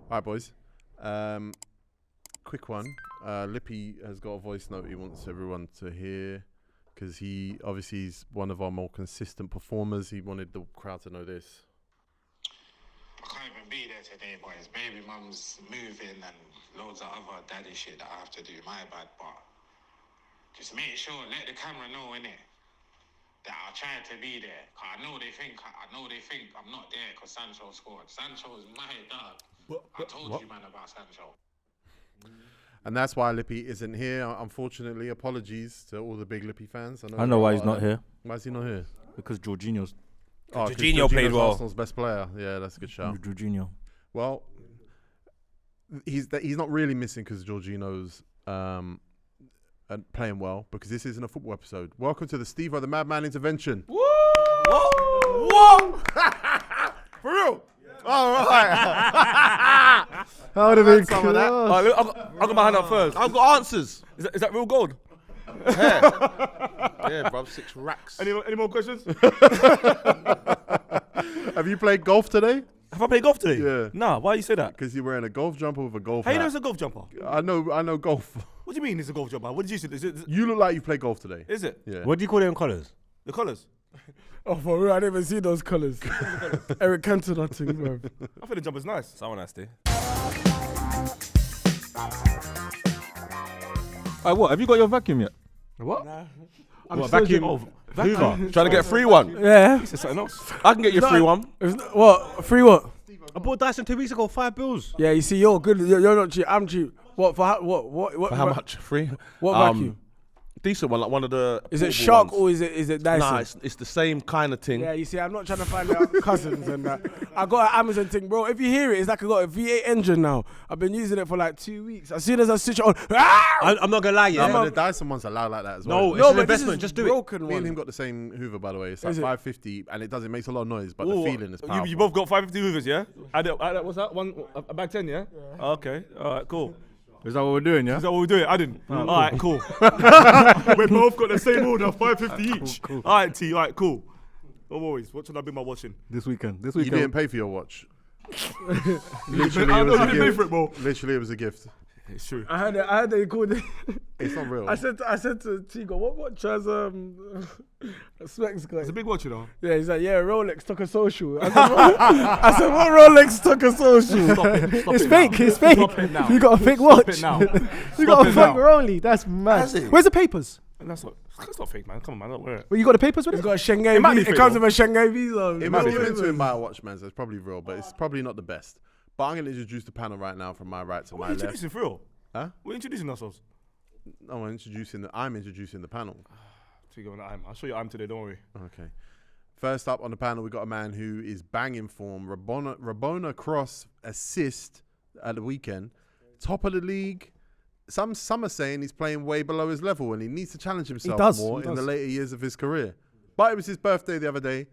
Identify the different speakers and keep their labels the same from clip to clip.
Speaker 1: All right, boys. Quick one. Lippy has got a voice note he wants everyone to hear because he obviously is one of our more consistent performers. He wanted the crowd to know this.
Speaker 2: I can't even be there today, boys. Baby mum's moving and loads of other daddy shit that I have to do. My bad, but just make sure, let the camera know, innit, that I try to be there. Cause I know they think I'm not there because Sancho scored. Sancho is my dog. I told you, man, about Sancho.
Speaker 1: And that's why Lippy isn't here. Unfortunately, apologies to all the big Lippy fans.
Speaker 3: I know why he's not here.
Speaker 1: Why is he not here?
Speaker 3: Because Jorginho's.
Speaker 4: Jorginho played well.
Speaker 1: Arsenal's best player. Yeah, that's a good shout.
Speaker 3: Jorginho.
Speaker 1: Well, he's not really missing because Jorginho's playing well, because this isn't a football episode. Welcome to the Stevo, the Madman intervention.
Speaker 4: Woo! Whoa!
Speaker 1: For real?
Speaker 4: All right.
Speaker 5: How did they
Speaker 1: some of that?
Speaker 4: I got my hand up first.
Speaker 5: I've got answers.
Speaker 4: Is that real gold?
Speaker 5: Yeah, bro, 6 racks.
Speaker 4: Any more questions?
Speaker 1: Have you played golf today?
Speaker 4: Have I played golf today?
Speaker 1: Yeah.
Speaker 4: Nah, why you say that?
Speaker 1: Because you're wearing a golf jumper with a golf
Speaker 4: How
Speaker 1: hat.
Speaker 4: you know it's a golf jumper?
Speaker 1: I know golf.
Speaker 4: What do you mean it's a golf jumper? What did you say? Is it?
Speaker 1: You look like you played golf today.
Speaker 4: Is it?
Speaker 1: Yeah.
Speaker 3: What do you call them colours?
Speaker 4: The colours?
Speaker 5: Oh, for real, I didn't even see those colours. Eric Cantona thing, bro.
Speaker 4: I think the jumper's nice.
Speaker 3: Someone has to.
Speaker 6: What? Have you got your vacuum yet?
Speaker 5: What?
Speaker 4: Nah.
Speaker 6: What, vacuum? Hoover.
Speaker 5: Trying to get a free one.
Speaker 6: Yeah.
Speaker 4: He said something else.
Speaker 5: I can get you a free one. What? Free what?
Speaker 6: I bought Dyson 2 weeks ago, £5.
Speaker 5: Yeah, you see, you're good. You're not cheap. I'm cheap. What for? What? For how much? Free? What vacuum? Decent one, like one of the. Is it portable Shark ones. or is it Dyson? Nah, it's the same kind of thing. Yeah, you see, I'm not trying to find out cousins and that. I got an Amazon thing, bro. If you hear it, it's like I got a V8 engine now. I've been using it for like 2 weeks. As soon as I switch it on,
Speaker 6: I'm not gonna lie, yeah.
Speaker 1: No, but the Dyson ones are loud like that as well.
Speaker 6: No,
Speaker 5: no,
Speaker 6: it's an
Speaker 5: but this
Speaker 6: investment.
Speaker 5: is
Speaker 6: Just do
Speaker 5: broken
Speaker 1: Me and
Speaker 5: one.
Speaker 1: him got the same Hoover, by the way. It's like
Speaker 5: Is it?
Speaker 1: 550, and it makes a lot of noise, but the
Speaker 4: Ooh,
Speaker 1: feeling is powerful.
Speaker 4: You both got 550 hoovers, yeah? What's that? One a bag 10, yeah? Okay. All right. Cool.
Speaker 6: Is that what we're doing, yeah?
Speaker 4: Is that what we're doing? I didn't. All right. Cool. We both got the same order, 550 each.
Speaker 6: Cool.
Speaker 4: All right, T. All right. Cool. No worries. What should I be my watching?
Speaker 6: This weekend.
Speaker 1: You didn't pay for your watch.
Speaker 4: Literally,
Speaker 1: it was a
Speaker 4: I didn't pay for
Speaker 1: gift.
Speaker 4: it, bro.
Speaker 1: Literally, it was a gift.
Speaker 4: It's true.
Speaker 5: I heard they called it.
Speaker 1: It's not real.
Speaker 5: I said to Tigo, what watch has Specs got?
Speaker 4: It's a big watch, you know.
Speaker 5: Yeah, he's like, yeah, Rolex took a social. I said, what Rolex took a social?
Speaker 4: Stop
Speaker 7: It's
Speaker 4: it
Speaker 7: fake.
Speaker 4: now.
Speaker 7: It's fake.
Speaker 4: Stop it now.
Speaker 7: You got a fake
Speaker 4: Stop
Speaker 7: watch.
Speaker 4: it now.
Speaker 7: You got a
Speaker 4: it
Speaker 7: fake
Speaker 4: now.
Speaker 7: Rolly. That's mad.
Speaker 4: Has it?
Speaker 7: Where's the papers?
Speaker 4: And that's not fake, man. Come on, man. Don't wear it.
Speaker 7: Well, you got the papers with
Speaker 5: It's
Speaker 7: it?
Speaker 5: got a Schengen.
Speaker 4: It might be
Speaker 5: It
Speaker 4: fake,
Speaker 5: comes
Speaker 4: though.
Speaker 5: with a Schengen visa.
Speaker 1: It might be into him by a watchman, so it's probably real, but it's probably not the best. But I'm going to introduce the panel right now from my right to
Speaker 4: What
Speaker 1: my
Speaker 4: are you
Speaker 1: left.
Speaker 4: introducing for real?
Speaker 1: Huh?
Speaker 4: We're introducing ourselves.
Speaker 1: No, I'm introducing the panel.
Speaker 4: So you go on the I'm. I'll show you I'm today. Don't worry.
Speaker 1: Okay. First up on the panel, we got a man who is banging form. Rabona Cross assist at the weekend. Top of the league. Some are saying he's playing way below his level and he needs to challenge himself more in the later years of his career. But it was his birthday the other day.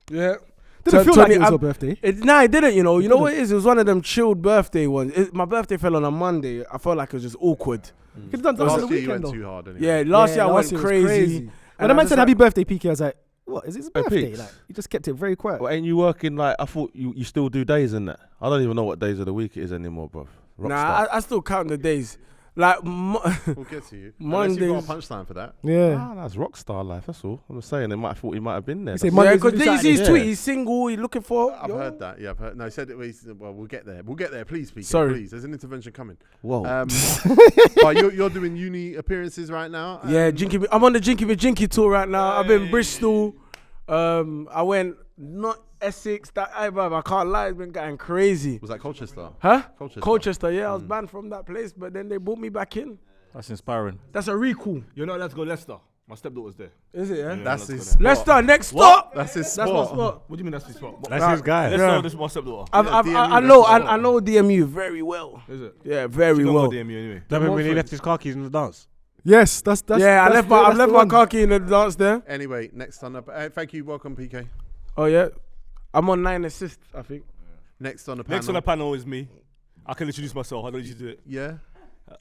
Speaker 5: Yeah.
Speaker 7: Didn't feel like it was your birthday.
Speaker 5: Nah, it didn't, you know. You know what it is? It was one of them chilled birthday ones. My birthday fell on a Monday. I felt like it was just awkward.
Speaker 7: You could have done that on the
Speaker 1: Last year you
Speaker 7: weekend,
Speaker 1: went
Speaker 7: though.
Speaker 1: too hard anyway.
Speaker 5: Yeah, last year I went
Speaker 7: last year was
Speaker 5: crazy.
Speaker 7: When the man said happy birthday, PK, I was like, what? Is it his
Speaker 5: Oh,
Speaker 7: birthday?
Speaker 5: peaks.
Speaker 7: Like, you just kept it very quiet.
Speaker 5: Well, ain't you working like, I thought you still do days in that. I don't even know what days of the week it is anymore, bro.
Speaker 1: Rockstar.
Speaker 5: I still count the days. Like,
Speaker 1: We'll get to you. Unless
Speaker 5: Mondays.
Speaker 1: you've got a punchline for that.
Speaker 7: Yeah.
Speaker 5: That's rockstar life, that's all. I'm just saying, I thought he might have been there.
Speaker 7: You say
Speaker 5: That's-
Speaker 7: Mondays
Speaker 5: Because
Speaker 7: to
Speaker 5: did you see his
Speaker 7: Saturdays.
Speaker 5: tweet? He's single. He's looking for.
Speaker 1: I've heard that. Yeah, I've heard. No, he said it. Well, we'll get there. We'll get there. Please, PK.
Speaker 5: Sorry.
Speaker 1: Please. There's an intervention coming.
Speaker 5: Whoa.
Speaker 1: But you're doing uni appearances right now.
Speaker 5: Yeah, Jinky. I'm on the Jinky with Jinky tour right now. I've been Bristol. I went not Essex. I can't lie. It's been getting crazy.
Speaker 1: Was that Colchester?
Speaker 5: Huh?
Speaker 1: Colchester.
Speaker 5: Yeah, I was banned from that place, but then they brought me back in.
Speaker 3: That's inspiring.
Speaker 5: That's a recall.
Speaker 4: You're not allowed to go Leicester. My stepdaughter's there.
Speaker 5: Is it? Yeah.
Speaker 1: That's his
Speaker 4: let's
Speaker 1: spot.
Speaker 5: Leicester next stop.
Speaker 1: That's his
Speaker 5: That's
Speaker 1: spot.
Speaker 5: my spot.
Speaker 4: What do you mean that's his spot?
Speaker 3: That's his guy.
Speaker 4: Leicester,
Speaker 5: Yeah.
Speaker 4: this is my stepdaughter.
Speaker 5: I
Speaker 1: DMU,
Speaker 5: know.
Speaker 1: Leicester.
Speaker 5: I know DMU very well.
Speaker 4: Is it?
Speaker 5: Yeah, very
Speaker 4: She don't
Speaker 5: well.
Speaker 4: go DMU anyway.
Speaker 3: That when he left his car keys in the dance.
Speaker 7: Yes, that's
Speaker 5: Yeah, I
Speaker 7: that's
Speaker 5: left
Speaker 7: the
Speaker 5: my
Speaker 7: one.
Speaker 5: car key in the dance there.
Speaker 1: Anyway, next on the thank you. Welcome, PK.
Speaker 5: Oh yeah, I'm on 9 assists. I think.
Speaker 1: Next on the panel.
Speaker 4: Next on the panel is me. I can introduce myself. I don't need you to do it.
Speaker 1: Yeah.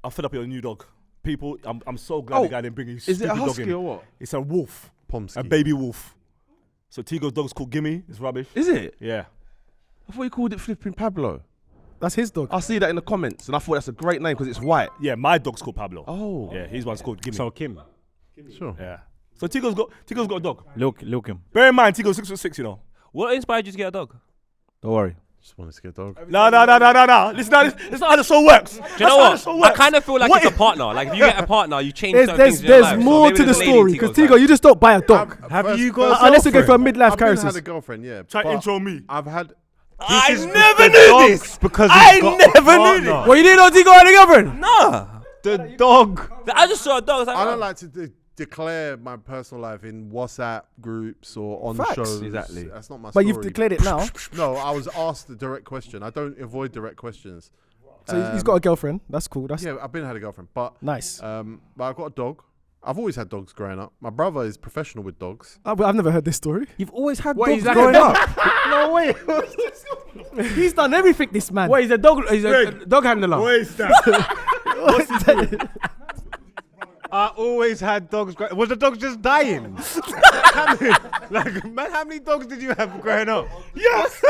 Speaker 4: I'm fed up with your new dog. People, I'm so glad the guy didn't bring his
Speaker 5: Is it
Speaker 4: stupid
Speaker 5: a
Speaker 4: dog
Speaker 5: husky
Speaker 4: in.
Speaker 5: or what?
Speaker 4: It's a wolf.
Speaker 1: Pomsky.
Speaker 4: A baby wolf. So Tigo's dog's called Gimme. It's rubbish.
Speaker 5: Is it?
Speaker 4: Yeah.
Speaker 5: I thought you called it flipping Pablo.
Speaker 7: That's his dog.
Speaker 5: I see that in the comments, and I thought that's a great name because it's white.
Speaker 4: Yeah, my dog's called Pablo.
Speaker 5: Oh.
Speaker 4: Yeah, his one's called Gimme.
Speaker 6: So Kim.
Speaker 1: Sure.
Speaker 4: Yeah. So Tigo's got a dog.
Speaker 3: Lil Kim.
Speaker 4: Bear in mind, Tigo's 6'6", you know.
Speaker 8: What inspired you to get a dog?
Speaker 3: Don't worry.
Speaker 1: Just wanted to get a dog.
Speaker 4: No. Listen, it's not how the show works.
Speaker 8: Do you know what? I kind of feel like it's a partner. Like if you get a partner, you change certain things in your
Speaker 7: There's
Speaker 8: life.
Speaker 7: more
Speaker 8: So
Speaker 7: to the
Speaker 8: maybe
Speaker 7: story because Tigo, you just don't buy a dog.
Speaker 1: Have
Speaker 6: you got
Speaker 7: Unless you go for a midlife
Speaker 1: I've never
Speaker 7: crisis.
Speaker 1: had a girlfriend, yeah.
Speaker 4: Try
Speaker 1: but
Speaker 4: intro me.
Speaker 1: I've had.
Speaker 4: I
Speaker 6: is
Speaker 4: never
Speaker 6: the
Speaker 4: knew
Speaker 6: dog
Speaker 4: this.
Speaker 6: because
Speaker 4: I
Speaker 6: he's got
Speaker 4: never
Speaker 6: a
Speaker 4: knew
Speaker 6: partner.
Speaker 4: this.
Speaker 7: Well, you didn't know Tigo had a girlfriend?
Speaker 8: Nah.
Speaker 6: The dog.
Speaker 8: I just saw a dog. I was like,
Speaker 1: I don't
Speaker 8: oh.
Speaker 1: like to declare my personal life in WhatsApp groups or on
Speaker 7: Facts.
Speaker 1: shows.
Speaker 3: Exactly.
Speaker 1: That's not my
Speaker 7: But
Speaker 1: story.
Speaker 7: you've declared it now.
Speaker 1: No, I was asked a direct question. I don't avoid direct questions.
Speaker 7: So he's got a girlfriend. That's cool. That's
Speaker 1: Yeah, I've been had a girlfriend, but
Speaker 7: nice.
Speaker 1: but I've got a dog. I've always had dogs growing up. My brother is professional with dogs.
Speaker 7: I've never heard this story.
Speaker 3: You've always had
Speaker 7: What,
Speaker 3: dogs
Speaker 7: he's like
Speaker 3: growing
Speaker 7: a
Speaker 3: up.
Speaker 7: No way. He's done everything, this man.
Speaker 5: Wait, he's a dog. He's a dog handler.
Speaker 4: Wait, stop.
Speaker 6: I always had dogs. Was the dogs just dying? Man, how many dogs did you have growing up?
Speaker 4: Yes.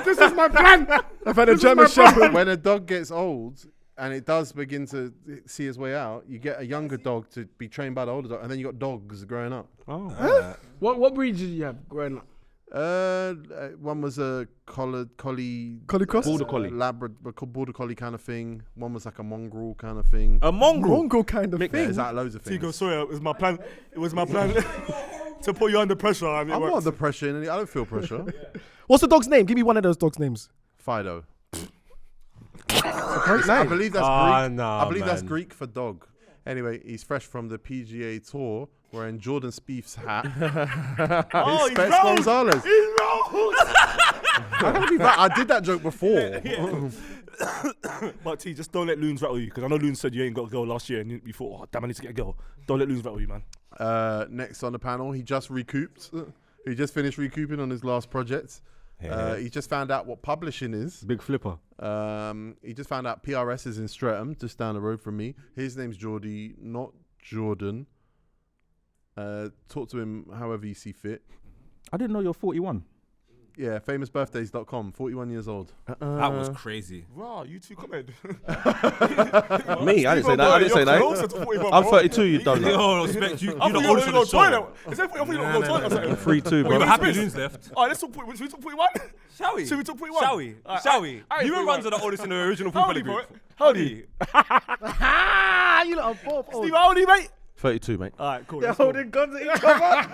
Speaker 4: This is my plan.
Speaker 7: I've had a German Shepherd.
Speaker 1: When a dog gets old and it does begin to see his way out, you get a younger dog to be trained by the older dog, and then you got dogs growing up.
Speaker 5: What breeds did you have growing up?
Speaker 1: One was a collie
Speaker 7: cross?
Speaker 5: Border collie.
Speaker 1: border collie kind of thing. One was like a mongrel kind of thing.
Speaker 4: A mongrel.
Speaker 7: Mongrel kind of
Speaker 1: Yeah,
Speaker 7: thing.
Speaker 1: it's like loads of things.
Speaker 4: Tigo, sorry, it was my plan. It was my plan to put you under pressure. And it
Speaker 1: I'm
Speaker 4: worked.
Speaker 1: not under pressure. I don't feel pressure.
Speaker 7: What's the dog's name? Give me one of those dogs' names.
Speaker 1: Fido.
Speaker 7: Great
Speaker 1: I
Speaker 7: name.
Speaker 1: believe that's
Speaker 6: Ah,
Speaker 1: Greek.
Speaker 6: nah,
Speaker 1: I believe that's
Speaker 6: man.
Speaker 1: Greek for dog. Anyway, he's fresh from the PGA Tour wearing Jordan Spieth's hat.
Speaker 4: Oh,
Speaker 1: His
Speaker 4: he's
Speaker 1: Specs
Speaker 4: rolled.
Speaker 1: Gonzalez.
Speaker 4: He's rolled.
Speaker 1: I did that joke before.
Speaker 4: But T, just don't let loons rattle you, because I know loons said you ain't got a girl last year and you thought, oh damn, I need to get a girl. Don't let loons rattle you, man.
Speaker 1: Next on the panel, he just recouped. He just finished recouping on his last project. He just found out what publishing is.
Speaker 3: Big flipper.
Speaker 1: He just found out PRS is in Streatham, just down the road from me. His name's Jordy, not Jordan. Talk to him however you see fit.
Speaker 3: I didn't know you're 41.
Speaker 1: Yeah, famousbirthdays.com, 41 years old.
Speaker 8: That was crazy.
Speaker 4: Wow, you two comment.
Speaker 5: Me? I didn't say that. I didn't say that. I'm 32. You don't know.
Speaker 8: Yo, respect you.
Speaker 4: I
Speaker 8: You
Speaker 4: thought
Speaker 8: the
Speaker 4: you
Speaker 8: oldest
Speaker 4: were
Speaker 8: on the
Speaker 4: going
Speaker 8: show.
Speaker 4: toilet. Is that what you were going toilet or something?
Speaker 3: 3-2,
Speaker 8: We
Speaker 3: bro.
Speaker 8: were happy loons left.
Speaker 4: Alright, let's talk. Should we talk 41?
Speaker 8: Shall we?
Speaker 4: Should we talk 41?
Speaker 8: Shall we?
Speaker 4: Alright,
Speaker 8: Shall we?
Speaker 4: alright,
Speaker 8: You and
Speaker 4: 41.
Speaker 8: Runs are the oldest in the original
Speaker 4: How old
Speaker 8: football
Speaker 4: are you,
Speaker 8: group.
Speaker 4: How old are you?
Speaker 7: Ah, you lot are both old.
Speaker 4: Steve, how old are you, mate?
Speaker 5: 32, mate.
Speaker 4: Alright, cool.
Speaker 6: They're
Speaker 4: let's go.
Speaker 6: holding guns at each other.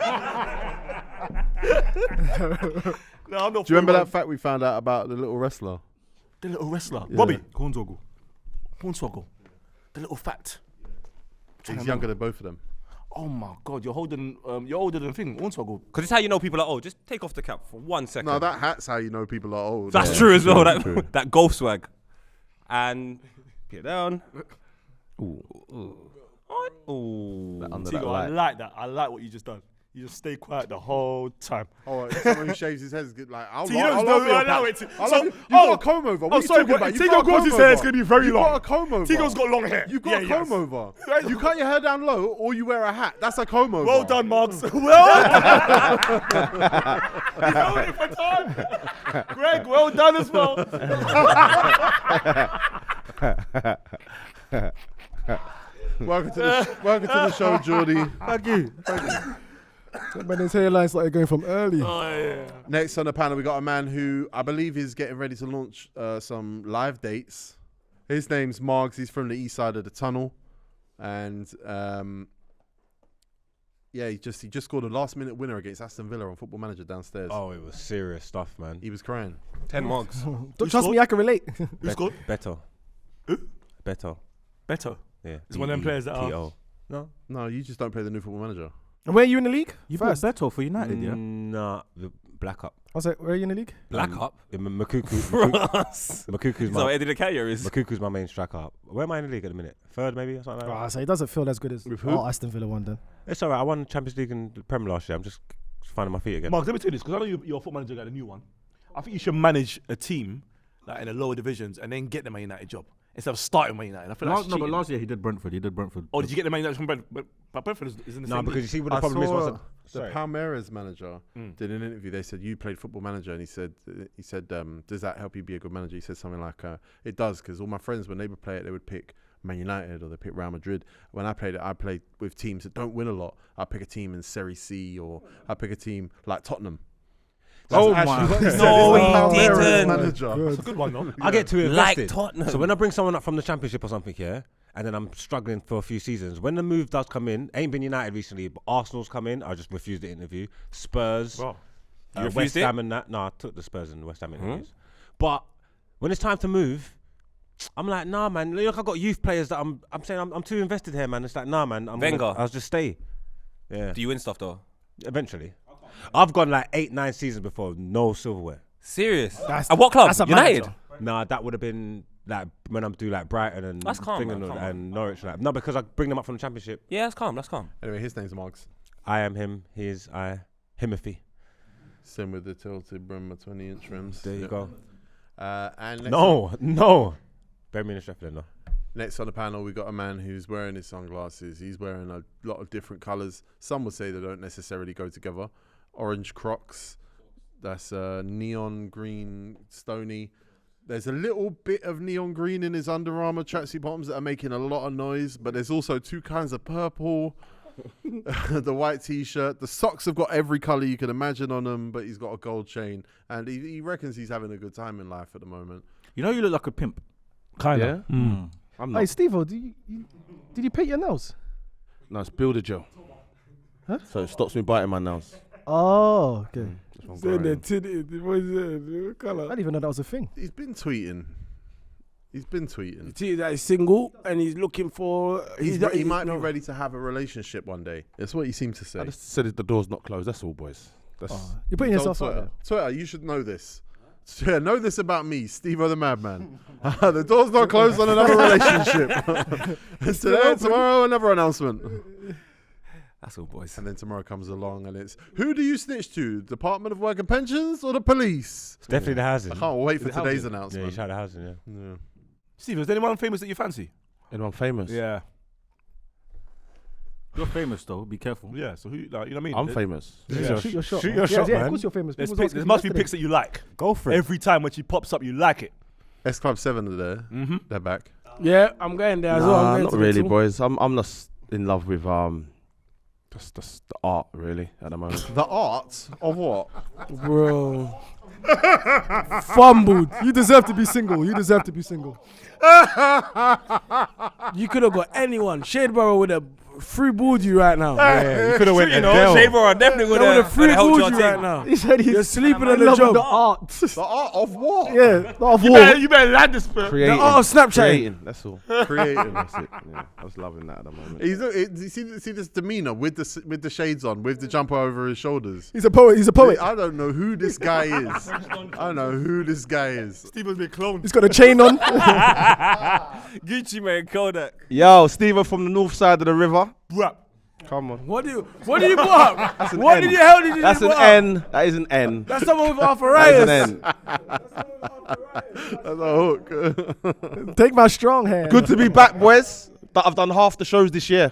Speaker 4: No, I'm not.
Speaker 1: Do you remember
Speaker 4: 41.
Speaker 1: that fact we found out about the little wrestler?
Speaker 4: The little wrestler,
Speaker 1: Yeah.
Speaker 4: Robbie Hornswoggle. The little fat.
Speaker 1: He's younger than both of them.
Speaker 4: Oh my God, you're holding. You're older than thing. Hornswoggle.
Speaker 8: Because it's how you know people are old. Just take off the cap for 1 second.
Speaker 1: No, that hat's how you know people are old.
Speaker 8: That's true as well. That golf swag. And get down. Ooh.
Speaker 5: Under that
Speaker 4: Tigo, I
Speaker 5: light.
Speaker 4: like that. I like what you just done. You just stay quiet the whole time.
Speaker 1: Oh, someone who shaves his head is good. Like, I'll
Speaker 4: So you don't
Speaker 1: love your
Speaker 4: allow
Speaker 1: patch.
Speaker 4: it to-
Speaker 1: I'll
Speaker 4: so-
Speaker 1: love you. You got a comb over. What
Speaker 4: Oh,
Speaker 1: are you
Speaker 4: sorry,
Speaker 1: talking
Speaker 4: but
Speaker 1: about?
Speaker 4: Tigo grows his hair, it's gonna be very long.
Speaker 1: You got a comb over.
Speaker 4: Tigo's got long hair.
Speaker 1: You got a comb
Speaker 4: yes.
Speaker 1: over. You cut your hair down low, or you wear a hat. That's a comb over.
Speaker 4: Well done, Margs. Well done. He's holding for time. Greg, well done as well.
Speaker 1: Welcome to the show, Jordy.
Speaker 7: Thank you. Man, his hairline started going from early.
Speaker 1: Next on the panel, we got a man who I believe is getting ready to launch some live dates. His name's Margs. He's from the east side of the tunnel, and he just scored a last-minute winner against Aston Villa on Football Manager downstairs.
Speaker 6: Oh, it was serious stuff, man.
Speaker 1: He was crying.
Speaker 8: 10 mugs.
Speaker 7: Don't trust me, I can relate.
Speaker 4: Who scored?
Speaker 3: Beto.
Speaker 4: Who?
Speaker 3: Beto.
Speaker 4: Better.
Speaker 3: Yeah.
Speaker 4: It's one of them players that are.
Speaker 3: T-O.
Speaker 1: No, you just don't play the new Football Manager.
Speaker 7: And where are you in the league?
Speaker 3: You've got
Speaker 7: First.
Speaker 3: Beto for United, yeah?
Speaker 6: Nah, the black up.
Speaker 7: I was like, where are you in the league?
Speaker 8: Black up.
Speaker 3: Makuku's my main striker. Where am I in the league at the minute? Third, maybe? Or something like that?
Speaker 7: So it doesn't feel as good as Aston Villa one then.
Speaker 3: It's alright. I won Champions League and the Premier last year. I'm just finding my feet again.
Speaker 4: Mark, let me tell you this, because I know you're a football manager, got a new one. I think you should manage a team like in the lower divisions and then get them a United job. instead of starting Man United. I feel that's
Speaker 9: No, but
Speaker 4: cheating.
Speaker 9: last year he did Brentford.
Speaker 4: Oh, did you get the Man United from Brentford? But Brentford is in the
Speaker 3: No,
Speaker 4: same
Speaker 3: because you
Speaker 4: league.
Speaker 3: see what the
Speaker 1: I
Speaker 3: problem is.
Speaker 1: saw
Speaker 3: Was
Speaker 1: the Palmeiras manager did an interview. They said you played Football Manager, and he said, does that help you be a good manager? He said something like, it does, because all my friends when they would play it, they would pick Man United or they pick Real Madrid. When I played it, I played with teams that don't win a lot. I pick a team in Serie C, or I pick a team like Tottenham.
Speaker 9: Oh
Speaker 1: That's
Speaker 9: my!
Speaker 1: actually what he said.
Speaker 8: No,
Speaker 1: He's the
Speaker 8: he
Speaker 1: Palmeiras
Speaker 8: didn't.
Speaker 1: manager.
Speaker 4: That's a good one, though.
Speaker 3: I get too
Speaker 8: Like
Speaker 3: invested.
Speaker 8: Tottenham.
Speaker 3: So when I bring someone up from the Championship or something, yeah, and then I'm struggling for a few seasons, when the move does come in, ain't been United recently, but Arsenal's come in, I just refused the interview. Spurs,
Speaker 4: Wow.
Speaker 8: You refused
Speaker 3: West
Speaker 8: it?
Speaker 3: Ham and that. No, I took the Spurs and West Ham interviews. But when it's time to move, I'm like, nah, man. Look, I got youth players that I'm saying I'm too invested here, man. It's like, nah, man. I'll just stay. Yeah.
Speaker 8: Do you win stuff though?
Speaker 3: Eventually. I've gone like 8-9 seasons before, no silverware.
Speaker 8: Serious? At what club?
Speaker 7: That's a
Speaker 8: United?
Speaker 7: manager.
Speaker 3: Nah, that would have been like when I'm doing like Brighton and
Speaker 8: That's calm,
Speaker 3: thing
Speaker 8: man,
Speaker 3: and,
Speaker 8: come
Speaker 3: and Norwich. Like, no, because I bring them up from the Championship.
Speaker 8: Yeah, that's calm. That's calm.
Speaker 1: Anyway, his name's Margs.
Speaker 3: I am him. He is I. Himothy.
Speaker 1: Same with the tilted brim, 20-inch rims.
Speaker 3: There you go.
Speaker 1: And
Speaker 3: No. Bear me in the Sheffield, no.
Speaker 1: Next on the panel, we got a man who's wearing his sunglasses. He's wearing a lot of different colours. Some would say they don't necessarily go together. Orange Crocs. That's neon green Stony. There's a little bit of neon green in his Under Armour tracksuit bottoms that are making a lot of noise. But there's also two kinds of purple. The white T-shirt. The socks have got every colour you can imagine on them. But he's got a gold chain. And he reckons he's having a good time in life at the moment.
Speaker 9: You know, you look like a pimp.
Speaker 4: Kind
Speaker 5: Yeah?
Speaker 4: of.
Speaker 5: I'm
Speaker 7: Hey,
Speaker 5: not.
Speaker 7: Stevo, did you paint your nails?
Speaker 5: No, it's Builder Gel.
Speaker 7: Huh?
Speaker 5: So it stops me biting my nails.
Speaker 7: Oh, okay.
Speaker 5: That's what I'm
Speaker 7: Saying
Speaker 5: growing.
Speaker 7: that tinted, what is it? What colour? I didn't even know that was a thing.
Speaker 1: He's been tweeting.
Speaker 7: See that he's single and he's looking for.
Speaker 1: He might be ready to have a relationship one day. That's what he seemed to say.
Speaker 5: I just said the door's not closed. That's all, boys. That's
Speaker 7: You're putting yourself out there.
Speaker 1: Twitter, you should know this. Yeah, know this about me, Stevo the Madman. The door's not closed on another relationship. Today, tomorrow, another announcement.
Speaker 8: That's all, boys.
Speaker 1: And then tomorrow comes along and it's, who do you snitch to? Department of Work and Pensions or the police?
Speaker 3: It's definitely the housing.
Speaker 1: I can't wait for
Speaker 4: Is it
Speaker 1: today's
Speaker 4: housing?
Speaker 3: Yeah, you
Speaker 1: announcement.
Speaker 3: shout the housing, yeah.
Speaker 1: Yeah.
Speaker 4: Steve, is there anyone famous that you fancy?
Speaker 5: anyone famous.
Speaker 4: Yeah.
Speaker 9: You're famous though. Be careful.
Speaker 4: Yeah. So who? Like, you know what I mean?
Speaker 5: I'm famous.
Speaker 4: Yeah.
Speaker 7: Shoot your shot.
Speaker 3: shoot
Speaker 7: man.
Speaker 3: your shot,
Speaker 7: Yeah,
Speaker 3: man.
Speaker 7: of course you're famous.
Speaker 4: There's
Speaker 7: People was
Speaker 4: there
Speaker 7: asking
Speaker 4: must
Speaker 7: me
Speaker 4: be pics that you like.
Speaker 3: Go for it.
Speaker 4: Every time when she pops up, you like it.
Speaker 1: S Club 7 are there.
Speaker 4: Mm-hmm.
Speaker 1: They're back.
Speaker 7: Yeah, I'm going there as well. I'm
Speaker 5: Nah,
Speaker 7: going
Speaker 5: not
Speaker 7: to the
Speaker 5: really,
Speaker 7: tour.
Speaker 5: boys. I'm just in love with just the art really at the moment.
Speaker 1: The art of what?
Speaker 7: Bro. Fumbled. You deserve to be single. You deserve to be single. You could have got anyone. Shadeborough would have free-balled you right now.
Speaker 3: Yeah, you could have went
Speaker 8: You know,
Speaker 3: Adele.
Speaker 8: Shaver definitely would
Speaker 7: They would have
Speaker 8: have
Speaker 7: free-balled you right now.
Speaker 9: He said
Speaker 7: You're
Speaker 9: he's
Speaker 7: sleeping on
Speaker 9: in
Speaker 7: the
Speaker 9: love with
Speaker 7: job.
Speaker 9: the art.
Speaker 1: The art of what?
Speaker 7: Yeah, the art of
Speaker 4: You
Speaker 7: war.
Speaker 4: better land this bit.
Speaker 5: Creating.
Speaker 7: The art of Snapchat.
Speaker 5: Creating. That's all.
Speaker 1: Creating.
Speaker 5: That's it. Yeah, I was loving that at the moment.
Speaker 1: You see this demeanor with the shades on, with the jumper over his shoulders.
Speaker 7: He's a poet. He's a poet.
Speaker 1: I don't know who this guy is. I don't know who this guy is.
Speaker 4: Steven's been cloned.
Speaker 7: He's got a chain on.
Speaker 8: Gucci man, Kodak.
Speaker 5: Yo, Stevo from the north side of the river.
Speaker 4: Rap.
Speaker 5: Come on.
Speaker 7: What do you put up?
Speaker 5: That's an
Speaker 7: What
Speaker 5: N.
Speaker 7: did you hell did you
Speaker 5: That's
Speaker 7: put
Speaker 5: an
Speaker 7: up?
Speaker 5: N. That is an N.
Speaker 7: That's someone with
Speaker 5: That is
Speaker 7: arthritis.
Speaker 5: an N.
Speaker 1: That's a hook.
Speaker 7: Take my strong hand.
Speaker 5: Good to be back, boys. But I've done half the shows this year.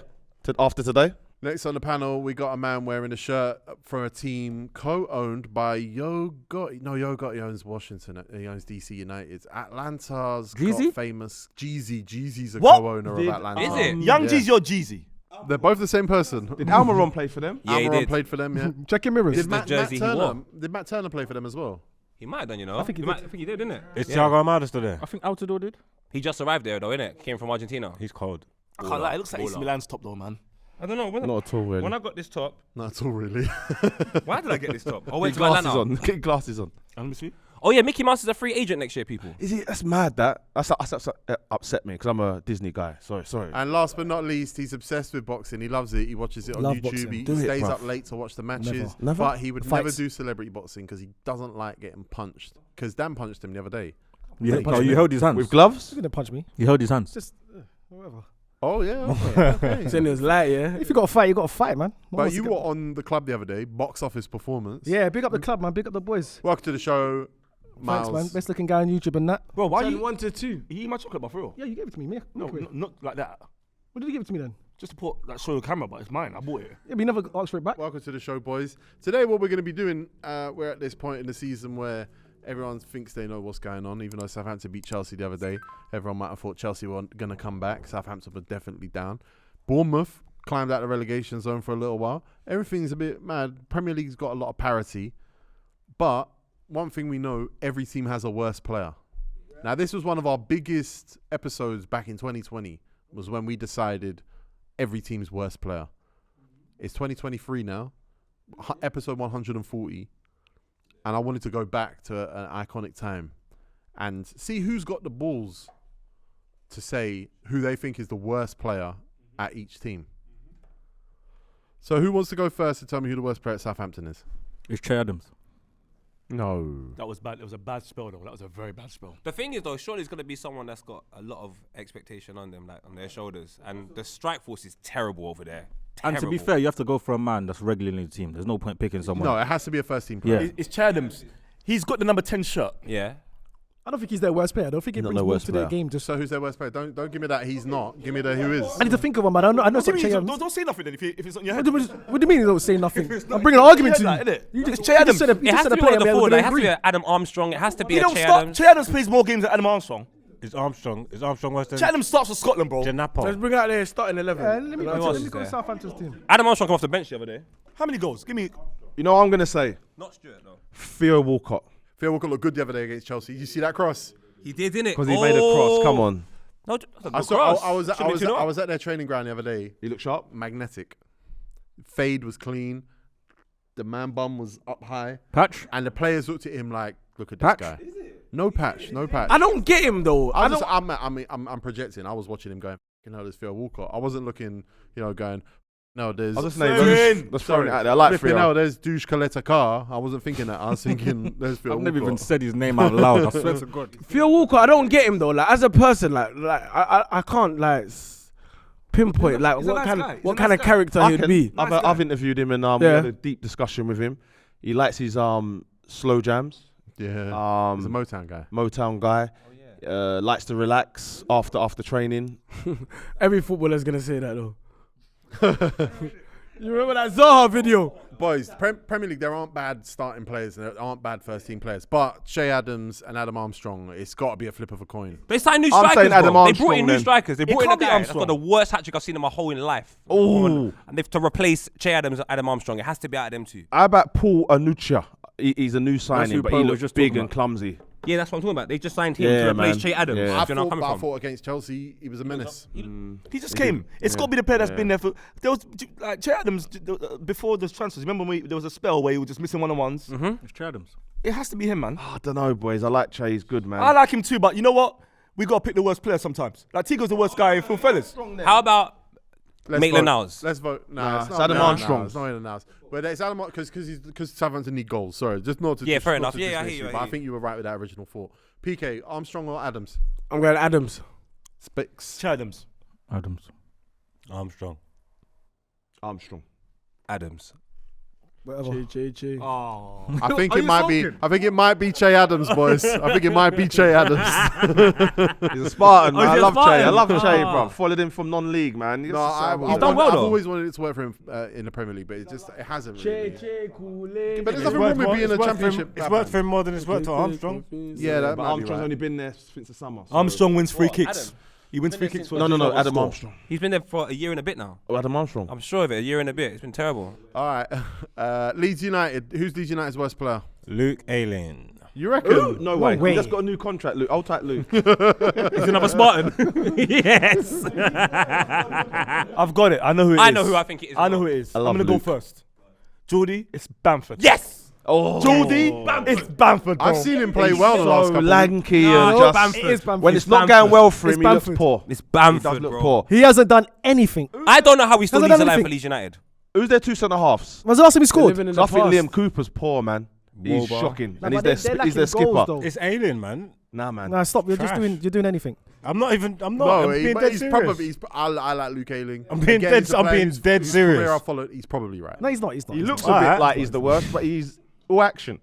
Speaker 5: After today.
Speaker 1: Next on the panel, we got a man wearing a shirt from a team co-owned by Yo Gotti. No, Yo Gotti owns Washington. He owns DC United. Atlanta's
Speaker 8: Jeezy?
Speaker 1: got famous. Jeezy's a
Speaker 4: What?
Speaker 1: co-owner of Atlanta.
Speaker 8: Is it?
Speaker 4: Young
Speaker 1: Yeah.
Speaker 4: Jeezy or Jeezy?
Speaker 1: They're both the same person.
Speaker 5: Did Almiron play for them?
Speaker 8: Yeah, he
Speaker 1: Almiron
Speaker 8: did.
Speaker 1: played for them, yeah.
Speaker 7: Check your mirrors.
Speaker 1: Did
Speaker 8: the
Speaker 1: Matt
Speaker 8: jersey he
Speaker 1: Turner?
Speaker 8: wore.
Speaker 1: Did Matt Turner play for them as well?
Speaker 8: He might have done, you know.
Speaker 7: I think he
Speaker 8: I think he did, didn't it?
Speaker 3: Is Thiago Almada still there?
Speaker 9: I think Altidore did.
Speaker 8: He just arrived there, though, innit? Came from Argentina.
Speaker 3: He's cold.
Speaker 4: I can't lie. It looks like AC Milan's top though, man.
Speaker 8: I don't know.
Speaker 5: Not at all, really.
Speaker 8: When I got this top,
Speaker 1: Not at all, really.
Speaker 8: why did I get this top? I
Speaker 5: Get
Speaker 8: went to
Speaker 5: glasses
Speaker 8: Atlanta.
Speaker 5: on. Get glasses on.
Speaker 4: Let me see.
Speaker 8: Oh yeah, Mickey Mouse is a free agent next year, people.
Speaker 5: Is it? That's mad. That's upset me because I'm a Disney guy. Sorry.
Speaker 1: And last but not least, he's obsessed with boxing. He loves it. He watches it on
Speaker 7: Love
Speaker 1: YouTube.
Speaker 7: boxing.
Speaker 1: He
Speaker 5: Do it,
Speaker 1: stays
Speaker 5: bruv.
Speaker 1: up late to watch the matches.
Speaker 5: Never?
Speaker 1: But he would never
Speaker 7: Fights.
Speaker 1: do celebrity boxing because he doesn't like getting punched. Because Dan punched him the other day.
Speaker 9: Yeah,
Speaker 7: punch me.
Speaker 9: you held his hands.
Speaker 5: With gloves?
Speaker 7: You're gonna punch me.
Speaker 9: You held his hands.
Speaker 7: Just whatever.
Speaker 1: Oh, yeah. Okay.
Speaker 7: Saying it was light, yeah. If you got to fight, you got to fight, man. No one
Speaker 1: But
Speaker 7: wants
Speaker 1: you
Speaker 7: to
Speaker 1: were
Speaker 7: get-
Speaker 1: on the club the other day, box office performance.
Speaker 7: Yeah, big up the club, man. Big up the boys.
Speaker 1: Welcome to the show. Miles.
Speaker 7: Thanks, man. Best looking guy on YouTube and that.
Speaker 4: Bro, why
Speaker 7: Turn
Speaker 4: you
Speaker 7: 1 to 2.
Speaker 4: You eat my chocolate bar for real?
Speaker 7: Yeah, you gave it to me, man.
Speaker 4: No, not like that.
Speaker 7: What did you give it to me then?
Speaker 4: Just to put that show the camera, but it's mine. I bought it.
Speaker 7: Yeah, but you never asked for it back.
Speaker 1: Welcome to the show, boys. Today, what we're going to be doing, we're at this point in the season where everyone thinks they know what's going on, even though Southampton beat Chelsea the other day. Everyone might have thought Chelsea were going to come back. Southampton were definitely down. Bournemouth climbed out the relegation zone for a little while. Everything's a bit mad. Premier League's got a lot of parity. But one thing we know, every team has a worst player. Now, this was one of our biggest episodes back in 2020, was when we decided every team's worst player. It's 2023 now, episode 140, and I wanted to go back to an iconic time and see who's got the balls to say who they think is the worst player at each team. So who wants to go first to tell me who the worst player at Southampton is?
Speaker 9: It's Che Adams.
Speaker 1: No.
Speaker 4: That was bad. It was a bad spell, though. That was a very bad spell.
Speaker 8: The thing is, though, surely it's going to be someone that's got a lot of expectation on them, like on their shoulders. And the strike force is terrible over there.
Speaker 9: And to be fair, you have to go for a man that's regularly in the team. There's no point picking someone.
Speaker 1: No, it has to be a first team player.
Speaker 9: Yeah.
Speaker 4: It's Che Adams. He's got the number 10 shirt.
Speaker 8: Yeah.
Speaker 7: I don't think he's their worst player. I don't think he brings more to their game. Just
Speaker 1: So who's their worst player? Don't give me that he's not. Give me the who is.
Speaker 7: I need to think of one, man. I know
Speaker 4: Don't
Speaker 7: Che Adams.
Speaker 4: say nothing then if it's on your
Speaker 7: What
Speaker 4: head.
Speaker 7: do you mean you don't say nothing? I'm bringing an argument to you.
Speaker 4: You
Speaker 7: just
Speaker 4: just Che Adams.
Speaker 7: said a
Speaker 8: It has to be one
Speaker 7: player.
Speaker 8: of the
Speaker 7: we
Speaker 8: forward.
Speaker 7: don't
Speaker 8: It has to
Speaker 7: agree.
Speaker 8: be Adam Armstrong. It has to be
Speaker 4: You
Speaker 8: a
Speaker 4: don't
Speaker 8: Che
Speaker 4: start.
Speaker 8: Adams.
Speaker 4: Che Adams plays more games than Adam Armstrong.
Speaker 3: Is Armstrong worse than
Speaker 4: Che Adams starts for Scotland, bro.
Speaker 7: Let's
Speaker 3: Janapa?
Speaker 7: bring out their starting 11. Let me
Speaker 8: else
Speaker 7: go
Speaker 8: is
Speaker 7: to
Speaker 8: there?
Speaker 7: Southampton's team.
Speaker 8: Adam Armstrong come off the bench the other day.
Speaker 4: How many goals? Give me.
Speaker 5: You know what I'm going to say?
Speaker 8: Not Stuart, though.
Speaker 5: Theo Walcott.
Speaker 1: Theo Walcott looked good the other day against Chelsea. You see that cross?
Speaker 8: He did, didn't it?
Speaker 5: Because he made a cross. Come on.
Speaker 8: No,
Speaker 1: I was at their training ground the other day.
Speaker 5: He looked sharp.
Speaker 1: Magnetic. Fade was clean. The man bum was up high.
Speaker 9: Patch?
Speaker 1: And the players looked at him like, look at this
Speaker 9: Patch?
Speaker 1: guy. No patch.
Speaker 7: I don't get him though.
Speaker 1: I'm projecting. I was watching him going, there's Theo Walcott. I wasn't looking, going, no, there's...
Speaker 5: I was just saying, let's throw it out there. I like Theo.
Speaker 1: No, there's Douche Coletta Car. I wasn't thinking that. I was thinking, there's Theo
Speaker 9: I've
Speaker 1: Walcott.
Speaker 9: never even said his name out loud. I swear to God.
Speaker 7: Theo Walcott, I don't get him though. Like as a person, I can't pinpoint what kind of character he'd be.
Speaker 5: I've interviewed him and we had a deep discussion with him. He likes his slow jams.
Speaker 1: Yeah, he's a Motown guy.
Speaker 5: Motown guy. Likes to relax after training.
Speaker 7: Every footballer's gonna say that though. You remember that Zaha video?
Speaker 1: Boys, Premier League, there aren't bad starting players and there aren't bad first team players. But Che Adams and Adam Armstrong, it's got to be a flip of a coin.
Speaker 8: They signed new
Speaker 5: I'm
Speaker 8: strikers,
Speaker 5: saying Adam
Speaker 8: bro. They brought in
Speaker 5: Armstrong
Speaker 8: new
Speaker 5: then.
Speaker 8: strikers. They brought in a
Speaker 4: can't be
Speaker 8: guy that's
Speaker 4: Armstrong.
Speaker 8: got the worst hat trick I've seen in my whole life.
Speaker 5: Oh.
Speaker 8: And they've to replace Che Adams and Adam Armstrong. It has to be out of them two.
Speaker 5: How about Paul Anucha? He's a new
Speaker 9: who
Speaker 5: signing, but
Speaker 9: Paul
Speaker 5: he
Speaker 9: was
Speaker 5: looks
Speaker 9: just
Speaker 5: big
Speaker 9: talking
Speaker 5: and
Speaker 9: about.
Speaker 5: clumsy.
Speaker 8: Yeah, that's what I'm talking about. They just signed him
Speaker 5: Yeah,
Speaker 8: to replace
Speaker 5: man.
Speaker 8: Che Adams.
Speaker 5: Yeah.
Speaker 8: Do you know where I'm coming
Speaker 1: I
Speaker 8: from?
Speaker 1: thought against Chelsea, he was a menace.
Speaker 4: He just came. It's got to be the player that's been there for. There was like Che Adams before the transfers. Remember when there was a spell where he was just missing one-on-ones.
Speaker 9: It's Che Adams.
Speaker 4: It has to be him, man.
Speaker 5: I don't know, boys. I like Che. He's good, man.
Speaker 4: I like him too, but you know what? We got to pick the worst player sometimes. Like Tigo's the worst guy in Phil Fellas.
Speaker 8: How about
Speaker 1: Let's
Speaker 8: Maitland
Speaker 1: vote.
Speaker 8: Niles?
Speaker 1: Let's vote.
Speaker 5: Nah,
Speaker 1: It's
Speaker 5: it's
Speaker 1: not
Speaker 5: Adam Armstrong.
Speaker 1: It's not Maitland Niles. But it's Adam because Southampton need goals. Sorry, just not to.
Speaker 8: Yeah, fair
Speaker 1: not
Speaker 8: enough.
Speaker 1: to
Speaker 8: Yeah, I
Speaker 1: dismiss
Speaker 8: hear you, I
Speaker 1: But I
Speaker 8: hear
Speaker 1: think you were right with that original thought. PK, Armstrong or Adams?
Speaker 7: I'm going Adams.
Speaker 1: Spix.
Speaker 4: Che Adams.
Speaker 9: Adams.
Speaker 3: Armstrong.
Speaker 5: Armstrong.
Speaker 8: Adams.
Speaker 7: Whatever. Che.
Speaker 4: Oh.
Speaker 1: I think it might be. I think it might be Che Adams, boys. I think it might be Che Adams.
Speaker 5: He's a Spartan, man. I
Speaker 8: he's a
Speaker 5: love Che. I
Speaker 8: Spartan?
Speaker 5: love Che,
Speaker 8: Oh.
Speaker 5: bro. Followed him from non-league, man.
Speaker 1: No, I've
Speaker 8: done well,
Speaker 1: I've
Speaker 8: though.
Speaker 1: always wanted it to work for him in the Premier League, but it hasn't. Really.
Speaker 7: Che, Kool-Aid.
Speaker 1: But there's nothing wrong with being in the Championship.
Speaker 3: It's worked for him more than it's worked for Armstrong.
Speaker 1: Yeah, that
Speaker 5: But
Speaker 1: might be
Speaker 5: Armstrong's
Speaker 1: right.
Speaker 5: only been there since the summer. so-
Speaker 4: Armstrong wins free
Speaker 8: What,
Speaker 4: kicks.
Speaker 8: Adam?
Speaker 4: He wins free kicks. For
Speaker 5: No, Adam
Speaker 4: score.
Speaker 5: Armstrong.
Speaker 8: He's been there for a year and a bit now.
Speaker 5: Oh, Adam Armstrong.
Speaker 8: I'm sure of it. A year and a bit. It's been terrible.
Speaker 1: All right. Leeds United. Who's Leeds United's worst player?
Speaker 3: Luke Ayling.
Speaker 1: You reckon?
Speaker 5: No way.
Speaker 7: way.
Speaker 5: He just got a new contract, Luke. Old type Luke.
Speaker 8: He's another Spartan. Yes.
Speaker 4: I've got it. I know who it is.
Speaker 8: I know who I think it is.
Speaker 4: I know who it is.
Speaker 5: I
Speaker 4: I'm
Speaker 5: love
Speaker 4: going to go
Speaker 5: Luke.
Speaker 4: first. Jordy, it's Bamford.
Speaker 8: Yes.
Speaker 5: Oh,
Speaker 4: Jordy, it's Bamford, bro.
Speaker 1: I've seen him play well the last
Speaker 5: so
Speaker 1: couple.
Speaker 5: lanky
Speaker 8: Nah,
Speaker 5: and
Speaker 8: it's
Speaker 5: just
Speaker 8: Bamford.
Speaker 7: It is Bamford.
Speaker 5: when it's not going well for him, he looks poor.
Speaker 8: It's
Speaker 5: He does
Speaker 8: Bamford,
Speaker 5: look
Speaker 8: bro.
Speaker 5: poor.
Speaker 7: He hasn't done anything.
Speaker 8: I don't know how he still
Speaker 7: Hasn't
Speaker 8: leaves
Speaker 7: done
Speaker 8: alive for
Speaker 7: anything.
Speaker 8: Leeds United.
Speaker 5: Who's their two centre halves?
Speaker 7: When's the last time he scored?
Speaker 5: I think Liam Cooper's poor, man. He's
Speaker 3: Woba.
Speaker 5: shocking,
Speaker 7: Nah,
Speaker 5: and
Speaker 7: but
Speaker 5: he's
Speaker 7: they're
Speaker 5: their
Speaker 7: lacking
Speaker 5: skipper.
Speaker 7: goals, though.
Speaker 3: It's Ayling, man.
Speaker 5: Nah, man.
Speaker 7: Nah, stop. You're
Speaker 3: Trash.
Speaker 7: you're doing anything.
Speaker 3: I'm not.
Speaker 1: No,
Speaker 3: I'm being dead
Speaker 1: he's
Speaker 3: serious.
Speaker 1: probably. I like Luke Ayling.
Speaker 3: I'm being
Speaker 1: Again,
Speaker 3: dead-
Speaker 1: he's a
Speaker 3: I'm
Speaker 1: player
Speaker 3: being
Speaker 1: whose
Speaker 3: dead
Speaker 1: career
Speaker 3: serious.
Speaker 1: I followed. He's probably right.
Speaker 7: No, he's not. He's not.
Speaker 5: He
Speaker 7: He's
Speaker 5: looks
Speaker 7: not.
Speaker 5: a bit
Speaker 3: Alright.
Speaker 5: like he's the worst, but he's all action.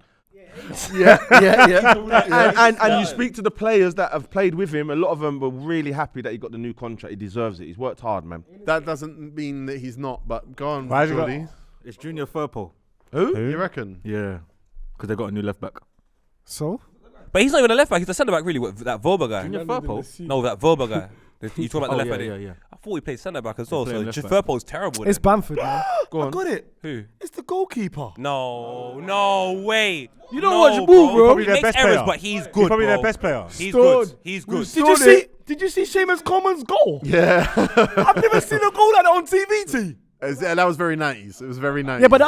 Speaker 5: And you speak to the players that have played with him. A lot of them were really happy that he got the new contract. He deserves it. He's worked hard, man.
Speaker 1: That doesn't mean that he's not. But go on,
Speaker 9: Why has he got-
Speaker 1: Jordy.
Speaker 9: It's Junior Firpo.
Speaker 5: Who?
Speaker 1: You reckon?
Speaker 9: Yeah, because they got a new left back.
Speaker 7: So?
Speaker 8: But he's not even a left back. He's a centre back, really. With that Voba guy.
Speaker 9: Junior Firpo.
Speaker 8: No, that Voba guy. You talking about the left back?
Speaker 9: Yeah.
Speaker 8: I thought he played centre back as well.
Speaker 9: playing
Speaker 8: So
Speaker 9: left back.
Speaker 8: Firpo's terrible.
Speaker 7: It's
Speaker 8: then.
Speaker 7: Bamford, man.
Speaker 5: Go on.
Speaker 4: I got it.
Speaker 8: Who?
Speaker 4: It's the goalkeeper.
Speaker 8: No way.
Speaker 7: You don't watch ball, bro.
Speaker 6: Probably
Speaker 8: He
Speaker 6: their
Speaker 8: makes
Speaker 6: best
Speaker 8: errors,
Speaker 6: player.
Speaker 8: but he's good.
Speaker 6: He's probably
Speaker 8: bro.
Speaker 6: their best player.
Speaker 8: He's
Speaker 7: Stored.
Speaker 8: good. He's good.
Speaker 4: Did you see Seamus Coleman's goal?
Speaker 1: Yeah.
Speaker 4: I've never seen a goal like that on TV, T.
Speaker 1: That was very 90s. It was very 90s.
Speaker 10: Yeah, but the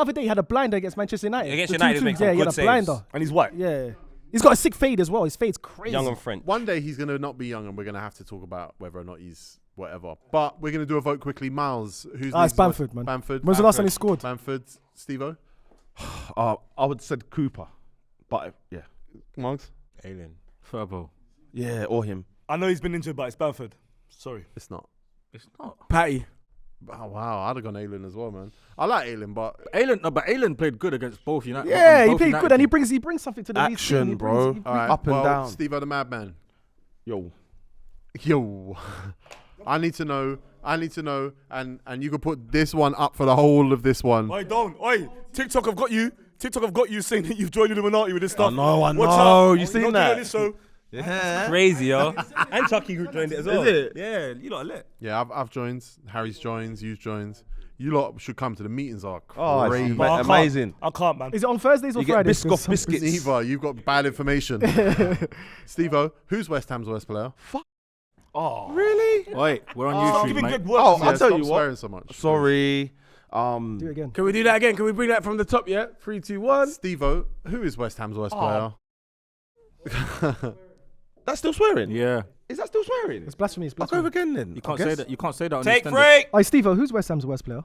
Speaker 10: other day he had a blinder against Manchester United.
Speaker 8: Against
Speaker 10: The
Speaker 8: United,
Speaker 10: 2-2,
Speaker 8: makes
Speaker 10: yeah,
Speaker 8: some
Speaker 10: he had
Speaker 8: good
Speaker 10: a
Speaker 8: saves.
Speaker 10: blinder.
Speaker 4: And he's white.
Speaker 10: Yeah. He's got a sick fade as well. His fade's crazy.
Speaker 8: Young and French.
Speaker 1: One day he's going to not be young and we're going to have to talk about whether or not he's whatever. But we're going to do a vote quickly. Miles, who's
Speaker 10: It's Bamford, man.
Speaker 1: Bamford.
Speaker 10: When's the last time he scored?
Speaker 1: Bamford. Stevo.
Speaker 5: I would said Cooper, but yeah,
Speaker 1: Margs.
Speaker 3: Alien.
Speaker 9: Firpo.
Speaker 5: yeah, or him.
Speaker 4: I know he's been injured, but it's Bamford. Sorry.
Speaker 1: It's not.
Speaker 9: It's not.
Speaker 7: Patty.
Speaker 1: Oh, wow. I'd have gone Alien as well, man. I like Alien, but
Speaker 9: But Alien played good against both United.
Speaker 10: Yeah, he
Speaker 9: both
Speaker 10: played
Speaker 9: United
Speaker 10: good and he
Speaker 9: teams.
Speaker 10: brings something to the Leeds team.
Speaker 5: Action,
Speaker 10: He
Speaker 5: bro.
Speaker 10: brings-
Speaker 1: all right.
Speaker 5: Up and down.
Speaker 1: Stevo the Madman.
Speaker 5: Yo,
Speaker 1: I need to know, and you can put this one up for the whole of this one.
Speaker 4: Oi, don't. Oi, TikTok have got you. TikTok have got you saying that you've joined the Illuminati with this stuff.
Speaker 5: I know.
Speaker 4: Watch
Speaker 5: You
Speaker 4: out.
Speaker 5: seen
Speaker 4: Not
Speaker 5: that?
Speaker 4: doing this, so.
Speaker 5: Yeah.
Speaker 8: Crazy, yo.
Speaker 3: And Chucky joined it as well.
Speaker 5: Is it?
Speaker 3: Yeah, you lot are lit.
Speaker 1: Yeah, I've joined. Harry's joins. You've joined. You lot should come to the meetings. Are
Speaker 5: Oh,
Speaker 1: crazy.
Speaker 5: it's
Speaker 4: But I can't.
Speaker 5: amazing.
Speaker 4: I can't, man.
Speaker 10: Is it on Thursdays or
Speaker 5: You get
Speaker 10: Fridays?
Speaker 5: Biscoff biscuits.
Speaker 1: Neither. You've got bad information. Stevo, who's West Ham's worst player?
Speaker 4: Oh.
Speaker 5: Really?
Speaker 9: Wait, we're on
Speaker 4: Stop
Speaker 9: YouTube,
Speaker 4: giving
Speaker 9: mate.
Speaker 4: good words.
Speaker 5: Oh,
Speaker 1: Yeah,
Speaker 5: I'll tell
Speaker 1: stop
Speaker 5: you what.
Speaker 1: swearing so much.
Speaker 5: Sorry.
Speaker 10: Do it again.
Speaker 7: Can we do that again? Can we bring that from the top, yeah? 3, 2, 1.
Speaker 1: Stevo, who is West Ham's worst player?
Speaker 5: That's still swearing.
Speaker 9: Yeah,
Speaker 5: Is that still swearing?
Speaker 10: It's blasphemy. It's
Speaker 5: I'll go
Speaker 10: blasphemy.
Speaker 5: again then.
Speaker 9: you can't
Speaker 5: I
Speaker 9: say
Speaker 5: guess.
Speaker 9: that. You can't say that. On
Speaker 8: Take
Speaker 9: the
Speaker 8: three.
Speaker 10: Hey, Stevo, who's West Ham's worst player?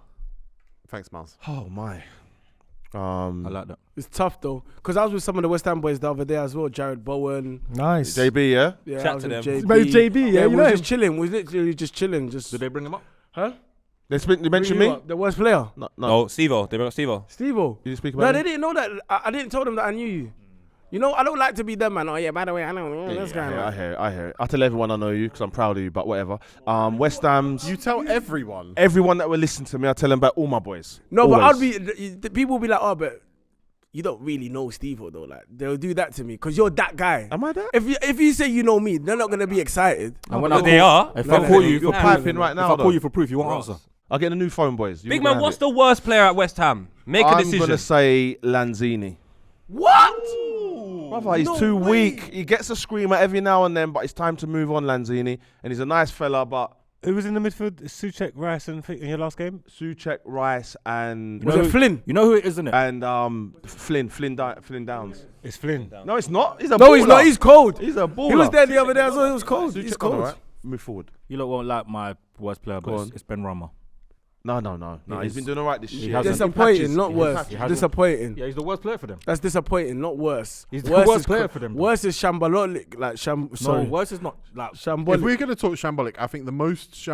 Speaker 1: Thanks, Miles.
Speaker 5: Oh my.
Speaker 9: I like that.
Speaker 7: It's tough though, because I was with some of the West Ham boys the other day as well. Jared Bowen.
Speaker 10: Nice.
Speaker 5: JB, yeah.
Speaker 7: Yeah,
Speaker 8: Chat
Speaker 7: I was
Speaker 8: to
Speaker 7: with
Speaker 8: them.
Speaker 7: JB.
Speaker 10: But it's JB, yeah, you
Speaker 7: we
Speaker 10: know
Speaker 7: were
Speaker 10: him.
Speaker 7: just chilling. We was literally just chilling. Just
Speaker 9: Did they bring him up?
Speaker 7: huh?
Speaker 5: They mentioned me.
Speaker 7: The worst player.
Speaker 5: No.
Speaker 8: No, Stevo. They brought up Stevo.
Speaker 7: Stevo.
Speaker 5: You speak
Speaker 7: No,
Speaker 5: about
Speaker 7: they
Speaker 5: me?
Speaker 7: didn't know that. I didn't tell them that I knew you. You know, I don't like to be them, man. Oh yeah, by the way, I know. This guy.
Speaker 5: I hear it. I tell everyone I know you because I'm proud of you, but whatever. West Ham's.
Speaker 1: You tell everyone.
Speaker 5: Everyone that will listen to me, I tell them about all my boys.
Speaker 7: No, but I'll
Speaker 5: Always.
Speaker 7: be. The people will be like, oh, but you don't really know Stevo though. Like they'll do that to me because you're that guy.
Speaker 5: Am I that?
Speaker 7: If you say you know me, they're not gonna be excited.
Speaker 9: And when
Speaker 8: But they are.
Speaker 9: If
Speaker 7: No,
Speaker 9: I
Speaker 7: no,
Speaker 9: call
Speaker 7: no,
Speaker 9: you
Speaker 7: you're
Speaker 9: for
Speaker 5: piping
Speaker 9: proof,
Speaker 5: right now,
Speaker 9: if I call
Speaker 5: though.
Speaker 9: you for proof, you won't answer.
Speaker 5: I'll get a new phone, boys.
Speaker 8: Big man, what's the worst player at West Ham? Make a
Speaker 5: I'm
Speaker 8: decision.
Speaker 5: gonna say Lanzini.
Speaker 7: What?
Speaker 5: Brother, he's too weak. He gets a screamer every now and then, but it's time to move on, Lanzini. And he's a nice fella, but
Speaker 3: Who was in the midfield? Souček, Rice, and in your last game?
Speaker 5: Souček, Rice, and
Speaker 7: Was it Flynn?
Speaker 9: You know who it is, isn't it?
Speaker 5: Flynn Downs.
Speaker 3: It's Flynn.
Speaker 5: No, it's not. He's a
Speaker 7: No, he's
Speaker 5: baller.
Speaker 7: not. He's cold.
Speaker 5: He's a baller.
Speaker 7: He was there the other day as well. He was cold.
Speaker 5: Souček
Speaker 7: He's
Speaker 5: done
Speaker 7: cold.
Speaker 5: alright. Move forward.
Speaker 9: You lot won't like my worst player,
Speaker 5: Go
Speaker 9: but
Speaker 5: on.
Speaker 9: it's Ben Rama.
Speaker 5: No. He's been doing alright this year.
Speaker 9: hasn't.
Speaker 7: Disappointing, not
Speaker 5: He
Speaker 7: worse.
Speaker 5: hasn't.
Speaker 7: Disappointing.
Speaker 9: Yeah, he's the worst player for them.
Speaker 7: That's disappointing, not worse.
Speaker 9: He's the worst
Speaker 7: is
Speaker 9: player for them, bro.
Speaker 7: Worse is shambolic, like sorry,
Speaker 9: No, worse is not like.
Speaker 1: If
Speaker 7: shambolic.
Speaker 1: we're going to talk shambolic, I think the most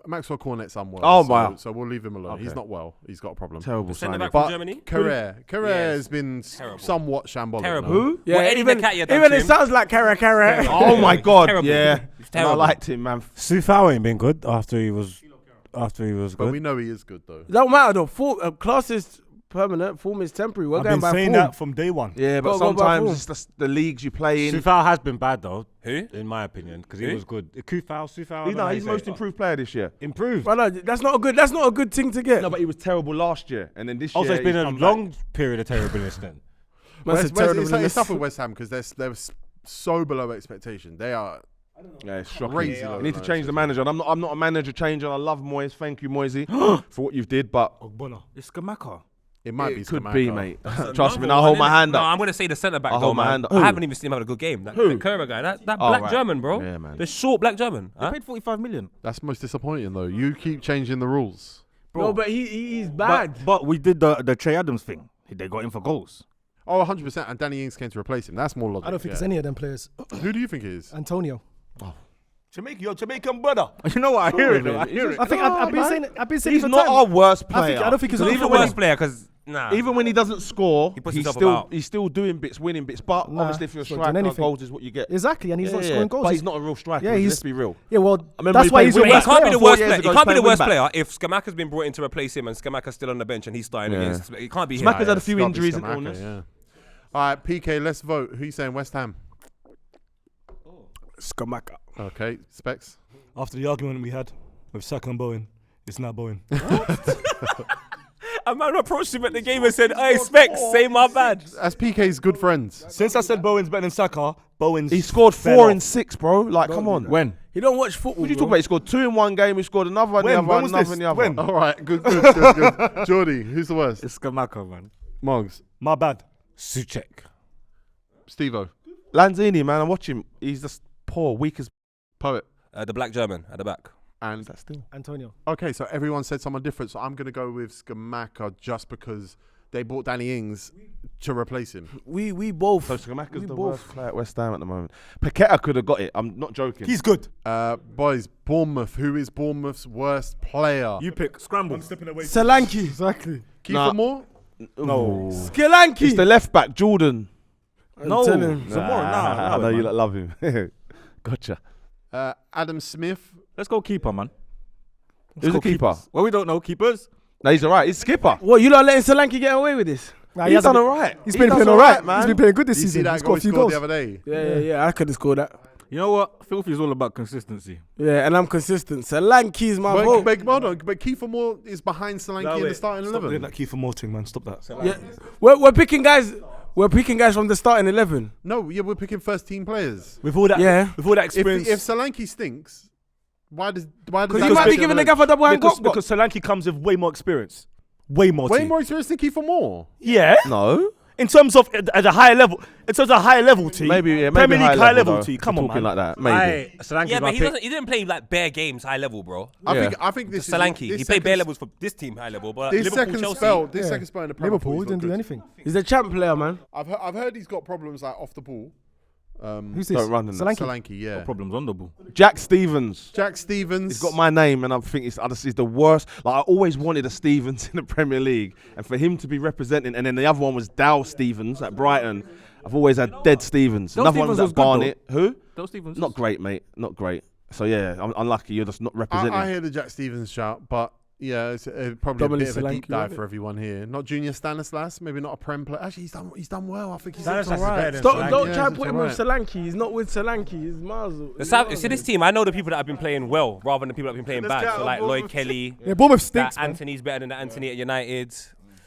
Speaker 1: Maxwell Cornet's unwell.
Speaker 5: Oh,
Speaker 1: so,
Speaker 5: wow.
Speaker 1: So we'll leave him alone.
Speaker 5: Okay.
Speaker 1: He's not well. He's got a problem.
Speaker 5: Terrible
Speaker 8: Centre
Speaker 5: signing.
Speaker 8: back from
Speaker 1: But
Speaker 8: Germany.
Speaker 1: Carrere
Speaker 8: Yes.
Speaker 1: has been
Speaker 8: Terrible.
Speaker 1: somewhat shambolic.
Speaker 8: Terrible.
Speaker 1: no?
Speaker 7: Who?
Speaker 8: Well, Eddie Nketiah done
Speaker 7: even
Speaker 8: to
Speaker 7: it
Speaker 8: him.
Speaker 7: sounds like Cara.
Speaker 5: Oh my God,
Speaker 8: Terrible.
Speaker 5: yeah.
Speaker 8: He's
Speaker 5: And I
Speaker 8: terrible.
Speaker 5: liked him, man.
Speaker 3: Soufal ain't been good after he was
Speaker 1: But
Speaker 3: good.
Speaker 1: we know he is good, though.
Speaker 7: Don't matter though. Class is permanent. Form is temporary. We're
Speaker 4: I've
Speaker 7: going
Speaker 4: been
Speaker 7: by
Speaker 4: saying
Speaker 7: form.
Speaker 4: that from day one.
Speaker 5: Yeah, but
Speaker 7: Go by
Speaker 5: sometimes
Speaker 7: form.
Speaker 5: it's just the leagues you play in.
Speaker 3: Soufal has been bad though,
Speaker 8: Who?
Speaker 3: in my opinion, because he
Speaker 8: Who?
Speaker 3: was good. Soufal.
Speaker 5: He's most improved player this year.
Speaker 3: Improved.
Speaker 7: But no, that's not a good. That's not a good thing to get.
Speaker 5: No, but he was terrible last year, and then this
Speaker 3: Also,
Speaker 5: year
Speaker 3: it's been
Speaker 5: he's
Speaker 3: a
Speaker 5: come
Speaker 3: long period of terribleness then.
Speaker 7: That's a terrible
Speaker 1: It's
Speaker 7: list.
Speaker 1: tough with West Ham because they're so below expectation. They are.
Speaker 5: back. Yeah, it's shocking.
Speaker 1: Crazy
Speaker 5: You
Speaker 1: low
Speaker 5: need to
Speaker 1: now,
Speaker 5: change the manager. And I'm not a manager changer. I love Moyes. Thank you, Moisey, for what you've did. But
Speaker 9: It's Skamaka.
Speaker 1: It might be.
Speaker 5: it could
Speaker 1: Skamaka.
Speaker 5: be, mate. Trust me.
Speaker 8: Another
Speaker 5: Now I'll hold
Speaker 8: one,
Speaker 5: my
Speaker 8: innit?
Speaker 5: hand
Speaker 8: No,
Speaker 5: up.
Speaker 8: I'm going to say the centre back
Speaker 5: I'll
Speaker 8: though,
Speaker 5: hold my
Speaker 8: man.
Speaker 5: hand up.
Speaker 8: I
Speaker 5: Who?
Speaker 8: haven't even seen him have a good game. That
Speaker 5: Who?
Speaker 8: Kerr guy, that
Speaker 5: Oh,
Speaker 8: black
Speaker 5: right.
Speaker 8: German, bro.
Speaker 5: Yeah, man.
Speaker 8: The short black German.
Speaker 9: They
Speaker 8: Huh?
Speaker 9: paid 45 million.
Speaker 1: That's most disappointing, though. You keep changing the rules.
Speaker 7: No, but he's bad.
Speaker 9: But we did the Trey Adams thing. They got him for goals.
Speaker 1: Oh, 100%. And Danny Ings came to replace him. That's more logic.
Speaker 10: I don't think it's any of them players.
Speaker 1: Who do you think it is?
Speaker 10: Antonio.
Speaker 4: Your Jamaican brother.
Speaker 9: You know what? I hear it.
Speaker 5: man.
Speaker 9: I hear it.
Speaker 10: I think I've been saying it. I've been saying
Speaker 5: He's
Speaker 10: it for
Speaker 5: not
Speaker 10: time.
Speaker 5: our worst player.
Speaker 10: I don't think he's
Speaker 8: He's
Speaker 10: on
Speaker 8: the worst player because Nah.
Speaker 5: Even when he doesn't score,
Speaker 8: He puts
Speaker 5: he's
Speaker 8: himself about.
Speaker 5: still doing bits, winning bits. But obviously, if you're a
Speaker 10: he's not doing
Speaker 5: striker,
Speaker 10: anything.
Speaker 5: goals is what you get.
Speaker 10: Exactly, and he's not scoring goals.
Speaker 5: But he's not a real striker.
Speaker 10: Yeah,
Speaker 5: Let's be real.
Speaker 10: Yeah, well,
Speaker 5: remember
Speaker 10: that's
Speaker 5: he
Speaker 10: why
Speaker 5: played
Speaker 10: he's your
Speaker 5: wing
Speaker 8: He
Speaker 10: best
Speaker 5: back.
Speaker 8: can't be the
Speaker 10: player.
Speaker 8: worst
Speaker 5: 4
Speaker 8: player.
Speaker 5: years
Speaker 8: He
Speaker 5: ago,
Speaker 8: can't be the
Speaker 5: he's playing
Speaker 8: worst
Speaker 5: wing
Speaker 8: player if Skamaka's been brought in to replace him and Skamaka's still on the bench and he's starting against. It can't be him.
Speaker 5: Skamaka's had a few
Speaker 1: It's gotta be
Speaker 5: injuries and
Speaker 1: Skamaka,
Speaker 5: illness.
Speaker 1: Yeah. All right, PK, let's vote. Who you saying? West Ham.
Speaker 7: Skamaka.
Speaker 1: Okay, Specs.
Speaker 4: After the argument we had with Saka and Bowen, it's now Bowen.
Speaker 8: A man approached him at the game and said, "Hey, Specs, say my bad."
Speaker 1: That's PK's good friends.
Speaker 4: Since I said Bowen's better than Saka, Bowen's
Speaker 5: He scored
Speaker 4: fell
Speaker 5: 4
Speaker 4: off.
Speaker 5: and 6, bro. Like, come on.
Speaker 7: When? He don't watch football.
Speaker 5: What are you talking about? He scored 2 in one game. He scored another in the other,
Speaker 4: When was
Speaker 5: another
Speaker 4: this?
Speaker 5: in the other.
Speaker 4: When?
Speaker 1: All right, good. Jordy, who's the worst?
Speaker 9: It's Skamaka, man.
Speaker 1: Margs.
Speaker 4: My bad.
Speaker 3: Suchek.
Speaker 1: Stevo.
Speaker 5: Lanzini, man, I watch him. He's just poor, weak as
Speaker 1: Poet.
Speaker 8: The black German at the back.
Speaker 1: And
Speaker 5: that still.
Speaker 10: Antonio.
Speaker 1: okay, so everyone said someone different. So I'm going to go with Skamaka just because they bought Danny Ings to replace him.
Speaker 7: We both.
Speaker 5: So Skamaka's
Speaker 7: we
Speaker 5: the
Speaker 7: both.
Speaker 5: worst player at West Ham at the moment. Paqueta could have got it. I'm not joking.
Speaker 4: He's good.
Speaker 1: Boys, Bournemouth. Who is Bournemouth's worst player?
Speaker 4: You pick Scramble. I'm stepping away.
Speaker 7: Solanke. Exactly.
Speaker 1: Kiefer Moore?
Speaker 5: No.
Speaker 7: Skilanki.
Speaker 5: It's the left back, Jordan.
Speaker 7: No.
Speaker 5: I know you lot love him. Gotcha.
Speaker 1: Adam Smith.
Speaker 9: Let's go keeper, man.
Speaker 5: Who's the keeper?
Speaker 9: Well, we don't know keepers.
Speaker 5: No, he's alright. He's skipper.
Speaker 7: What, you not letting Solanke get away with this?
Speaker 10: Nah,
Speaker 5: He's done alright.
Speaker 10: He's been playing alright, man. He's been playing good this
Speaker 1: Did you see
Speaker 10: season.
Speaker 1: that
Speaker 10: He's
Speaker 1: goal
Speaker 10: got a
Speaker 1: he
Speaker 10: few
Speaker 1: scored
Speaker 10: goals.
Speaker 1: the other day?
Speaker 7: Yeah. I could have scored that.
Speaker 9: You know what? Filthy is all about consistency.
Speaker 7: Yeah, and I'm consistent. Solanke's my vote.
Speaker 1: But Kiefer Moore is behind Solanke in the starting
Speaker 4: Stop doing
Speaker 1: 11.
Speaker 4: that Kiefer Moore thing, man. Stop that.
Speaker 7: Yeah. We're picking guys. We're picking guys from the starting 11.
Speaker 1: No, yeah, we're picking first team players.
Speaker 4: With all that, with all that experience.
Speaker 1: If Solanke stinks, why does
Speaker 7: Because
Speaker 1: that
Speaker 7: you might be
Speaker 1: fit
Speaker 7: giving
Speaker 1: the
Speaker 7: the gaffer double hand
Speaker 4: because,
Speaker 7: box.
Speaker 4: because Solanke comes with way more experience. Way more.
Speaker 1: way more experience than Kiefer Moore?
Speaker 4: Yeah.
Speaker 5: No.
Speaker 4: In terms of at a higher level, in terms of a higher level team.
Speaker 5: Maybe
Speaker 4: Premier League high level
Speaker 5: though,
Speaker 4: team. Come on,
Speaker 5: talking
Speaker 4: man.
Speaker 5: like that. Maybe.
Speaker 8: Yeah, but he didn't play like bare games high level, bro.
Speaker 1: I think this
Speaker 8: Solanke.
Speaker 1: is
Speaker 8: He played bare levels for this team high level, but
Speaker 1: This
Speaker 8: Liverpool,
Speaker 1: second
Speaker 8: Chelsea.
Speaker 1: spell, second spell in the Premier
Speaker 10: Liverpool
Speaker 1: League
Speaker 10: didn't do anything.
Speaker 7: He's a champ player, man.
Speaker 1: I've heard he's got problems like off the ball.
Speaker 10: Who's this?
Speaker 5: Don't run in that.
Speaker 10: Solanke.
Speaker 1: Solanke, yeah.
Speaker 9: Problems on the ball.
Speaker 5: Jack Stevens.
Speaker 1: Jack Stevens.
Speaker 5: He's got my name, and I think he's the worst. Like, I always wanted a Stevens in the Premier League, and for him to be representing, and then the other one was Dow Stevens at Brighton. I've always had dead Stevens.
Speaker 9: Dale
Speaker 5: Another one was
Speaker 9: Stevens
Speaker 5: at
Speaker 9: was
Speaker 5: Barnet. Who?
Speaker 9: Dale Stevens.
Speaker 5: Not great, mate. Not great. So yeah, I'm unlucky. You're just not representing.
Speaker 1: I hear the Jack Stevens shout, but yeah, it's probably
Speaker 7: Probably
Speaker 1: a bit of a deep
Speaker 7: Solanke,
Speaker 1: dive
Speaker 7: wasn't
Speaker 1: for everyone here. Not Junior Stanislas, maybe not a Prem player. Actually, he's done well. I think he's
Speaker 3: Stanislas is
Speaker 1: alright.
Speaker 3: better than
Speaker 7: Don't
Speaker 3: Solanke.
Speaker 7: try
Speaker 1: Yeah,
Speaker 7: and put him
Speaker 1: it's
Speaker 7: with Solanke. He's not with Solanke. He's miles.
Speaker 8: See this team, I know the people that have been playing well rather than the people that have been playing bad. So like Lloyd Kelly,
Speaker 10: Yeah, Bournemouth
Speaker 8: that
Speaker 10: stinks, man.
Speaker 8: Anthony's better than the Anthony at United.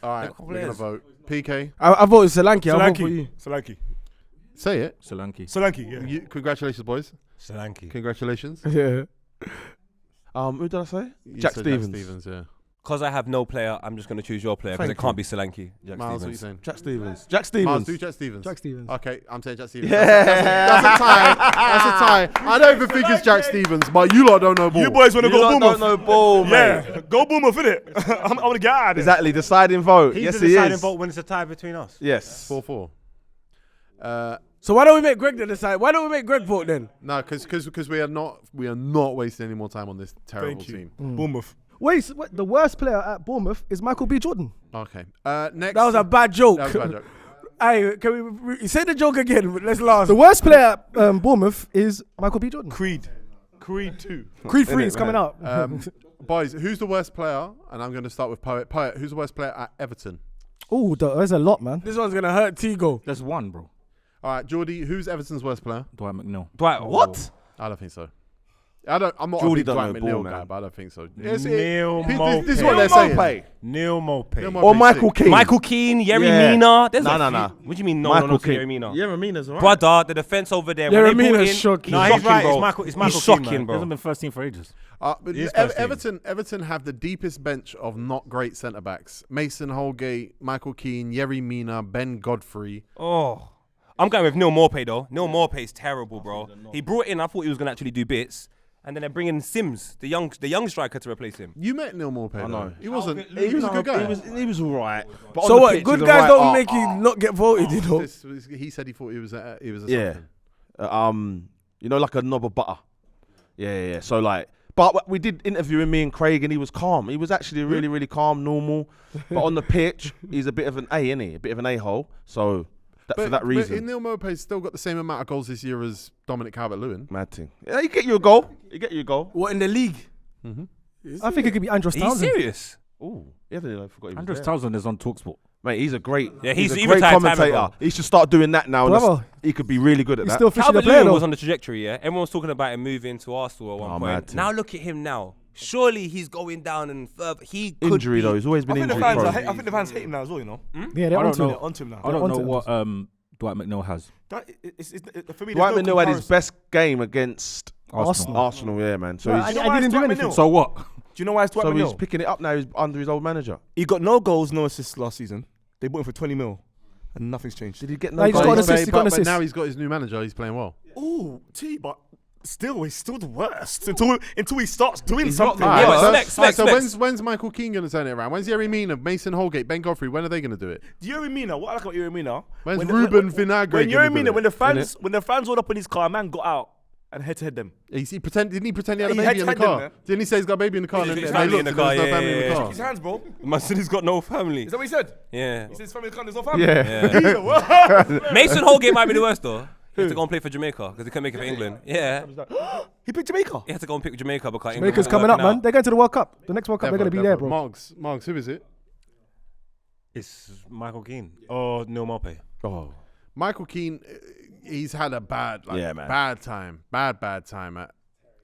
Speaker 1: All right, we're gonna vote. PK,
Speaker 7: I voted Solanke. I vote for you.
Speaker 4: Solanke.
Speaker 1: say it.
Speaker 9: Solanke.
Speaker 4: Solanke, yeah.
Speaker 1: Congratulations, boys.
Speaker 3: Solanke.
Speaker 1: Congratulations.
Speaker 7: Yeah.
Speaker 5: Who did I say?
Speaker 1: You
Speaker 5: Jack
Speaker 1: said
Speaker 5: Stevens.
Speaker 1: yeah.
Speaker 8: Because I have no player, I'm just going to choose your player because
Speaker 5: Thank
Speaker 8: it can't be Solanke. Jack
Speaker 1: Miles, what are you
Speaker 8: Stevens.
Speaker 1: saying?
Speaker 5: Jack Stevens. Jack
Speaker 1: Miles,
Speaker 5: Stevens.
Speaker 1: do Jack Stevens.
Speaker 10: Jack Stevens.
Speaker 1: Okay, I'm saying Jack Stevens.
Speaker 5: Yeah.
Speaker 1: That's a tie. That's a tie. I don't even think it's Jack Stevens, but you lot don't know ball.
Speaker 4: You boys want to
Speaker 5: You
Speaker 4: go
Speaker 5: lot
Speaker 4: Bournemouth?
Speaker 5: don't know ball, mate.
Speaker 4: Yeah, go Bournemouth, innit? I'm going to get out of there.
Speaker 5: Exactly. Deciding vote.
Speaker 3: He's
Speaker 5: Yes,
Speaker 3: the
Speaker 5: he
Speaker 3: deciding
Speaker 5: is.
Speaker 3: vote when it's a tie between us.
Speaker 5: Yes.
Speaker 1: 4-4.
Speaker 7: So why don't we make Greg decide? Why don't we make Greg vote then?
Speaker 1: No, because we are not wasting any more time on this terrible
Speaker 4: Thank you.
Speaker 1: team.
Speaker 4: Bournemouth.
Speaker 10: Wait, so the worst player at Bournemouth is Michael B. Jordan.
Speaker 1: Okay. Next.
Speaker 7: That was a bad joke.
Speaker 1: That was a bad joke.
Speaker 7: Hey, can we say the joke again? Let's last.
Speaker 10: The worst player at Bournemouth is Michael B. Jordan.
Speaker 4: Creed 2.
Speaker 10: Creed 3 is coming out.
Speaker 1: Boys, who's the worst player? And I'm going to start with Poet. Poet, who's the worst player at Everton?
Speaker 10: Oh, there's a lot, man.
Speaker 7: This one's gonna hurt Tigo.
Speaker 9: There's one, bro.
Speaker 1: All right, Jordy, who's Everton's worst player?
Speaker 9: Dwight McNeil.
Speaker 8: Dwight, what?
Speaker 1: I don't think so. I'm not
Speaker 5: Jordy
Speaker 1: a big
Speaker 5: don't
Speaker 1: Dwight
Speaker 5: know ball,
Speaker 1: McNeil
Speaker 5: man.
Speaker 1: guy, but I don't think so.
Speaker 3: Neil
Speaker 1: This is what they're
Speaker 3: Maupay.
Speaker 1: saying.
Speaker 3: Neil Maupay.
Speaker 1: Neil Maupay.
Speaker 5: Or Michael
Speaker 1: sick.
Speaker 5: Keane.
Speaker 8: Michael Keane, Yerry
Speaker 5: Yeah.
Speaker 8: Mina. There's
Speaker 5: No,
Speaker 8: a
Speaker 5: no,
Speaker 8: few-
Speaker 5: no.
Speaker 8: What do you mean no
Speaker 5: Michael
Speaker 8: to
Speaker 5: Keane.
Speaker 8: Yerry Mina?
Speaker 5: Yeah, Ramina's alright.
Speaker 8: Brother, the defense over there. when they brought
Speaker 7: Mina's
Speaker 8: in-
Speaker 7: shocking.
Speaker 3: No,
Speaker 8: He's
Speaker 3: he's right.
Speaker 8: bro.
Speaker 3: It's Michael
Speaker 8: He's
Speaker 3: Keane,
Speaker 8: shocking,
Speaker 3: man.
Speaker 8: bro.
Speaker 9: He hasn't been first team for ages.
Speaker 1: But
Speaker 3: He is first team.
Speaker 1: Everton have the deepest bench of not great centre backs: Mason Holgate, Michael Keane, Yerry Mina, Ben Godfrey.
Speaker 8: Oh. I'm going with Neil Maupay though. Neil Maupay's terrible, bro. He brought in, I thought he was going to actually do bits. And then they're bringing Sims, the young striker, to replace him.
Speaker 1: You met Neil Maupay.
Speaker 5: I know.
Speaker 1: He wasn't. He was a good guy.
Speaker 5: He was alright. But
Speaker 7: So
Speaker 5: on the
Speaker 7: what?
Speaker 5: pitch,
Speaker 7: Good
Speaker 5: he's
Speaker 7: guys
Speaker 5: alright.
Speaker 7: don't make you not get voted, you know.
Speaker 1: He said he thought he was a
Speaker 5: Yeah.
Speaker 1: something.
Speaker 5: You know, like a knob of butter. Yeah. So like, But we did interview him, me and Craig, and he was calm. He was actually really, really calm, normal. But on the pitch, he's a bit of an A, isn't he? A bit of an a-hole. So for that reason.
Speaker 1: But Neil Maupay's still got the same amount of goals this year as Dominic Calvert-Lewin.
Speaker 5: Mad thing. Yeah, he get you a goal.
Speaker 7: What, in the league?
Speaker 10: I think it could be Andros Townsend.
Speaker 8: He's serious.
Speaker 5: Ooh, yeah, I forgot he was
Speaker 9: Andros
Speaker 5: there.
Speaker 9: Townsend is on TalkSport.
Speaker 5: Mate, he's a great.
Speaker 8: Yeah,
Speaker 5: he's a
Speaker 8: he
Speaker 5: great
Speaker 8: retired time
Speaker 5: commentator.
Speaker 8: ago.
Speaker 5: He should start doing that now.
Speaker 10: Brother.
Speaker 5: He could be really good at
Speaker 10: He's
Speaker 5: that.
Speaker 10: still fishing a player
Speaker 8: Calvert-Lewin
Speaker 10: though.
Speaker 8: was on the trajectory, yeah? Everyone was talking about him moving to Arsenal at one point.
Speaker 5: mad.
Speaker 8: Now look at him now. Surely he's going down and further. He could
Speaker 5: Injury
Speaker 8: be.
Speaker 5: though. He's always been
Speaker 4: I think
Speaker 5: injury
Speaker 4: I
Speaker 5: prone.
Speaker 4: think the fans hate him now as well, you know.
Speaker 10: Yeah, they're
Speaker 9: I don't
Speaker 10: onto
Speaker 9: know.
Speaker 10: it.
Speaker 4: Onto him now.
Speaker 9: I don't know
Speaker 10: onto
Speaker 9: what Dwight McNeil has.
Speaker 4: For me,
Speaker 5: Dwight
Speaker 4: there's no
Speaker 5: McNeil had his
Speaker 4: comparison.
Speaker 5: best game against
Speaker 10: Arsenal.
Speaker 5: Arsenal, yeah, man. So
Speaker 10: Well,
Speaker 5: he's,
Speaker 10: and he didn't do
Speaker 4: Dwight
Speaker 10: anything.
Speaker 4: McNeil?
Speaker 9: So what?
Speaker 4: Do you know why it's Dwight
Speaker 5: so he's
Speaker 4: McNeil?
Speaker 5: picking it up now. He's under his old manager.
Speaker 4: He got no goals, no assists last season. They bought him for 20 mil, and nothing's changed.
Speaker 5: Did he get
Speaker 10: No,
Speaker 5: no
Speaker 10: he's got an
Speaker 5: goals?
Speaker 10: assist. He got an
Speaker 1: But
Speaker 10: assist.
Speaker 1: now he's got his new manager. He's playing well.
Speaker 4: Ooh, but he's still the worst until he starts doing something.
Speaker 5: not
Speaker 8: Yeah,
Speaker 5: Alright,
Speaker 8: but
Speaker 5: so-
Speaker 8: Flex.
Speaker 1: So when's Michael Keane going to turn it around? When's Yerry Mina, Mason Holgate, Ben Godfrey? When are they going to do it?
Speaker 4: Yerry Mina, what I like about Yerry Mina?
Speaker 1: When's
Speaker 4: when
Speaker 1: Ruben Vinagre
Speaker 4: When
Speaker 1: gonna
Speaker 4: Yerry
Speaker 1: do
Speaker 4: Mina,
Speaker 1: it?
Speaker 4: when the fans rolled up in his car, man got out and head to head them.
Speaker 1: Didn't he pretend he had a
Speaker 4: He
Speaker 1: baby in the
Speaker 4: had them,
Speaker 1: car?
Speaker 4: man.
Speaker 1: Didn't he say he's got a baby in the car?
Speaker 8: He's
Speaker 1: and
Speaker 8: got his
Speaker 1: they
Speaker 8: family
Speaker 1: looked
Speaker 8: in the
Speaker 1: and
Speaker 8: car,
Speaker 1: there's no family in the
Speaker 8: yeah.
Speaker 1: car?
Speaker 4: His hands, bro.
Speaker 8: Man said he's got no family.
Speaker 4: Is that what he said?
Speaker 8: Yeah.
Speaker 4: He said his family can't, there's no family.
Speaker 5: Yeah.
Speaker 8: Mason Holgate might be the worst though. He had to go and play for Jamaica because he couldn't make it for England. Yeah.
Speaker 4: He picked Jamaica.
Speaker 8: He had to go and pick Jamaica because
Speaker 10: Jamaica's
Speaker 8: England
Speaker 10: coming up,
Speaker 8: wasn't
Speaker 10: man.
Speaker 8: working
Speaker 10: They're going to the World Cup. The next World Cup, they're going to be there, bro.
Speaker 1: Margs, who is it?
Speaker 3: It's Michael Keane or Neil Maupay.
Speaker 5: Oh,
Speaker 1: Michael Keane, he's had a bad time at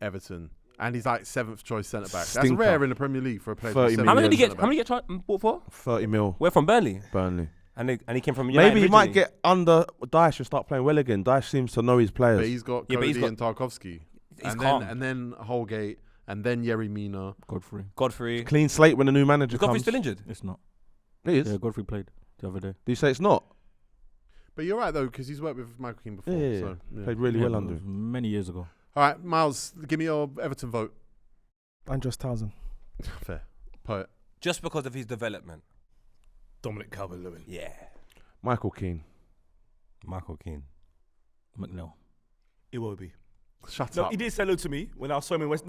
Speaker 1: Everton. And he's like 7th choice centre back. That's
Speaker 5: Stinker.
Speaker 1: rare in the Premier League for a player.
Speaker 5: 30
Speaker 1: to be
Speaker 8: How many
Speaker 1: 7th
Speaker 8: did he get?
Speaker 1: centre
Speaker 8: How many
Speaker 1: back.
Speaker 8: did he get bought for?
Speaker 5: 30 mil.
Speaker 8: We're from Burnley,
Speaker 5: Burnley.
Speaker 8: and he came from United.
Speaker 5: Maybe he might
Speaker 8: originally.
Speaker 5: get under Daesh and start playing well again. Daesh seems to know his players.
Speaker 1: But he's got
Speaker 8: Yeah, but
Speaker 1: Cody
Speaker 8: he's got-
Speaker 1: and Tarkovsky.
Speaker 8: He's
Speaker 1: and
Speaker 8: calm.
Speaker 1: then, and then Holgate. And then Yerry Mina.
Speaker 8: Godfrey.
Speaker 5: Clean slate when the new manager
Speaker 8: Is Godfrey
Speaker 5: comes.
Speaker 8: still injured?
Speaker 9: It's not.
Speaker 5: It is.
Speaker 9: Yeah, Godfrey played the other day.
Speaker 5: Do you say it's not?
Speaker 1: But you're right, though, because he's worked with Michael Keane before.
Speaker 5: Yeah,
Speaker 1: So, yeah.
Speaker 5: played really well under
Speaker 9: it was
Speaker 5: him.
Speaker 9: many years ago.
Speaker 1: All right, Miles, give me your Everton vote.
Speaker 10: Andros Townsend.
Speaker 1: Fair. Poet.
Speaker 8: Just because of his development.
Speaker 4: Dominic Calvert-Lewin.
Speaker 8: Yeah.
Speaker 5: Michael Keane.
Speaker 3: Michael Keane.
Speaker 9: McNeil.
Speaker 4: It will be.
Speaker 1: Shut
Speaker 4: No,
Speaker 1: up.
Speaker 4: he did say hello to me when I saw him in West.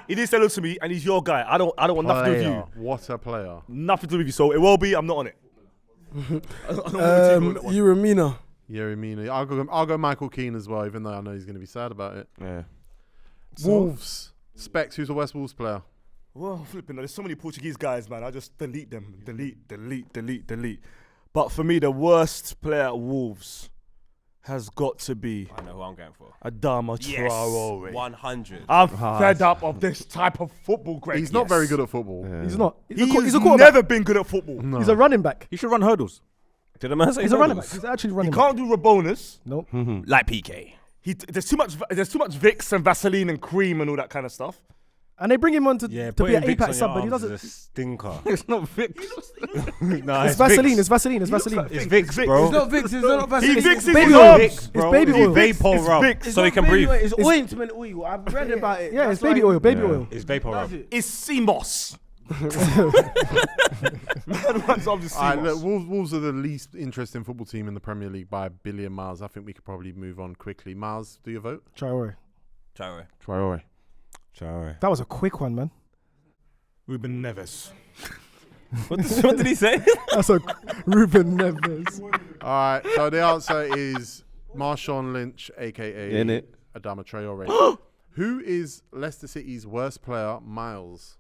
Speaker 4: He did say hello to me, and he's your guy. I don't want nothing to do with you.
Speaker 1: What a player.
Speaker 4: Nothing to do with you. So it will be. I'm not on it. I don't want to
Speaker 7: Yerry Mina.
Speaker 1: Yerry Mina. I'll go Michael Keane as well, even though I know he's going to be sad about it.
Speaker 5: Yeah.
Speaker 1: Wolves. Specs, who's a West Wolves player?
Speaker 4: Well, flipping. There's so many Portuguese guys, man. I just delete them. Delete. But for me, the worst player at Wolves has got to be
Speaker 8: I know who I'm going for.
Speaker 4: Adama
Speaker 8: Yes.
Speaker 4: Traore.
Speaker 8: 100.
Speaker 4: I'm fed up of this type of football, Greg.
Speaker 1: He's not very good at football.
Speaker 5: Yeah.
Speaker 10: He's not.
Speaker 4: He's
Speaker 10: He's a quarterback.
Speaker 4: never been good at football.
Speaker 1: No.
Speaker 10: He's a running back.
Speaker 9: He should run hurdles.
Speaker 8: Did the man say
Speaker 10: He's a running back.
Speaker 8: hurdles?
Speaker 10: He's actually
Speaker 4: He
Speaker 10: running back.
Speaker 4: can't do Rabonas.
Speaker 10: Nope.
Speaker 8: Like PK.
Speaker 4: There's too much Vicks and Vaseline and cream and all that kind of stuff.
Speaker 10: And they bring him on to
Speaker 3: Yeah,
Speaker 10: be an
Speaker 3: putting Vicks on
Speaker 10: APAC
Speaker 3: your
Speaker 10: sub, but he
Speaker 3: arms
Speaker 10: doesn't.
Speaker 3: is a stinker.
Speaker 9: It's not Vic.
Speaker 3: Nah,
Speaker 10: It's Vaseline.
Speaker 3: Vicks.
Speaker 10: It's Vaseline. It's Vaseline.
Speaker 3: It's Vicks, bro.
Speaker 7: It's not Vicks. It's not Vaseline.
Speaker 4: He
Speaker 7: It's
Speaker 4: Vicks
Speaker 10: baby
Speaker 4: his
Speaker 10: oil.
Speaker 4: arms.
Speaker 10: It's baby
Speaker 3: It's
Speaker 10: oil.
Speaker 3: vapor
Speaker 4: It's
Speaker 3: rub.
Speaker 4: Vicks.
Speaker 8: So he
Speaker 7: not
Speaker 8: can
Speaker 7: baby
Speaker 8: breathe.
Speaker 7: oil, It's ointment oil. I've read about it.
Speaker 10: Yeah,
Speaker 7: That's
Speaker 10: it's baby
Speaker 7: why-
Speaker 10: oil. Baby oil.
Speaker 3: It's vapor rub.
Speaker 4: It's CMOS. Man runs off the
Speaker 1: All right, look,
Speaker 4: CMOS.
Speaker 1: Wolves are the least interesting football team in the Premier League by a billion miles. I think we could probably move on quickly. Miles, do your vote?
Speaker 10: Traore.
Speaker 8: Traore.
Speaker 5: Traore.
Speaker 10: That was a quick one, man.
Speaker 4: Ruben Neves.
Speaker 8: What did he say?
Speaker 10: That's a Ruben Neves.
Speaker 1: All right, so the answer is Marshawn Lynch, a.k.a.
Speaker 5: In it.
Speaker 1: Adama Traore. Who is Leicester City's worst player, Miles?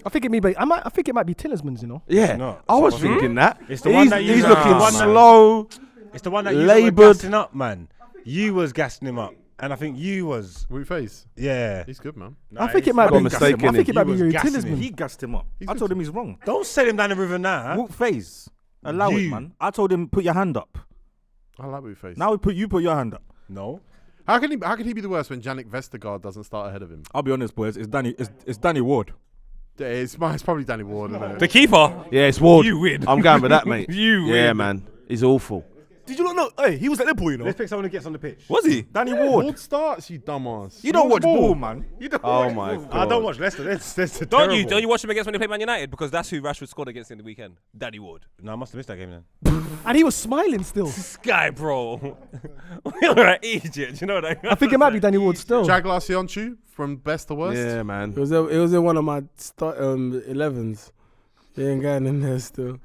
Speaker 10: I think it may be. I think it might be Tielemans. You know.
Speaker 5: Yeah.
Speaker 3: not.
Speaker 5: I was thinking that.
Speaker 3: It's the one that you-
Speaker 5: He's
Speaker 3: Nah,
Speaker 5: looking
Speaker 3: man.
Speaker 5: slow.
Speaker 3: It's the one that you were
Speaker 5: Laboured.
Speaker 3: gassing up, man. You was gassing him up. And I think you was.
Speaker 1: What face?
Speaker 3: Yeah.
Speaker 1: He's good, man.
Speaker 10: I think it might
Speaker 5: got
Speaker 10: be.
Speaker 5: mistaken
Speaker 10: I think it might be
Speaker 3: He was
Speaker 10: Yuri
Speaker 3: gassing
Speaker 10: Tielemans.
Speaker 3: him.
Speaker 9: He gassed him up.
Speaker 1: He's
Speaker 9: I
Speaker 1: good.
Speaker 9: told him he's wrong.
Speaker 3: Don't set him down the river now.
Speaker 9: Walk phase. Allow it,
Speaker 3: You.
Speaker 9: man. I told him put your hand up.
Speaker 1: I like what face.
Speaker 9: Now you put your hand up.
Speaker 3: No.
Speaker 1: How can he be the worst when Yannick Vestergaard doesn't start ahead of him?
Speaker 9: I'll be honest, boys. It's Danny Ward.
Speaker 1: Yeah, it's probably Danny Ward, isn't it?
Speaker 8: The keeper.
Speaker 5: Yeah, it's Ward.
Speaker 8: You win.
Speaker 5: I'm going with that, mate.
Speaker 8: You
Speaker 5: Yeah,
Speaker 8: win.
Speaker 5: man. He's awful.
Speaker 4: Did you not know? Hey, he was at Liverpool, you know.
Speaker 3: Let's pick someone who gets on the pitch.
Speaker 8: Was he?
Speaker 9: Danny Ward.
Speaker 1: Ward starts, you dumbass.
Speaker 9: You don't watch ball, man. You don't
Speaker 5: Oh
Speaker 9: watch
Speaker 5: my
Speaker 9: ball.
Speaker 5: god.
Speaker 3: I don't watch Leicester. That's
Speaker 8: Don't you watch him against when they play Man United? Because that's who Rashford scored against in the weekend. Danny Ward.
Speaker 3: No, I must have missed that game then.
Speaker 10: And he was smiling still.
Speaker 8: This guy, bro. You're an idiot. You know what I mean?
Speaker 10: I think it might be Danny Ward still.
Speaker 1: Jaguar Sionchu, from best to worst?
Speaker 5: Yeah, man.
Speaker 7: It was in one of my 11s. He ain't getting in there still.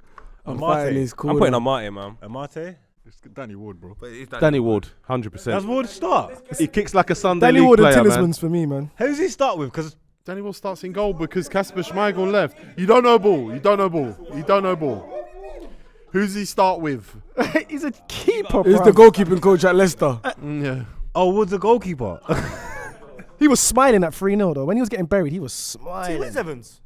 Speaker 7: I'm fighting his corner.
Speaker 8: I'm putting on Martin, man.
Speaker 3: Amate?
Speaker 6: It's Danny Ward, bro.
Speaker 8: But it's
Speaker 5: Danny Ward, 100%.
Speaker 3: That's Ward start.
Speaker 5: He kicks like a Sunday
Speaker 10: Danny
Speaker 5: league
Speaker 10: Ward and
Speaker 5: player, man.
Speaker 10: Talisman's for me, man.
Speaker 3: Who does he start with? Because
Speaker 1: Danny Ward starts in goal because Kasper Schmeichel left. You don't know ball. You don't know ball. You don't know ball. Who's he start with?
Speaker 10: He's a keeper,
Speaker 7: He's the goalkeeping coach at Leicester.
Speaker 1: Yeah.
Speaker 3: oh, Wood's the goalkeeper.
Speaker 10: He was smiling at 3-0 though. When he was getting buried, he was smiling.
Speaker 4: Where's Evans?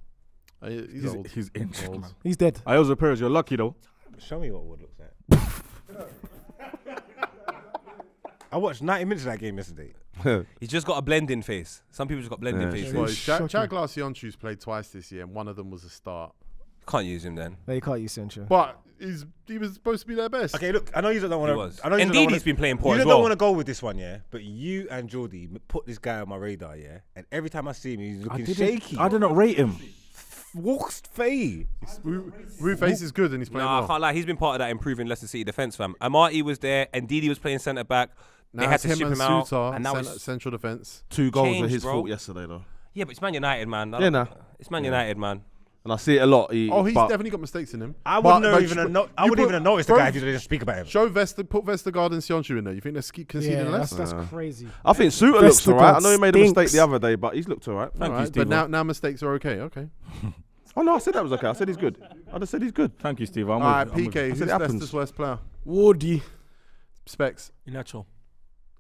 Speaker 1: He's old.
Speaker 9: He's injured, man.
Speaker 10: He's dead.
Speaker 9: Iosa Perez, you're lucky though.
Speaker 3: Show me what Wood looks like. I watched 90 minutes of that game yesterday.
Speaker 8: He's just got a blending face. Some people just got blending faces.
Speaker 1: Well, Chad Glacianchu's played twice this year, and one of them was a start.
Speaker 8: Can't use him then.
Speaker 10: No, you can't use Sancho.
Speaker 1: But he was supposed to be their best.
Speaker 3: Okay, look, I know you don't
Speaker 8: He
Speaker 3: want
Speaker 8: was.
Speaker 3: to. I know you
Speaker 8: Indeed,
Speaker 3: don't
Speaker 8: he's been playing poor
Speaker 3: You
Speaker 8: as
Speaker 3: don't
Speaker 8: well.
Speaker 3: want to go with this one, yeah. But you and Jordy put this guy on my radar, yeah. And every time I see him, he's looking shaky.
Speaker 9: I did not rate him.
Speaker 3: Walks fade.
Speaker 1: Face is good, and he's playing
Speaker 8: Nah, I
Speaker 1: well.
Speaker 8: can't lie. He's been part of that improving Leicester City defence, fam. Amati was there, and Didi was playing centre back. They
Speaker 1: Now
Speaker 8: had
Speaker 1: it's
Speaker 8: to
Speaker 1: him
Speaker 8: ship
Speaker 1: and
Speaker 8: him out,
Speaker 1: Suter,
Speaker 8: and now it's
Speaker 1: central defence.
Speaker 5: 2 goals are
Speaker 8: changed,
Speaker 5: his
Speaker 8: bro.
Speaker 5: fault yesterday, though.
Speaker 8: yeah, but it's Man United, man. It's Man United, man.
Speaker 5: And I see it a lot.
Speaker 1: He's definitely got mistakes in him.
Speaker 3: I
Speaker 1: But-
Speaker 3: wouldn't
Speaker 1: but
Speaker 3: even
Speaker 1: you
Speaker 3: have no, I
Speaker 1: put-
Speaker 3: wouldn't even have noticed the
Speaker 1: bro,
Speaker 3: guy if you didn't speak about him.
Speaker 1: Show put Vestergaard and Sionchu in there. You think they're conceding
Speaker 10: Yeah,
Speaker 1: less?
Speaker 10: that's crazy.
Speaker 5: I think Suter looks all right. I know he made a mistake
Speaker 10: stinks.
Speaker 5: the other day, but he's looked all right.
Speaker 1: All right, but now mistakes are okay. Okay.
Speaker 5: Oh, no, I said that was okay. I said he's good. I just said he's good.
Speaker 9: Thank you, Steve. I'm
Speaker 1: All right,
Speaker 9: with you.
Speaker 1: PK. Who's
Speaker 5: said it happens.
Speaker 1: Leicester's worst player?
Speaker 7: Wardy.
Speaker 1: Specs.
Speaker 4: Iheanacho.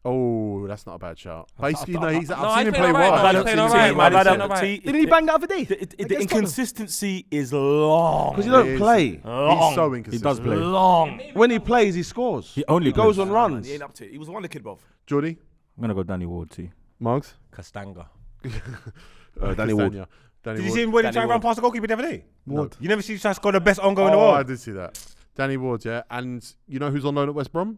Speaker 1: Oh, that's not a bad shout. Basically, no, I've
Speaker 8: he's
Speaker 1: seen him
Speaker 8: playing
Speaker 1: play
Speaker 8: alright,
Speaker 1: well.
Speaker 8: man. He's playing alright, man. He's playing alright.
Speaker 10: Didn't he bang the other day?
Speaker 4: The
Speaker 10: Against Tottenham?
Speaker 4: inconsistency is long.
Speaker 5: Because you don't
Speaker 1: It is.
Speaker 5: play.
Speaker 1: He's so inconsistent.
Speaker 9: He does play.
Speaker 4: Long.
Speaker 5: When he plays, he scores.
Speaker 9: He only
Speaker 5: goes
Speaker 9: plays.
Speaker 5: on runs.
Speaker 4: He ain't up to it. He was one of the kid, bro.
Speaker 1: Jordy,
Speaker 9: I'm gonna go Danny Ward too.
Speaker 1: Margs,
Speaker 3: Castanga.
Speaker 5: Danny Ward.
Speaker 1: Castagna. Danny
Speaker 3: Did you
Speaker 1: Ward.
Speaker 3: see him when he
Speaker 8: Danny
Speaker 3: tried to run
Speaker 8: Ward.
Speaker 3: past the goalkeeper the other day?
Speaker 1: Ward.
Speaker 3: You never see him score the best on-goal in the
Speaker 1: Oh, I
Speaker 3: world.
Speaker 1: did see that. Danny Ward, yeah. And you know who's on loan at West Brom?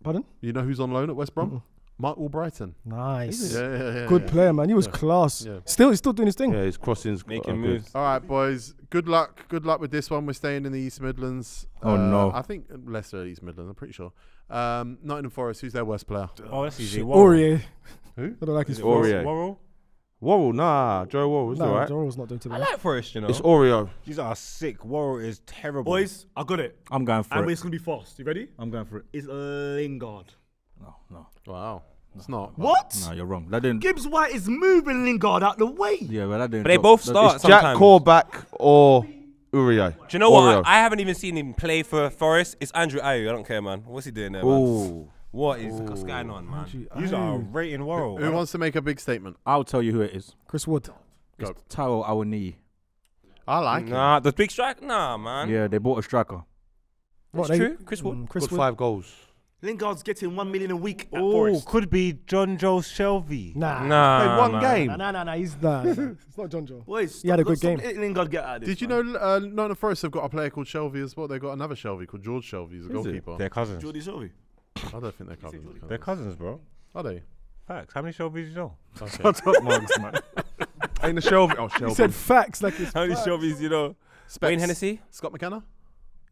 Speaker 10: Pardon?
Speaker 1: You know who's on loan at West Brom? Michael Brighton.
Speaker 10: Nice.
Speaker 1: Yeah.
Speaker 10: Good player, man. He was class.
Speaker 1: Yeah.
Speaker 10: He's still doing his thing.
Speaker 5: Yeah, his crossings.
Speaker 8: Making
Speaker 5: are
Speaker 8: moves.
Speaker 5: good.
Speaker 1: All right, boys. Good luck. Good luck with this one. We're staying in the East Midlands.
Speaker 9: Oh, no.
Speaker 1: I think Leicester East Midlands. I'm pretty sure. Nottingham Forest. Who's their worst player?
Speaker 3: Oh, that's easy.
Speaker 10: Aurier.
Speaker 1: Who?
Speaker 10: I don't like his
Speaker 5: Aurier.
Speaker 3: Worrell?
Speaker 5: Worrell, nah. Joe Worrell's all
Speaker 10: No,
Speaker 5: right.
Speaker 10: Jordan's not doing too
Speaker 8: I
Speaker 10: bad.
Speaker 8: like Forest, you know.
Speaker 5: It's Oreo.
Speaker 3: These are sick. Worrell is terrible.
Speaker 4: Boys, I got it.
Speaker 9: I'm going for
Speaker 4: And
Speaker 9: it.
Speaker 4: it's going to be fast. You ready?
Speaker 9: I'm going for it.
Speaker 4: It's Lingard.
Speaker 9: No.
Speaker 1: Wow. It's not.
Speaker 4: What?
Speaker 9: No, you're wrong. That didn't.
Speaker 4: Gibbs White is moving Lingard out the way.
Speaker 9: Yeah, but that didn't.
Speaker 8: But they
Speaker 9: that-
Speaker 8: both
Speaker 9: that-
Speaker 8: start
Speaker 5: It's Jack
Speaker 8: sometimes.
Speaker 5: Corback or Uriah.
Speaker 8: Do you know what?
Speaker 5: Oreo.
Speaker 8: I haven't even seen him play for Forest. It's Andrew Ayew. I don't care, man. What's he doing there, man?
Speaker 5: Ooh.
Speaker 8: What's going on, man?
Speaker 3: These are rating Worrell.
Speaker 1: Who wants to make a big statement?
Speaker 9: I'll tell you who it is.
Speaker 10: Chris Wood.
Speaker 9: It's Taro Awoniyi.
Speaker 1: I like it.
Speaker 8: Nah, the big strike? Nah, man.
Speaker 9: Yeah, they bought a striker.
Speaker 8: That's
Speaker 10: What,
Speaker 8: true. Chris Wood.
Speaker 10: Chris
Speaker 5: Got
Speaker 10: Wood.
Speaker 5: 5 goals.
Speaker 4: Lingard's getting 1 million a week at
Speaker 3: Oh,
Speaker 4: Forest.
Speaker 3: could be John Joe Shelby.
Speaker 10: Nah.
Speaker 8: Nah,
Speaker 5: Played one
Speaker 8: man.
Speaker 5: game.
Speaker 10: Nah. He's nah. It's not John Joe.
Speaker 4: Boys,
Speaker 10: He had a good
Speaker 4: stop
Speaker 10: game.
Speaker 4: letting Lingard get out of this.
Speaker 1: Did you know Nottingham Forest have got a player called Shelby as well? They've got another Shelby called George Shelby. He's a goalkeeper.
Speaker 3: They're cousins.
Speaker 4: Jordy Shelby?
Speaker 1: I don't think they're cousins.
Speaker 3: They're cousins, bro.
Speaker 1: Are they?
Speaker 3: Facts. How many Shelbys do you know?
Speaker 1: Okay.
Speaker 9: Shut up, Margs, man.
Speaker 5: Ain't the Shelby. Oh,
Speaker 10: He
Speaker 5: Shelby.
Speaker 10: said facts like it's
Speaker 8: How many Shelbys, you know? Wayne Hennessy?
Speaker 1: Scott McKenna?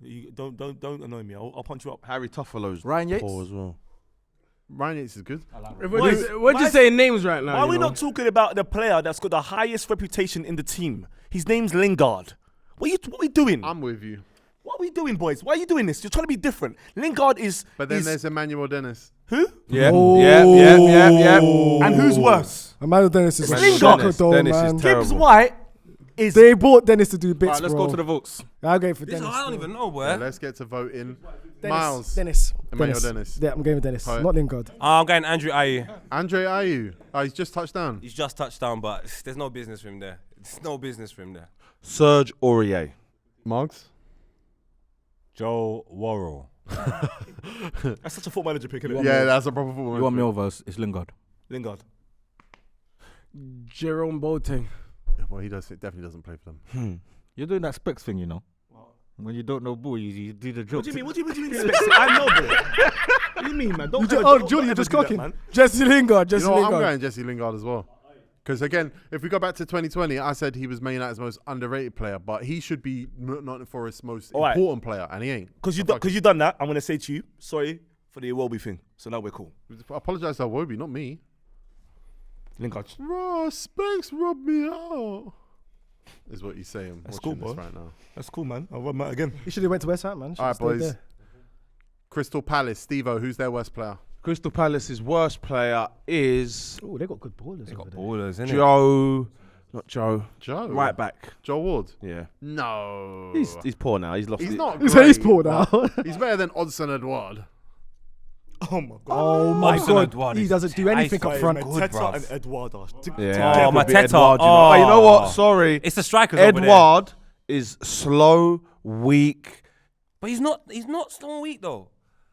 Speaker 4: You don't annoy me. I'll punch you up.
Speaker 5: Harry Toffolo's
Speaker 9: Ryan Yates.
Speaker 5: poor as well.
Speaker 1: Ryan Yates is good.
Speaker 7: We're just saying names right now.
Speaker 4: Why are we
Speaker 7: you know?
Speaker 4: not talking about the player that's got the highest reputation in the team? His name's Lingard. What are we doing?
Speaker 1: I'm with you.
Speaker 4: What are we doing, boys? Why are you doing this? You're trying to be different. Lingard is.
Speaker 1: But then
Speaker 4: is-
Speaker 1: there's Emmanuel Dennis.
Speaker 4: who?
Speaker 5: Yeah.
Speaker 10: Oh.
Speaker 4: And who's worse?
Speaker 10: Emmanuel Dennis is a
Speaker 4: Lingard.
Speaker 10: shocker though,
Speaker 5: Dennis is
Speaker 10: man.
Speaker 5: terrible.
Speaker 4: Gibbs White is.
Speaker 10: They bought Dennis to do bits,
Speaker 9: Alright, let's
Speaker 10: bro.
Speaker 9: go to the votes.
Speaker 10: I'll go for
Speaker 8: This,
Speaker 10: Dennis.
Speaker 8: I don't even know, boy.
Speaker 1: Yeah, let's get to voting.
Speaker 10: Dennis.
Speaker 1: Miles.
Speaker 10: Dennis.
Speaker 1: Emmanuel Dennis.
Speaker 10: Yeah, I'm going with Dennis.
Speaker 1: Poet.
Speaker 10: Not Lingard.
Speaker 8: I'm going Andrew Ayew.
Speaker 1: Andre Ayew. Oh, he's just touched down.
Speaker 8: He's just touched down, but there's no business for him there. There's no business for him there.
Speaker 5: Serge Aurier.
Speaker 1: Margs?
Speaker 3: Joe Worrell.
Speaker 4: That's such a foot manager pick, isn't it?
Speaker 1: Yeah, that's a proper football.
Speaker 9: You want me
Speaker 1: midfield.
Speaker 9: over? It's Lingard.
Speaker 4: Lingard.
Speaker 7: Jerome Boateng.
Speaker 1: Yeah, well, he definitely doesn't play for them.
Speaker 9: You're doing that specs thing, you know. When you don't know ball, you do the joke.
Speaker 4: What do you mean? What do you mean? I know, bro. What do you mean, man? Don't ever-
Speaker 10: Oh,
Speaker 4: don't
Speaker 10: Jordy,
Speaker 4: ever
Speaker 10: you're just
Speaker 4: do that,
Speaker 10: cocking.
Speaker 4: man.
Speaker 7: Jesse Lingard.
Speaker 1: You
Speaker 7: Jesse
Speaker 1: know what? I'm
Speaker 7: Lingard.
Speaker 1: going Jesse Lingard as well. Because again, if we go back to 2020, I said he was Man United's most underrated player, but he should be Nottingham Forest's most
Speaker 4: All right.
Speaker 1: important player, and he ain't.
Speaker 4: Because you done that, I'm gonna say to you, sorry for the Iwobi thing. So now we're cool.
Speaker 1: I apologise to Iwobi, not me.
Speaker 4: Lingard.
Speaker 1: Specs rubbed me out. Is what you're saying.
Speaker 4: That's
Speaker 1: watching
Speaker 4: cool,
Speaker 1: this
Speaker 4: bro.
Speaker 1: right now.
Speaker 4: That's cool, man. I'll run that again.
Speaker 10: He should have went to West Ham, man.
Speaker 1: All right, boys. Crystal Palace. Stevo, who's their worst player?
Speaker 5: Crystal Palace's worst player is
Speaker 10: Oh, they got good ballers.
Speaker 8: They got
Speaker 10: over there.
Speaker 8: ballers, innit?
Speaker 5: Joe. Not Joe.
Speaker 1: Joe.
Speaker 5: Right back.
Speaker 1: Joe Ward.
Speaker 5: Yeah.
Speaker 1: No.
Speaker 5: He's poor now. He's lost.
Speaker 1: He's
Speaker 5: it.
Speaker 1: not
Speaker 10: He's
Speaker 1: great.
Speaker 10: poor now.
Speaker 1: He's better than Odson Edouard.
Speaker 4: Oh my god.
Speaker 10: Oh my
Speaker 8: Odson
Speaker 10: god.
Speaker 8: Edouard
Speaker 10: He
Speaker 8: is
Speaker 10: doesn't do anything up
Speaker 8: ice
Speaker 10: front.
Speaker 8: good,
Speaker 4: Mateta
Speaker 8: bruv.
Speaker 4: and Edouard are
Speaker 5: Yeah.
Speaker 8: Oh, Mateta.
Speaker 5: Edouard,
Speaker 8: Oh.
Speaker 5: you know what? Sorry.
Speaker 8: It's the strikers over there.
Speaker 5: Edouard is slow, weak.
Speaker 8: But he's not slow and weak though.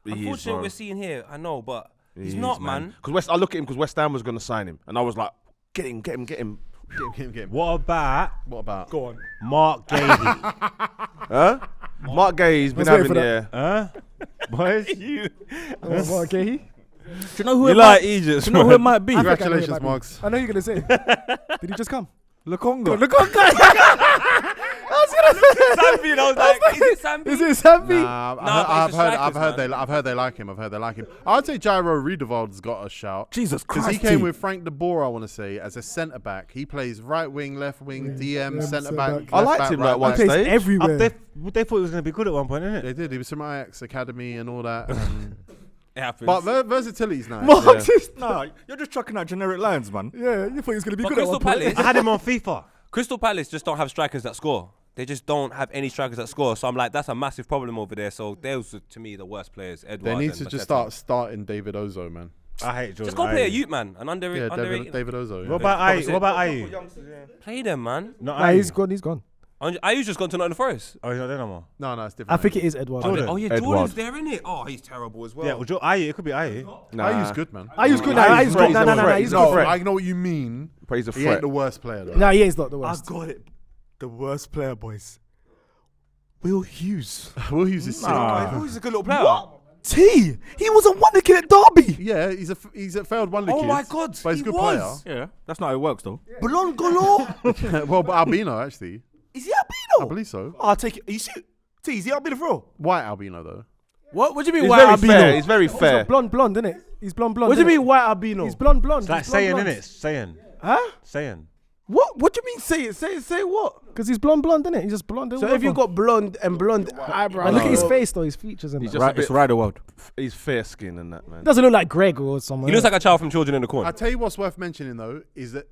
Speaker 5: He is,
Speaker 8: Unfortunately,
Speaker 5: bro.
Speaker 8: we're seeing here. I know, but he's
Speaker 5: He
Speaker 8: not,
Speaker 5: is,
Speaker 8: man.
Speaker 5: Because I look at him because West Ham was going to sign him, and I was like, get him.
Speaker 1: Get him.
Speaker 3: What about
Speaker 1: What about?
Speaker 4: Go on.
Speaker 3: Mark Gahey?
Speaker 5: Huh? Mark Gay, he's been
Speaker 10: Let's wait
Speaker 5: having
Speaker 10: for
Speaker 3: Huh? Boys?
Speaker 10: What, Gahey?
Speaker 9: Do you know who
Speaker 3: You
Speaker 9: it
Speaker 3: like
Speaker 9: might,
Speaker 3: Egypt,
Speaker 9: do you know who it might be?
Speaker 1: Congratulations, Margs.
Speaker 10: I know you're gonna say. Did he just come?
Speaker 9: Lukonga.
Speaker 8: Sambi, and I was like, is it Sambi?
Speaker 10: Is it Sambi?
Speaker 1: Nah,
Speaker 8: but
Speaker 1: I've
Speaker 8: it's
Speaker 1: heard,
Speaker 8: the
Speaker 1: I've
Speaker 8: strikers,
Speaker 1: heard, I've heard they like him. I'd say Jairo Riedewald's got a shout.
Speaker 9: Jesus
Speaker 1: Because
Speaker 9: Christ.
Speaker 1: he came with Frank de Boer, I want to say, as a centre back. He plays right wing, left wing, DM, centre back.
Speaker 10: back.
Speaker 5: I liked him like one
Speaker 10: He plays
Speaker 5: stage.
Speaker 10: everywhere.
Speaker 3: They thought he was going to be good at one point, innit?
Speaker 1: They did. He was from Ajax Academy and all that.
Speaker 8: It happens.
Speaker 1: But versatility's nice.
Speaker 10: Marks is
Speaker 9: Nah, you're just chucking out generic lines, man.
Speaker 10: Yeah, you thought he was gonna be
Speaker 8: But
Speaker 10: good at
Speaker 8: Crystal
Speaker 10: one point.
Speaker 8: Palace,
Speaker 3: I had him on FIFA.
Speaker 8: Crystal Palace just don't have strikers that score. They just don't have any strikers that score. So I'm like, that's a massive problem over there. So those are, to me, the worst players. Edouard
Speaker 1: They need
Speaker 8: and
Speaker 1: to just
Speaker 8: Mateta.
Speaker 1: start starting David Ozo, man.
Speaker 3: I hate Jordan.
Speaker 8: Just go play a youth, man. An underrated.
Speaker 1: David Ozo. Yeah.
Speaker 3: What about Ayew? What about Ayew?
Speaker 8: Play them, man.
Speaker 3: Not
Speaker 10: Nah,
Speaker 3: Ayew.
Speaker 10: he's gone. He's gone.
Speaker 8: Ayu's just gone to Nottingham Forest.
Speaker 3: Oh, he's not there no more.
Speaker 1: No, it's
Speaker 10: I
Speaker 1: different.
Speaker 10: think it is Edward.
Speaker 8: Oh yeah,
Speaker 5: Edouard.
Speaker 8: Jordan's there, innit? Oh, he's terrible as well.
Speaker 3: Yeah, well, Ayew. It could be Ayew.
Speaker 1: Ayu's good, man.
Speaker 10: Ayu's good.
Speaker 5: Nah,
Speaker 10: Nah,
Speaker 5: he's
Speaker 10: he's
Speaker 5: great.
Speaker 10: good. No, he's
Speaker 1: No,
Speaker 10: good.
Speaker 1: I know what you mean.
Speaker 5: But he's a
Speaker 1: He ain't
Speaker 5: threat.
Speaker 1: the worst player, though.
Speaker 10: No, he is not the
Speaker 4: I
Speaker 10: worst.
Speaker 4: got it. The worst player, boys. Will Hughes.
Speaker 1: Will Hughes is sick.
Speaker 8: Who's a good little player?
Speaker 4: T. He was a wonder kid at Derby.
Speaker 1: Yeah, he's a failed wonder
Speaker 8: Oh
Speaker 1: kid.
Speaker 8: my God,
Speaker 1: but he's a
Speaker 8: he
Speaker 1: good
Speaker 8: was.
Speaker 9: Yeah, that's not how it works, though.
Speaker 4: Blonde galore.
Speaker 1: player. Well, but albino actually,
Speaker 4: Is he
Speaker 1: I
Speaker 4: albino?
Speaker 1: believe so.
Speaker 4: I'll take it. Are you shit? T, is he albino for real?
Speaker 1: White albino though.
Speaker 10: What do you mean
Speaker 5: He's
Speaker 10: white
Speaker 5: very
Speaker 10: albino?
Speaker 5: fair. He's very
Speaker 10: He's
Speaker 5: fair.
Speaker 10: blonde, isn't it? He's blonde.
Speaker 7: What do you
Speaker 10: innit?
Speaker 7: mean white albino?
Speaker 10: He's blonde.
Speaker 3: It's like saying, innit? Saying.
Speaker 7: Huh?
Speaker 3: Saying.
Speaker 7: What do you mean say it? Say what?
Speaker 10: Because he's blonde, innit? He's just blonde.
Speaker 7: So if you got blonde and blonde eyebrows,
Speaker 10: And look at his face though, his features and
Speaker 5: He's
Speaker 10: that.
Speaker 5: just a bit,
Speaker 9: It's Rider World.
Speaker 5: he's fair skin and that, man.
Speaker 10: Doesn't look like Greg or someone.
Speaker 8: He looks like a child from Children in the Corn.
Speaker 1: I tell you what's worth mentioning though is that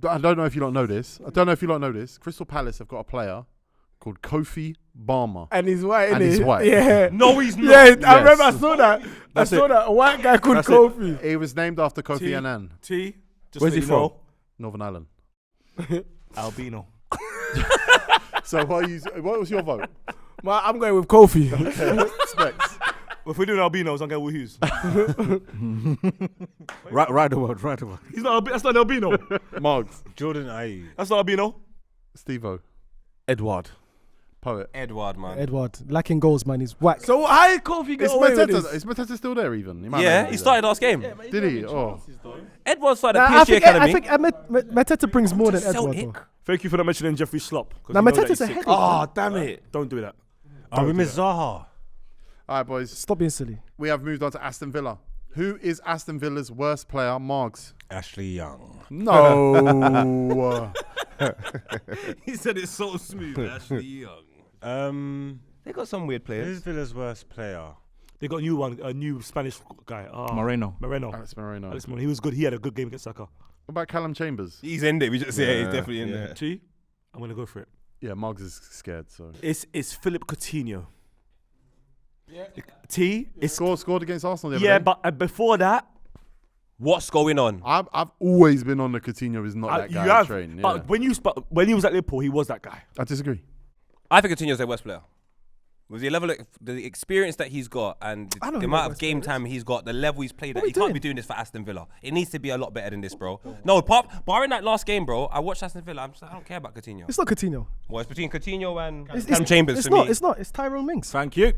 Speaker 1: I don't know if you don't know this. Crystal Palace have got a player called Kofi Balmer.
Speaker 7: and he's white,
Speaker 1: And
Speaker 7: innit?
Speaker 1: he's white.
Speaker 7: Yeah.
Speaker 8: No, he's not.
Speaker 7: Yeah, I
Speaker 1: Yes.
Speaker 7: remember I saw that.
Speaker 5: That's
Speaker 7: I saw
Speaker 5: it.
Speaker 7: that. A white guy called
Speaker 5: That's it.
Speaker 7: Kofi.
Speaker 1: He was named after Kofi
Speaker 4: T.
Speaker 1: Annan,
Speaker 4: T. Just
Speaker 5: Where's
Speaker 4: so
Speaker 5: he
Speaker 4: you know,
Speaker 1: Northern Ireland.
Speaker 4: albino.
Speaker 1: So what was your vote?
Speaker 7: Well, I'm going with Kofi.
Speaker 1: Specs.
Speaker 4: If we're doing albinos, I'm going Will Hughes.
Speaker 9: Rider World.
Speaker 4: He's not. That's not an albino.
Speaker 1: Margs.
Speaker 3: Jordan Ayew.
Speaker 4: That's not albino.
Speaker 1: Stevo.
Speaker 5: Edward.
Speaker 1: Poet.
Speaker 8: Edouard, man.
Speaker 10: Edward lacking goals, man. He's whack.
Speaker 7: So how did Kofi get away with this?
Speaker 1: Is Mateta still there even? He might
Speaker 8: Yeah,
Speaker 1: not be
Speaker 8: he
Speaker 1: there.
Speaker 8: started last game.
Speaker 1: Did he? Oh.
Speaker 8: Edouard started
Speaker 10: Nah,
Speaker 8: at
Speaker 10: I
Speaker 8: PSG
Speaker 10: think
Speaker 8: Academy.
Speaker 10: Mateta brings more than Edward.
Speaker 8: Celtic.
Speaker 10: Though.
Speaker 4: Thank you for not mentioning Jeffrey Slop. 'cause
Speaker 10: Now
Speaker 4: you know that
Speaker 10: Mateta's
Speaker 4: he's
Speaker 10: a
Speaker 4: sick.
Speaker 10: headache.
Speaker 5: Oh, damn it.
Speaker 4: Don't do that.
Speaker 3: Oh, we missed Zaha.
Speaker 1: All right, boys.
Speaker 10: Stop being silly.
Speaker 1: We have moved on to Aston Villa. Who is Aston Villa's worst player? Margs.
Speaker 3: Ashley Young.
Speaker 1: No.
Speaker 8: He said it's so smooth. Ashley Young. They got some weird
Speaker 3: Who's
Speaker 8: players.
Speaker 3: Villa's worst player?
Speaker 4: They got a new Spanish guy.
Speaker 9: Moreno.
Speaker 1: Alex Moreno.
Speaker 4: Alex Moreno. He was good. He had a good game against Saka.
Speaker 1: What about Callum Chambers?
Speaker 8: He's in there. We just he's definitely in there.
Speaker 4: T. I'm gonna go for it.
Speaker 1: Yeah, Margs is scared. So
Speaker 4: It's Philip Coutinho. Yeah. T. It's
Speaker 1: scored against Arsenal. The other
Speaker 4: yeah,
Speaker 1: day.
Speaker 4: but before that,
Speaker 8: What's going on?
Speaker 1: I've always been on the Coutinho is not that
Speaker 4: you
Speaker 1: guy
Speaker 4: have.
Speaker 1: train. Yeah.
Speaker 4: But when he was at Liverpool, he was that guy.
Speaker 1: I disagree.
Speaker 8: I think Coutinho's their worst player. With the level of the experience that he's got and
Speaker 10: I don't
Speaker 8: the
Speaker 10: think
Speaker 8: amount
Speaker 10: that
Speaker 8: of game time he's got, the level he's played at,
Speaker 10: are
Speaker 8: he
Speaker 10: we
Speaker 8: can't be
Speaker 10: doing?
Speaker 8: doing this for Aston Villa. It needs to be a lot better than this, bro. No, barring that last game, bro, I watched Aston Villa. I don't care about Coutinho.
Speaker 10: It's not Coutinho.
Speaker 8: Well, it's between Coutinho and
Speaker 10: It's
Speaker 8: Cam Chambers
Speaker 10: It's
Speaker 8: for
Speaker 10: not.
Speaker 8: me.
Speaker 10: It's not. It's Tyrone Mings.
Speaker 9: Thank you.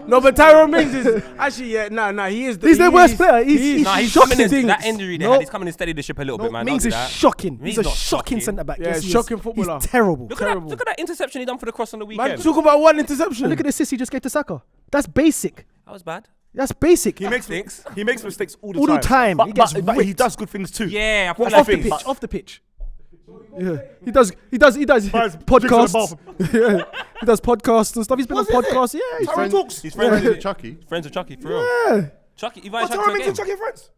Speaker 7: No, but Tyrone Mings is actually he is.
Speaker 10: He's their worst player. He's
Speaker 8: Nah, he's
Speaker 10: shocking.
Speaker 8: coming in that injury they
Speaker 10: No.
Speaker 8: had. He's coming and steady the ship a little bit, man.
Speaker 10: Mings
Speaker 8: Don't
Speaker 10: is
Speaker 8: do that.
Speaker 10: shocking.
Speaker 8: He's
Speaker 10: He's a
Speaker 8: not
Speaker 10: shocking
Speaker 8: shocking.
Speaker 10: centre back.
Speaker 7: Yeah,
Speaker 10: Yes, he is.
Speaker 7: shocking footballer.
Speaker 10: He's terrible.
Speaker 8: Look at that interception he done for the cross on the
Speaker 7: Man,
Speaker 8: weekend.
Speaker 7: talk about one interception.
Speaker 10: And look at the assist he just gave to Saka. That's basic.
Speaker 8: That was bad.
Speaker 10: That's basic.
Speaker 4: He makes mistakes all the
Speaker 10: All
Speaker 4: time.
Speaker 10: the time. He gets
Speaker 4: But he
Speaker 10: ripped.
Speaker 4: does good things too.
Speaker 8: Yeah, I feel
Speaker 10: Well,
Speaker 8: like
Speaker 10: off the
Speaker 8: things.
Speaker 10: pitch. Off the pitch. Yeah. He does podcasts. Yeah. He does podcasts and stuff. He's been on podcasts. Yeah.
Speaker 1: He's
Speaker 4: Tyrone talks.
Speaker 1: He's friends with Chucky.
Speaker 8: Friends with Chucky, for real.
Speaker 10: Yeah.
Speaker 8: Chucky, you guys
Speaker 4: Tyrone makes Chucky friends.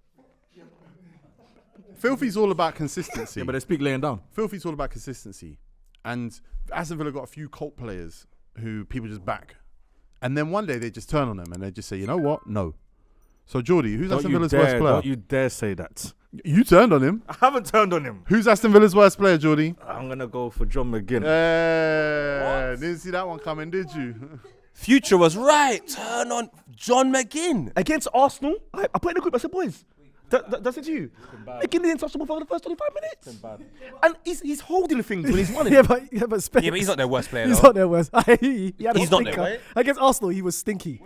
Speaker 1: Filthy's all about consistency.
Speaker 9: Yeah, but they speak laying down.
Speaker 1: Filthy's all about consistency. And Aston Villa got a few cult players who people just back. And then one day they just turn on them and they just say, you know what? No. So Jordy, who's Aston Villa's worst player?
Speaker 9: Don't you dare say that.
Speaker 1: You turned on him.
Speaker 4: I haven't turned on him.
Speaker 1: Who's Aston Villa's worst player, Jordy?
Speaker 9: I'm going to go for John McGinn.
Speaker 1: Didn't see that one coming, did you?
Speaker 8: Future was right. Turn on John McGinn.
Speaker 4: Against Arsenal, I put in a group. I said, boys, that's it to you. McGinn didn't touch the ball for the first 25 minutes. And he's holding things when he's running.
Speaker 10: Yeah, but Spence.
Speaker 8: Yeah, but he's not their worst player,
Speaker 10: He's
Speaker 8: though.
Speaker 10: not their worst. He had a
Speaker 8: He's not
Speaker 10: stinker.
Speaker 8: their worst.
Speaker 10: Against Arsenal, he was stinky.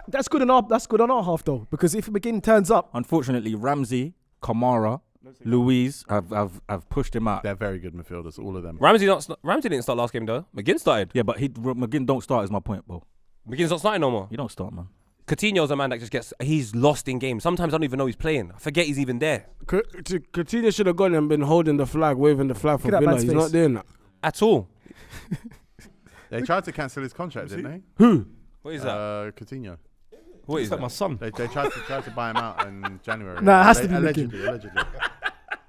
Speaker 10: That's good on our half though, because if McGinn turns up,
Speaker 9: Unfortunately, Ramsey, Kamara, Louise have pushed him out.
Speaker 1: They're very good midfielders, all of them.
Speaker 8: Ramsey didn't start last game, though. McGinn started.
Speaker 9: Yeah, but McGinn don't start is my point, bro.
Speaker 8: McGinn's not starting no more.
Speaker 9: You don't start, man.
Speaker 8: Coutinho's a man that just he's lost in games. Sometimes I don't even know he's playing. I forget he's even there.
Speaker 7: Coutinho should have gone and been holding the flag, waving the flag for
Speaker 10: Look at that
Speaker 7: Villa.
Speaker 10: man's
Speaker 7: He's
Speaker 10: face.
Speaker 7: not doing that.
Speaker 8: At all.
Speaker 1: They tried to cancel his contract, didn't they?
Speaker 7: Who?
Speaker 8: What is that?
Speaker 1: Coutinho.
Speaker 8: What is that?
Speaker 4: My son.
Speaker 1: They tried to buy him out in January.
Speaker 10: Nah, it has to be
Speaker 1: allegedly.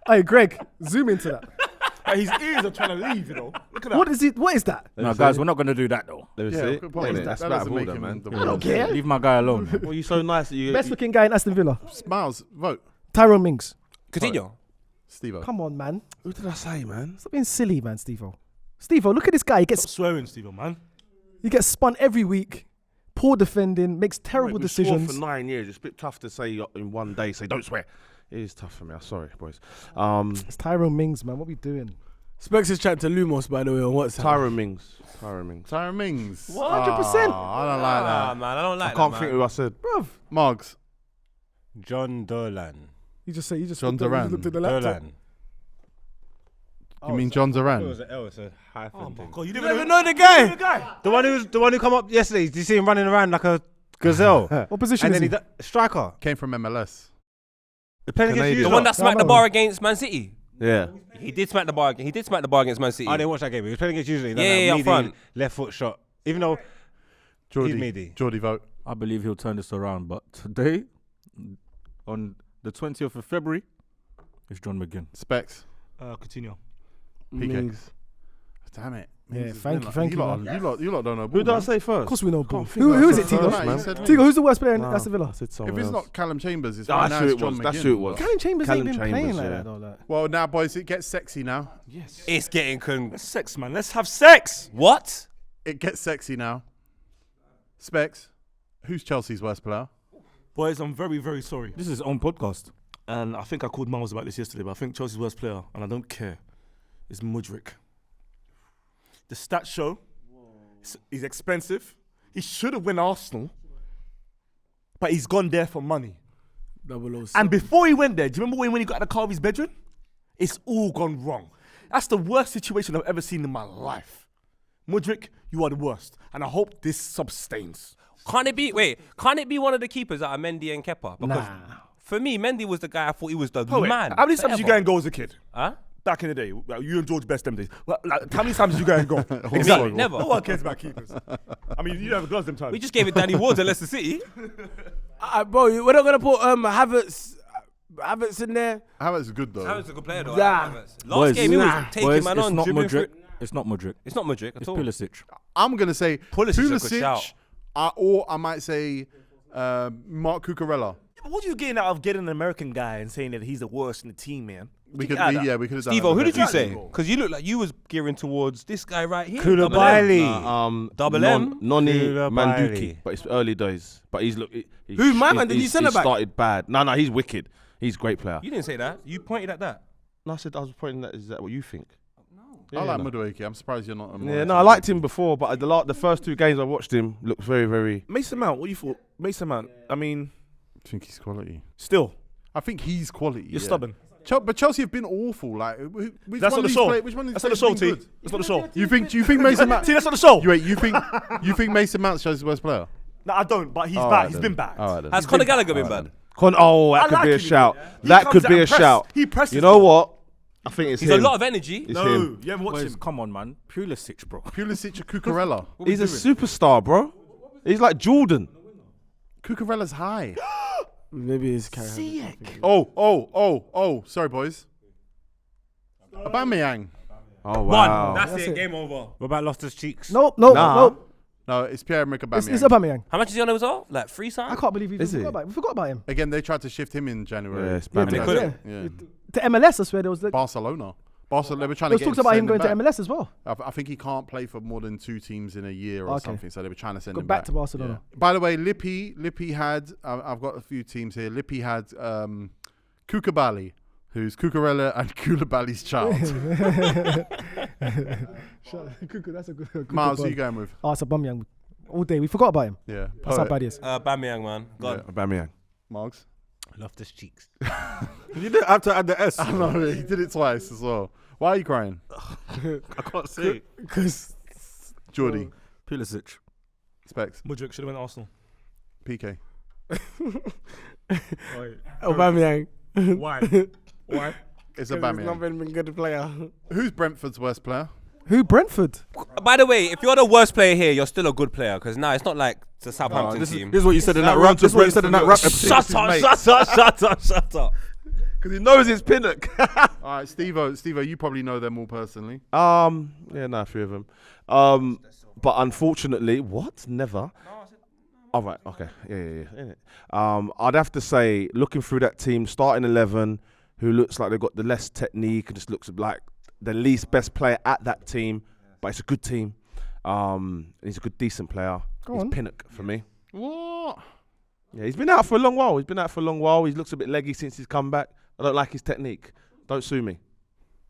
Speaker 10: hey Greg, zoom into that.
Speaker 4: His ears are trying to leave, you know. Look at that.
Speaker 10: What is it? What is that?
Speaker 9: No, guys, we're not going to do that, though.
Speaker 5: Let me
Speaker 1: Yeah,
Speaker 5: see.
Speaker 1: good point.
Speaker 5: That's
Speaker 1: That
Speaker 5: about
Speaker 1: doesn't make
Speaker 5: order,
Speaker 1: him
Speaker 5: man.
Speaker 1: the
Speaker 10: I don't care.
Speaker 9: Leave my guy alone.
Speaker 5: Well, you so nice that you.
Speaker 10: Best looking guy in Aston Villa,
Speaker 1: Miles, vote.
Speaker 10: Tyrone Mings.
Speaker 8: Coutinho.
Speaker 1: Stevo.
Speaker 10: Come on, man.
Speaker 5: Who did I say, man?
Speaker 10: Stop being silly, man, Stevo. Stevo, look at this guy.
Speaker 4: Stop swearing, Steven, man.
Speaker 10: He gets spun every week. Poor defending, makes terrible
Speaker 5: We swore
Speaker 10: decisions.
Speaker 5: for 9 years. It's a bit tough to say in one day. Say don't swear. It is tough for me. I'm sorry, boys.
Speaker 10: It's Tyrone Mings, man. What we doing?
Speaker 7: Specs is chatting to Lumos, by the way, on WhatsApp.
Speaker 5: Tyron Mings.
Speaker 1: Tyrone Mings.
Speaker 10: 100%.
Speaker 1: I don't like that.
Speaker 8: Man, I don't like
Speaker 5: I can't think who I said.
Speaker 10: Bruv.
Speaker 1: Margs.
Speaker 3: John Dolan.
Speaker 10: You just
Speaker 1: John
Speaker 10: looked at-
Speaker 1: Duran.
Speaker 10: you looked at the laptop.
Speaker 3: Dolan.
Speaker 1: You mean John Duran?
Speaker 3: It's a hyphen thing.
Speaker 4: God, you
Speaker 7: You don't even know the guy.
Speaker 3: The one who come up yesterday. Did you see him running around like a gazelle?
Speaker 10: What position
Speaker 3: and
Speaker 10: is
Speaker 3: then
Speaker 10: he?
Speaker 3: Striker.
Speaker 1: Came from MLS.
Speaker 3: He played against
Speaker 5: Canadian.
Speaker 3: you.
Speaker 8: The one that smacked the bar against Man City.
Speaker 5: Yeah.
Speaker 8: He did smack the bar. He did smack the bar against Man City.
Speaker 3: I didn't watch that game. He was playing against usually.
Speaker 8: Yeah, up front.
Speaker 3: Left foot shot. Even though he's meaty.
Speaker 1: Jordy, vote.
Speaker 9: I believe he'll turn this around, but today, on the 20th of February, it's John McGinn.
Speaker 1: Specs.
Speaker 4: Coutinho.
Speaker 1: PK. Damn it.
Speaker 10: Yeah,
Speaker 1: Mings is
Speaker 10: thank
Speaker 1: been
Speaker 10: you,
Speaker 1: like- You lot don't know.
Speaker 5: Who
Speaker 1: ball,
Speaker 5: did I
Speaker 1: man.
Speaker 5: say first?
Speaker 10: Of course we know ball.
Speaker 5: think
Speaker 10: Who
Speaker 5: I
Speaker 10: is it,
Speaker 5: said
Speaker 10: Tigo?
Speaker 5: first, man.
Speaker 1: You said
Speaker 10: Tigo, who's the worst player in
Speaker 5: Nah,
Speaker 10: Aston Villa?
Speaker 5: I said
Speaker 1: If
Speaker 5: someone
Speaker 1: it's
Speaker 5: else.
Speaker 1: not Callum Chambers, it's
Speaker 5: That's
Speaker 1: now
Speaker 5: who
Speaker 1: it's
Speaker 5: it
Speaker 1: John
Speaker 5: was. That's
Speaker 1: McGinn.
Speaker 5: who it was.
Speaker 10: Callum Chambers
Speaker 5: Callum
Speaker 10: ain't been playing
Speaker 5: Chambers,
Speaker 10: like
Speaker 5: yeah.
Speaker 10: that, though. Like.
Speaker 1: Well, now, boys, it gets sexy now.
Speaker 4: Yes.
Speaker 8: It's getting
Speaker 4: Let's sex, man. Let's have sex.
Speaker 8: What?
Speaker 1: It gets sexy now. Specs. Who's Chelsea's worst player?
Speaker 4: Boys, I'm very, very sorry.
Speaker 9: This is his own podcast.
Speaker 4: And I think I called Miles about this yesterday, but I think Chelsea's worst player, and I don't care, is Mudryk. The stats show he's expensive. He should have won Arsenal, but he's gone there for money.
Speaker 7: 007.
Speaker 4: And before he went there, do you remember when he got out of the car of his bedroom? It's all gone wrong. That's the worst situation I've ever seen in my life. Mudryk, you are the worst. And I hope this sustains.
Speaker 8: Can't it be one of the keepers that are Mendy and Kepa? Because for me, Mendy was the guy I thought he was the man.
Speaker 4: How many times did you go and go as a kid?
Speaker 8: Huh?
Speaker 4: Back in the day, like, you and George Best them days. Well, like, how many times did you go and go?
Speaker 8: Exactly. Never.
Speaker 4: No one cares about keepers. I mean, you have gloves them times.
Speaker 8: We just gave it Danny Ward to Leicester City.
Speaker 7: Bro, we're not gonna put Havertz in there.
Speaker 1: Havertz is good, though.
Speaker 8: Havertz a good player though.
Speaker 7: Nah.
Speaker 8: Last game he was taking
Speaker 9: Boys,
Speaker 8: man
Speaker 9: it's
Speaker 8: on.
Speaker 9: not
Speaker 8: dribbling
Speaker 9: Mudryk.
Speaker 8: through-
Speaker 9: It's not Mudryk.
Speaker 8: It's not Mudryk at
Speaker 9: It's
Speaker 8: all.
Speaker 9: Pulisic.
Speaker 1: I'm going to say
Speaker 8: Pulisic is a good shout.
Speaker 1: or I might say Mark Cucurella.
Speaker 4: What are you getting out of getting an American guy and saying that he's the worst in the team, man?
Speaker 1: We could have done
Speaker 8: Stevo, who did you say?
Speaker 4: Exactly.
Speaker 8: Because you look like you was gearing towards this guy right here.
Speaker 3: Koulibaly.
Speaker 8: Double M.
Speaker 5: Noni
Speaker 3: Koulibaly.
Speaker 5: Manduki, but it's early days. But he's
Speaker 7: Who, my man? Did you send
Speaker 5: he
Speaker 7: it back?
Speaker 5: started bad. No, he's wicked. He's a great player.
Speaker 8: You didn't say that. You pointed at that.
Speaker 5: No, I said I was pointing that. Is that what you think?
Speaker 1: I like Madueke. I'm surprised you're not.
Speaker 5: Yeah, no, I liked him before, but the first two games I watched him looked very, very.
Speaker 4: Mason Mount, what do you thought? Mason Mount, I mean,
Speaker 1: I think he's quality.
Speaker 4: still,
Speaker 1: I think he's quality.
Speaker 4: you're stubborn.
Speaker 1: But Chelsea have been awful. Like, which
Speaker 4: That's
Speaker 1: one
Speaker 4: not the
Speaker 1: of these
Speaker 4: show.
Speaker 1: which one of these
Speaker 4: That's not the
Speaker 1: players
Speaker 4: show,
Speaker 1: been
Speaker 4: T.
Speaker 1: good?
Speaker 4: That's not the show.
Speaker 1: Do you think Mason Mount?
Speaker 4: T, that's not the show.
Speaker 1: You think Mason Mount's Chelsea's worst player?
Speaker 4: No, I don't. But he's bad. He's been bad.
Speaker 5: All right, then.
Speaker 8: Has Conor Gallagher been bad?
Speaker 5: That could be a shout. That could be a shout.
Speaker 4: He presses.
Speaker 5: You know what? I think it's
Speaker 8: He's
Speaker 5: him.
Speaker 8: a lot of energy.
Speaker 5: It's him.
Speaker 4: You haven't watched him.
Speaker 9: Come on, man. Pulisic, bro.
Speaker 1: Pulisic or Cucurella?
Speaker 5: He's a superstar, bro. He's like Jordan.
Speaker 1: Cucurella's high.
Speaker 7: Maybe his character.
Speaker 1: Oh. Sorry, boys. Aubameyang.
Speaker 5: Oh, wow.
Speaker 8: That's it. Game over.
Speaker 3: What about Loftus Cheeks?
Speaker 10: No.
Speaker 1: No, it's Pierre-Emerick Aubameyang.
Speaker 10: It's Aubameyang.
Speaker 8: How much is he on as well? Like 3
Speaker 10: I
Speaker 8: something?
Speaker 10: can't believe we
Speaker 5: Is
Speaker 10: forgot
Speaker 5: it?
Speaker 10: about him. We forgot about him.
Speaker 1: Again, they tried to shift him in January.
Speaker 5: Yeah, it's bad.
Speaker 8: They couldn't.
Speaker 1: Yeah.
Speaker 10: To MLS, I swear there was. There
Speaker 1: Barcelona, they were trying
Speaker 10: was
Speaker 1: to get
Speaker 10: talks about him
Speaker 1: send
Speaker 10: going to
Speaker 1: back.
Speaker 10: MLS as well.
Speaker 1: I think he can't play for more than 2 teams in a year or
Speaker 10: Okay.
Speaker 1: something, so they were trying to send
Speaker 10: Go
Speaker 1: him
Speaker 10: back to Barcelona.
Speaker 1: Yeah. By the way, Lippi had. I've got a few teams here. Lippi had Koulibaly, who's Cucurella and Koulibaly's child.
Speaker 10: That's a good.
Speaker 1: Miles, who you going with?
Speaker 10: Oh, it's Aubameyang. All day. We forgot about him.
Speaker 1: Yeah,
Speaker 10: That's how bad he is.
Speaker 8: Bamiyang, man. God.
Speaker 5: Aubameyang.
Speaker 1: Margs.
Speaker 3: Loftus Cheeks.
Speaker 9: You didn't have to add the S.
Speaker 1: I know he did it twice as well. Why are you crying,
Speaker 9: I can't say.
Speaker 10: Because
Speaker 1: Jordy?
Speaker 9: Pulisic.
Speaker 1: Specs.
Speaker 4: Mudryk should have went Arsenal.
Speaker 1: PK.
Speaker 7: Aubameyang.
Speaker 4: Why? Why?
Speaker 1: It's
Speaker 7: He's not
Speaker 1: Aubameyang.
Speaker 7: been a good player.
Speaker 1: Who's Brentford's worst player?
Speaker 10: who? Brentford.
Speaker 8: By the way, if you're the worst player here, you're still a good player. Because now it's not like the Southampton
Speaker 9: This
Speaker 8: team.
Speaker 9: is what you said in that
Speaker 5: That
Speaker 9: rap.
Speaker 5: run to
Speaker 9: This is what you said in that rap.
Speaker 8: Shut up.
Speaker 5: Because he knows it's Pinnock.
Speaker 1: All right, Stevo, you probably know them all personally.
Speaker 5: Yeah, a few of them. But unfortunately, never. All right, okay, yeah. I'd have to say, looking through that team, starting 11, who looks like they've got the less technique and just looks like the least best player at that team, but it's a good team. He's a good, decent player. He's Pinnock for me.
Speaker 1: What?
Speaker 5: Yeah, he's been out for a long while. He looks a bit leggy since he's come back. I don't like his technique. Don't sue me.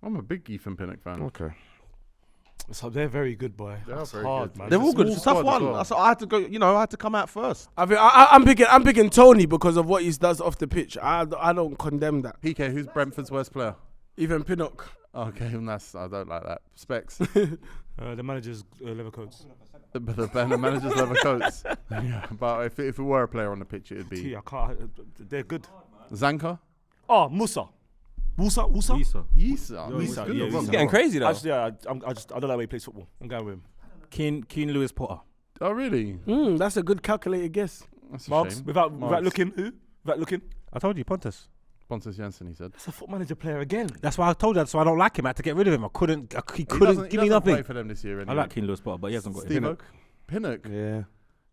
Speaker 1: I'm a big Ethan Pinnock fan.
Speaker 5: Okay.
Speaker 4: So they're very good, boy. That's
Speaker 1: very
Speaker 4: hard,
Speaker 1: good.
Speaker 4: man.
Speaker 5: They're all good.
Speaker 1: small
Speaker 5: It's a tough
Speaker 1: squad as
Speaker 5: one.
Speaker 1: well.
Speaker 5: So I had to go. I had to come out first.
Speaker 7: I'm picking Tony because of what he does off the pitch. I don't condemn that.
Speaker 1: PK, who's Brentford's worst player?
Speaker 7: Even Pinnock.
Speaker 1: Okay, I don't like that. Specs.
Speaker 4: The manager's leather coats.
Speaker 1: the manager's leather coats. Yeah, but if it were a player on the pitch, it'd be
Speaker 4: I can't. They're good.
Speaker 1: Zanka.
Speaker 4: Oh, Musa.
Speaker 1: Yisa.
Speaker 4: Yisa,
Speaker 1: He's
Speaker 4: yeah,
Speaker 1: good.
Speaker 4: Yisa.
Speaker 8: It's getting crazy though.
Speaker 4: I don't like the way he plays football. I'm going with him.
Speaker 9: Keen Lewis Potter.
Speaker 1: Oh, really?
Speaker 7: That's a good calculated guess.
Speaker 1: That's a
Speaker 4: Margs,
Speaker 1: shame.
Speaker 4: without
Speaker 1: Margs.
Speaker 4: looking, who? Without looking.
Speaker 3: I told you, Pontus.
Speaker 1: Pontus Janssen, he said.
Speaker 4: That's a foot manager player again.
Speaker 3: That's why I told you. So I don't like him. I had to get rid of him. He couldn't
Speaker 1: He
Speaker 3: give me
Speaker 1: doesn't play
Speaker 3: nothing.
Speaker 1: for them this year
Speaker 9: I
Speaker 1: anyway.
Speaker 9: like Keen Lewis Potter, but he hasn't got it.
Speaker 1: Stevo. Pinnock.
Speaker 5: Yeah.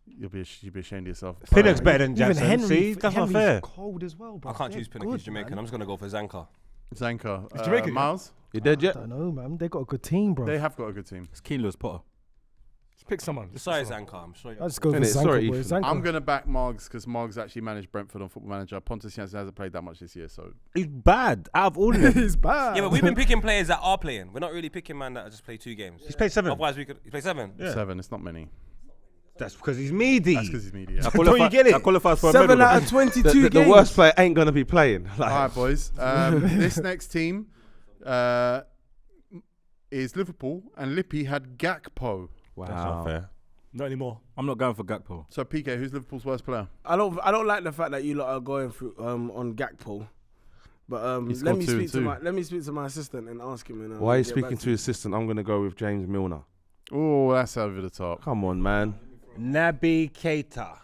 Speaker 1: You'll be ashamed of yourself.
Speaker 3: Pinnock's better than
Speaker 10: Even
Speaker 3: Jansen.
Speaker 10: Henry.
Speaker 3: See, that's not
Speaker 10: Henry's
Speaker 3: fair.
Speaker 10: cold as well, bro.
Speaker 8: I can't
Speaker 10: They're
Speaker 8: choose Pinnock.
Speaker 10: good,
Speaker 8: He's Jamaican.
Speaker 10: man.
Speaker 8: I'm just gonna go for Zanka.
Speaker 1: Zanka.
Speaker 4: It's Jamaican, yeah?
Speaker 1: Miles.
Speaker 5: You dead yet?
Speaker 10: I don't know, man. They got a good team, bro.
Speaker 1: They have got a good team.
Speaker 9: It's Keen Lewis Potter.
Speaker 4: Just pick someone.
Speaker 8: Sorry, Zanka. I'm sure.
Speaker 10: I just go for
Speaker 5: Innit? Sorry,
Speaker 10: Zanka, boy.
Speaker 5: Ethan.
Speaker 10: Zanka.
Speaker 1: I'm going to back Margs because Margs actually managed Brentford on Football Manager. Pontus Janssen hasn't played that much this year, so
Speaker 3: He's bad. Out of all of them.
Speaker 10: He's bad.
Speaker 8: Yeah, but we've been picking players that are playing. We're not really picking man that just play 2 games.
Speaker 3: He's played 7.
Speaker 8: Otherwise, we could. He play 7.
Speaker 3: Yeah.
Speaker 1: 7. It's not many.
Speaker 3: That's because he's meaty.
Speaker 1: That's because he's media.
Speaker 3: Don't you get it?
Speaker 9: That qualifies for a
Speaker 7: 7
Speaker 9: medal.
Speaker 7: out of 22
Speaker 5: The
Speaker 7: games.
Speaker 5: worst player ain't gonna be playing.
Speaker 1: All right, boys. This next team is Liverpool, and Lippi had Gakpo.
Speaker 5: Wow.
Speaker 3: That's not fair.
Speaker 4: Not anymore.
Speaker 9: I'm not going for Gakpo.
Speaker 1: So PK, who's Liverpool's worst player?
Speaker 7: I don't like the fact that you lot are going through on Gakpo. But
Speaker 1: He
Speaker 7: let
Speaker 1: scored
Speaker 7: me
Speaker 1: 2
Speaker 7: speak
Speaker 1: and 2.
Speaker 7: let me speak to my assistant and ask him. And,
Speaker 5: Why are you
Speaker 7: get
Speaker 5: speaking
Speaker 7: back
Speaker 5: to his assistant? I'm gonna go with James Milner.
Speaker 1: Oh, that's over the top.
Speaker 5: Come on, man.
Speaker 3: Naby Keita.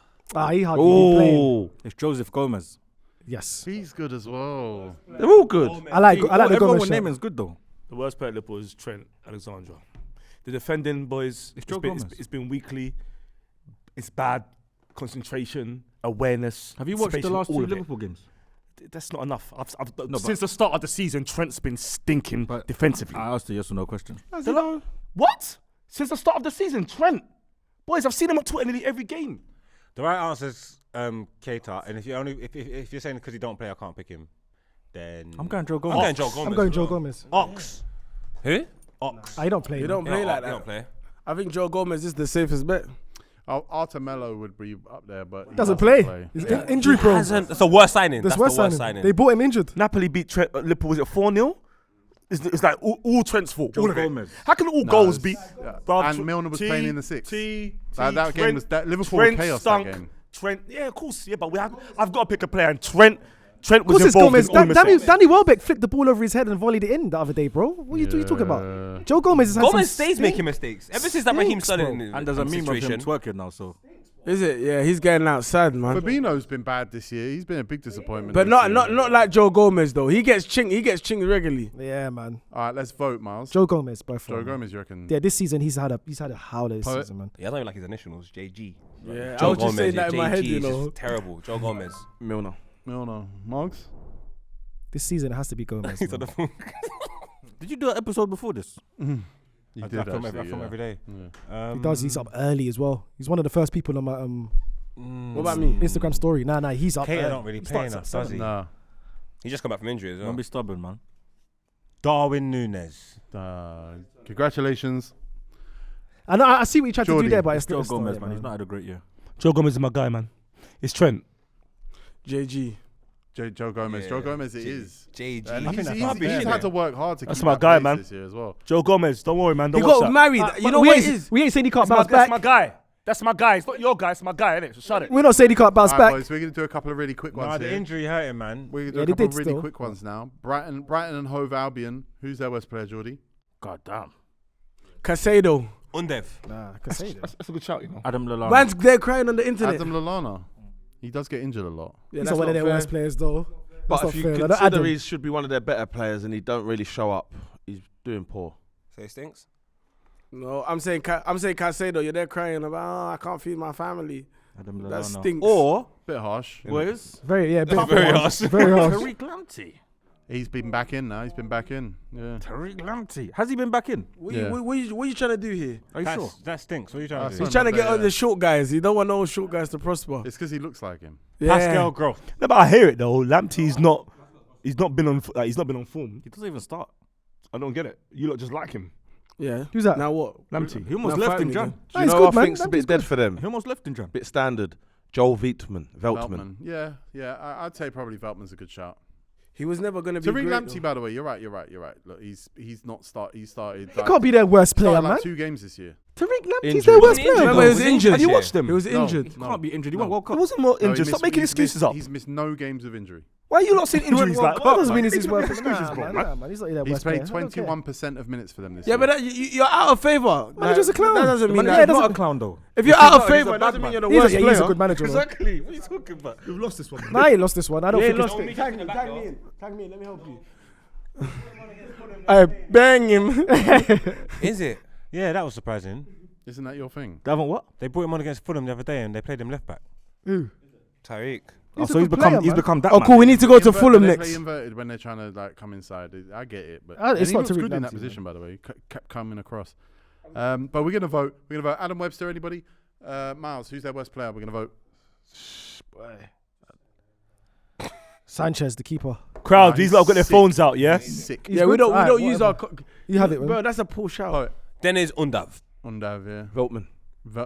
Speaker 10: He hardly been playing.
Speaker 5: Oh,
Speaker 9: It's Joseph Gomez.
Speaker 10: Yes.
Speaker 1: He's good as well.
Speaker 5: they're all good.
Speaker 10: I like the
Speaker 9: Everyone
Speaker 10: Gomez
Speaker 9: with
Speaker 10: shot.
Speaker 9: naming is good though.
Speaker 4: The worst player at Liverpool is Trent Alexander. The defending boys,
Speaker 9: Joe Gomez.
Speaker 4: it's been weekly. It's bad concentration, awareness.
Speaker 9: Have you watched the
Speaker 4: anticipation,
Speaker 9: last
Speaker 4: all
Speaker 9: 2
Speaker 4: of it.
Speaker 9: Liverpool games?
Speaker 4: That's not enough.
Speaker 9: but-
Speaker 4: Since the start of the season, Trent's been stinking
Speaker 9: But
Speaker 4: defensively.
Speaker 9: I asked a yes or no question.
Speaker 4: What? Since the start of the season, Trent. Boys, I've seen him on Twitter nearly every game.
Speaker 3: The right answer is Keita, and if you're saying because he don't play, I can't pick him, then
Speaker 9: I'm going Joe
Speaker 8: I'm
Speaker 9: Gomez.
Speaker 8: going Joe Gomez.
Speaker 10: I'm going Joe Gomez.
Speaker 3: Ox.
Speaker 8: Who?
Speaker 3: Ox.
Speaker 10: He don't play.
Speaker 7: He
Speaker 10: man.
Speaker 7: don't play like
Speaker 8: He don't
Speaker 7: that.
Speaker 8: play.
Speaker 7: I think Joe Gomez is the safest bet.
Speaker 1: Artemelo would be up there, but he
Speaker 10: Doesn't play. He's injury prone.
Speaker 8: That's the worst signing.
Speaker 10: That's
Speaker 8: That's the
Speaker 10: worst
Speaker 8: worst
Speaker 10: signing.
Speaker 8: signing.
Speaker 10: They bought him injured.
Speaker 4: Napoli beat Liverpool, was it 4-0? It's like all Trent's fault.
Speaker 9: Joe
Speaker 4: All of it.
Speaker 9: Gomez.
Speaker 4: How can all goals be?
Speaker 1: And Milner was playing in the six. That game was Liverpool
Speaker 4: Trent
Speaker 1: chaos.
Speaker 4: stunk.
Speaker 1: That game.
Speaker 4: Trent, yeah, of course, yeah, but I've got to pick a player, and Trent
Speaker 10: Of
Speaker 4: was
Speaker 10: course it's
Speaker 4: involved
Speaker 10: Gomez.
Speaker 4: in all the mistakes.
Speaker 10: Danny Welbeck flicked the ball over his head and volleyed it in the other day, bro. What are you talking about? Joe Gomez has had
Speaker 8: Gomez
Speaker 10: some
Speaker 8: stays making mistakes. Ever since that Raheem Sterling
Speaker 9: And there's a meme of him twerking now, so.
Speaker 7: Is it? Yeah, he's getting outside, man.
Speaker 1: Fabinho's been bad this year. He's been a big disappointment.
Speaker 7: But
Speaker 1: this
Speaker 7: not
Speaker 1: year.
Speaker 7: like Joe Gomez though. He gets chinged regularly.
Speaker 10: Yeah, man.
Speaker 1: All right, let's vote, Miles.
Speaker 10: Joe Gomez, by far.
Speaker 1: Joe Gomez, you reckon?
Speaker 10: Yeah, this season he's had a howler this season, man.
Speaker 8: Yeah, I don't even like his initials. JG.
Speaker 7: Yeah,
Speaker 8: Joe
Speaker 7: I was just
Speaker 8: Gomez,
Speaker 7: saying that in my
Speaker 8: JG
Speaker 7: head, you
Speaker 8: is
Speaker 7: know.
Speaker 8: just terrible. Joe Gomez.
Speaker 5: Milner.
Speaker 1: Margs?
Speaker 10: This season it has to be Gomez.
Speaker 8: He's on the phone.
Speaker 9: Did you do an episode before this?
Speaker 1: You
Speaker 3: I
Speaker 1: did
Speaker 3: film
Speaker 1: actually,
Speaker 3: every day.
Speaker 1: Yeah.
Speaker 10: He does. He's up early as well. He's one of the first people on my
Speaker 7: What about me?
Speaker 10: Instagram story. Nah, he's up
Speaker 3: Kater
Speaker 10: early.
Speaker 3: don't really
Speaker 10: He
Speaker 3: play
Speaker 10: starts
Speaker 3: enough,
Speaker 10: at
Speaker 3: does he?
Speaker 1: Nah.
Speaker 8: He just come back from injury as well.
Speaker 9: Don't be stubborn, man.
Speaker 3: Darwin Núñez.
Speaker 1: Congratulations.
Speaker 10: I know. I see what you tried to
Speaker 1: Jordy.
Speaker 10: do there, but it's
Speaker 9: Joe
Speaker 10: still
Speaker 9: Gomez, man. He's not had a great year.
Speaker 4: Joe Gomez is my guy, man. It's Trent.
Speaker 7: JG.
Speaker 1: Joe Gomez.
Speaker 8: Yeah.
Speaker 1: Joe Gomez it is.
Speaker 8: JG.
Speaker 1: And
Speaker 8: I think that's
Speaker 1: he's
Speaker 8: rubbish,
Speaker 1: had
Speaker 8: innit?
Speaker 1: to work hard to
Speaker 4: That's
Speaker 1: keep
Speaker 4: my
Speaker 1: that
Speaker 4: guy,
Speaker 1: place
Speaker 4: man.
Speaker 1: this year as well.
Speaker 4: Joe Gomez, don't worry, man.
Speaker 7: He
Speaker 4: Don't watch
Speaker 7: got
Speaker 4: that.
Speaker 7: married. You know what it is?
Speaker 10: We ain't saying he can't bounce
Speaker 4: That's
Speaker 10: back.
Speaker 4: my guy. That's my guy. It's not your guy. It's my guy, innit? So shut it.
Speaker 10: We're not saying he can't bounce
Speaker 1: All right,
Speaker 10: back.
Speaker 1: boys, we're going to do a couple of really quick ones
Speaker 3: Nah, the
Speaker 1: here.
Speaker 3: injury hurt him, man.
Speaker 1: We're going to
Speaker 10: Yeah,
Speaker 1: do
Speaker 10: they
Speaker 1: a couple
Speaker 10: did
Speaker 1: of really
Speaker 10: still.
Speaker 1: quick ones now. Brighton and Hove Albion. Who's their worst player, Jordy?
Speaker 4: God damn.
Speaker 7: Casado.
Speaker 8: Undev.
Speaker 10: Nah, Casado.
Speaker 4: That's a good shout, you know.
Speaker 9: Adam Lallana.
Speaker 7: Man's there crying on the internet.
Speaker 1: Adam Lallana. He does get injured a lot.
Speaker 7: Yeah,
Speaker 10: He's
Speaker 7: that's
Speaker 10: not one of
Speaker 7: not
Speaker 10: their
Speaker 7: fair.
Speaker 10: worst players, though.
Speaker 5: But
Speaker 10: That's
Speaker 5: if
Speaker 10: not
Speaker 5: you
Speaker 10: fair.
Speaker 5: consider
Speaker 10: Adam.
Speaker 5: he should be one of their better players and he don't really show up, he's doing poor.
Speaker 8: So he stinks.
Speaker 7: No, I'm saying Casado. You're there crying about, I can't feed my family.
Speaker 9: Adam
Speaker 7: That
Speaker 9: Lallana.
Speaker 7: stinks.
Speaker 5: Or,
Speaker 1: Bit harsh.
Speaker 5: Wes,
Speaker 10: Very, yeah,
Speaker 8: Very harsh.
Speaker 10: Very harsh.
Speaker 5: Tariq Lamptey.
Speaker 1: He's been back in now. He's been back in. Yeah.
Speaker 9: Tariq Lamptey. Has he been back in?
Speaker 7: What
Speaker 1: Yeah.
Speaker 7: you trying to do here?
Speaker 9: Are you
Speaker 3: That's,
Speaker 9: sure?
Speaker 3: that stinks. What are you trying to
Speaker 1: That's
Speaker 3: do?
Speaker 7: He's trying to get
Speaker 1: Yeah.
Speaker 7: on the short guys. He don't want no short guys to prosper.
Speaker 1: It's because he looks like him.
Speaker 7: Yeah.
Speaker 3: Pascal Gross.
Speaker 4: No, but I hear it though. Lamptey's not. He's not been on form.
Speaker 9: He doesn't even start.
Speaker 4: I don't get it. You lot just like him.
Speaker 7: Yeah.
Speaker 10: Who's that?
Speaker 7: Now what?
Speaker 4: Lamptey.
Speaker 9: He almost
Speaker 7: Now
Speaker 9: left
Speaker 7: fight
Speaker 9: in
Speaker 7: me
Speaker 9: Jan.
Speaker 7: then.
Speaker 5: Do
Speaker 10: Nah,
Speaker 5: you
Speaker 10: he's
Speaker 5: know
Speaker 10: good,
Speaker 5: what I
Speaker 10: man.
Speaker 5: think's a
Speaker 10: Lamptey's
Speaker 5: bit dead for them?
Speaker 9: He almost left in Jan.
Speaker 5: Bit standard. Joel Veltman.
Speaker 1: Yeah. I'd say probably Veltman's a good shout.
Speaker 7: He was never going to be
Speaker 1: Tariq
Speaker 7: great.
Speaker 1: Lamptey, by the way, you're right. Look, he's not start. He started.
Speaker 10: He can't be their worst player,
Speaker 1: started
Speaker 10: man.
Speaker 1: like 2 games this year.
Speaker 10: Tariq Lamptey's
Speaker 5: Injured.
Speaker 10: their worst
Speaker 8: Injured.
Speaker 10: player.
Speaker 7: Remember, he was
Speaker 8: Was
Speaker 7: injured.
Speaker 4: Have you watched him?
Speaker 7: He was
Speaker 1: No.
Speaker 7: injured.
Speaker 9: He can't be injured. He won
Speaker 1: No.
Speaker 9: World
Speaker 4: He
Speaker 9: Cup.
Speaker 4: wasn't more
Speaker 1: No, he
Speaker 4: injured. Stop
Speaker 1: missed-
Speaker 4: making
Speaker 1: he's
Speaker 4: excuses
Speaker 1: missed,
Speaker 4: up.
Speaker 1: He's missed no games of injury.
Speaker 4: Why are you not saying injuries like
Speaker 10: That doesn't mean
Speaker 4: man?
Speaker 10: it's his
Speaker 4: Making
Speaker 10: worst
Speaker 4: excuses,
Speaker 10: player.
Speaker 4: bro.
Speaker 10: Nah, man. He's not their
Speaker 1: He's
Speaker 10: worst
Speaker 1: played
Speaker 10: player. I don't care.
Speaker 1: 21% of minutes for them this
Speaker 7: Yeah,
Speaker 1: year.
Speaker 7: but you're out of favor.
Speaker 10: Manager's a clown.
Speaker 7: That doesn't mean
Speaker 10: Yeah,
Speaker 7: that.
Speaker 10: doesn't-
Speaker 9: Not a clown though.
Speaker 7: If you're
Speaker 9: He's
Speaker 7: out
Speaker 9: not-
Speaker 7: of
Speaker 9: he's
Speaker 7: favor,
Speaker 9: a
Speaker 7: it doesn't
Speaker 9: bad
Speaker 7: mean
Speaker 9: man.
Speaker 7: you're the
Speaker 10: He's
Speaker 7: worst
Speaker 10: a
Speaker 7: player.
Speaker 10: good manager, man.
Speaker 4: Exactly. What are you talking about? We've lost this one.
Speaker 10: Nah, he lost this one. I don't
Speaker 7: Yeah,
Speaker 10: think
Speaker 7: he
Speaker 10: it's...
Speaker 7: lost it. Tag me in. Tag me in. Let me help you.
Speaker 10: I bang him.
Speaker 8: Is it?
Speaker 3: Yeah, that was surprising.
Speaker 1: Isn't that your thing?
Speaker 4: They haven't what?
Speaker 3: They brought him on against Fulham the other day and they played him left back.
Speaker 8: Tariq.
Speaker 9: Oh,
Speaker 10: He's a
Speaker 9: so he's
Speaker 10: good
Speaker 9: become
Speaker 10: player,
Speaker 9: he's
Speaker 10: man.
Speaker 9: become that.
Speaker 7: Oh,
Speaker 9: man.
Speaker 7: cool. We need to go to
Speaker 1: Invert-
Speaker 7: Fulham
Speaker 1: they
Speaker 7: next.
Speaker 1: play inverted when they're trying to like come inside. I get it, but
Speaker 10: It's
Speaker 1: and he
Speaker 10: not
Speaker 1: looks
Speaker 10: Tariq
Speaker 1: good in that
Speaker 10: Lamptey,
Speaker 1: position, by the way. He kept coming across. But we're gonna vote. We're gonna vote. Adam Webster. Anybody? Miles. Who's their worst player? We're gonna vote.
Speaker 10: Sanchez, the keeper.
Speaker 4: Crowd,
Speaker 1: Nah,
Speaker 4: these
Speaker 1: he's
Speaker 4: lot have got their
Speaker 1: sick.
Speaker 4: phones out, yeah?
Speaker 1: He's sick.
Speaker 10: He's
Speaker 7: Yeah, we
Speaker 10: good.
Speaker 7: don't
Speaker 10: Alright,
Speaker 7: use
Speaker 10: whatever.
Speaker 7: our.
Speaker 10: You have it, man.
Speaker 7: Bro, that's a poor shout.
Speaker 1: Oh,
Speaker 8: Then is Undav.
Speaker 1: Undav, yeah.
Speaker 5: Veltman.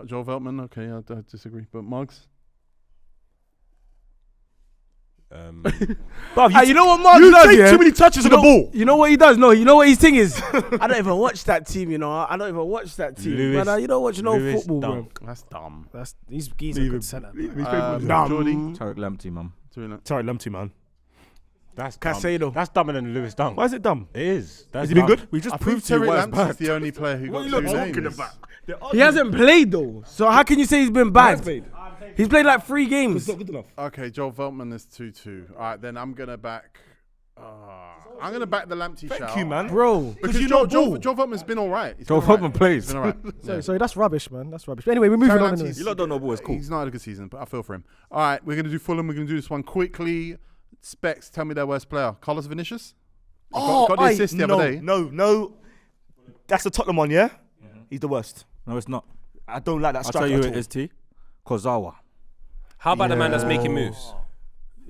Speaker 1: Joel Veltman. Okay, I disagree. But Margs.
Speaker 4: Bruv,
Speaker 7: You know what Mark
Speaker 4: you
Speaker 7: does,
Speaker 4: take
Speaker 7: yeah?
Speaker 4: too many touches on the ball.
Speaker 7: You know what he does? No, you know what his thing is? I don't even watch that team, you know. I don't even watch that team.
Speaker 3: Lewis-
Speaker 7: Man, you don't watch no
Speaker 3: Lewis
Speaker 7: football, bro.
Speaker 3: Dunk.
Speaker 1: That's dumb.
Speaker 10: He's a good centre.
Speaker 1: Jordy.
Speaker 9: Tariq Lamptey, man.
Speaker 4: Sorry, Lamptey, man.
Speaker 3: That's
Speaker 7: Casado.
Speaker 3: dumb. That's dumber than Lewis Dunk.
Speaker 4: Why is it dumb?
Speaker 3: It is. That's
Speaker 4: Has he been
Speaker 3: dumb.
Speaker 4: good?
Speaker 9: We just
Speaker 1: I think
Speaker 9: proved to you
Speaker 1: Tariq
Speaker 9: why it's
Speaker 1: Lamptey's
Speaker 9: bad.
Speaker 1: the only player who got
Speaker 4: What are you
Speaker 1: two
Speaker 4: lot talking
Speaker 1: names.
Speaker 4: about?
Speaker 7: He hasn't played though. So how can you say he's been bad? He's played like 3 games.
Speaker 4: It's not good enough.
Speaker 1: Okay, Joel Veltman is 2-2. All right, then I'm gonna back. I'm gonna back the Lamptey shout.
Speaker 4: Thank you, man.
Speaker 7: Bro.
Speaker 1: Because
Speaker 4: you
Speaker 1: Joel
Speaker 4: know ball.
Speaker 1: Veltman's been all right. He's
Speaker 9: Joel
Speaker 1: been all
Speaker 9: Veltman plays.
Speaker 1: He's been all right.
Speaker 10: Sorry, that's rubbish, man. That's rubbish. But anyway, we're moving
Speaker 1: Tariq
Speaker 10: on. Anyway.
Speaker 1: Lamptey's-
Speaker 9: You lot don't know ball is cool.
Speaker 1: He's not had a good season, but I feel for him. All right, we're gonna do Fulham. We're gonna do this one quickly. Specs, tell me their worst player. Carlos Vinicius. He got the assist the other day.
Speaker 4: No. That's the Tottenham one, yeah? He's the worst.
Speaker 9: No, it's not.
Speaker 4: I don't like that
Speaker 9: I'll
Speaker 4: striker
Speaker 9: tell you
Speaker 4: at
Speaker 9: it
Speaker 4: all.
Speaker 9: is T. Kozawa.
Speaker 8: How about the man that's making moves?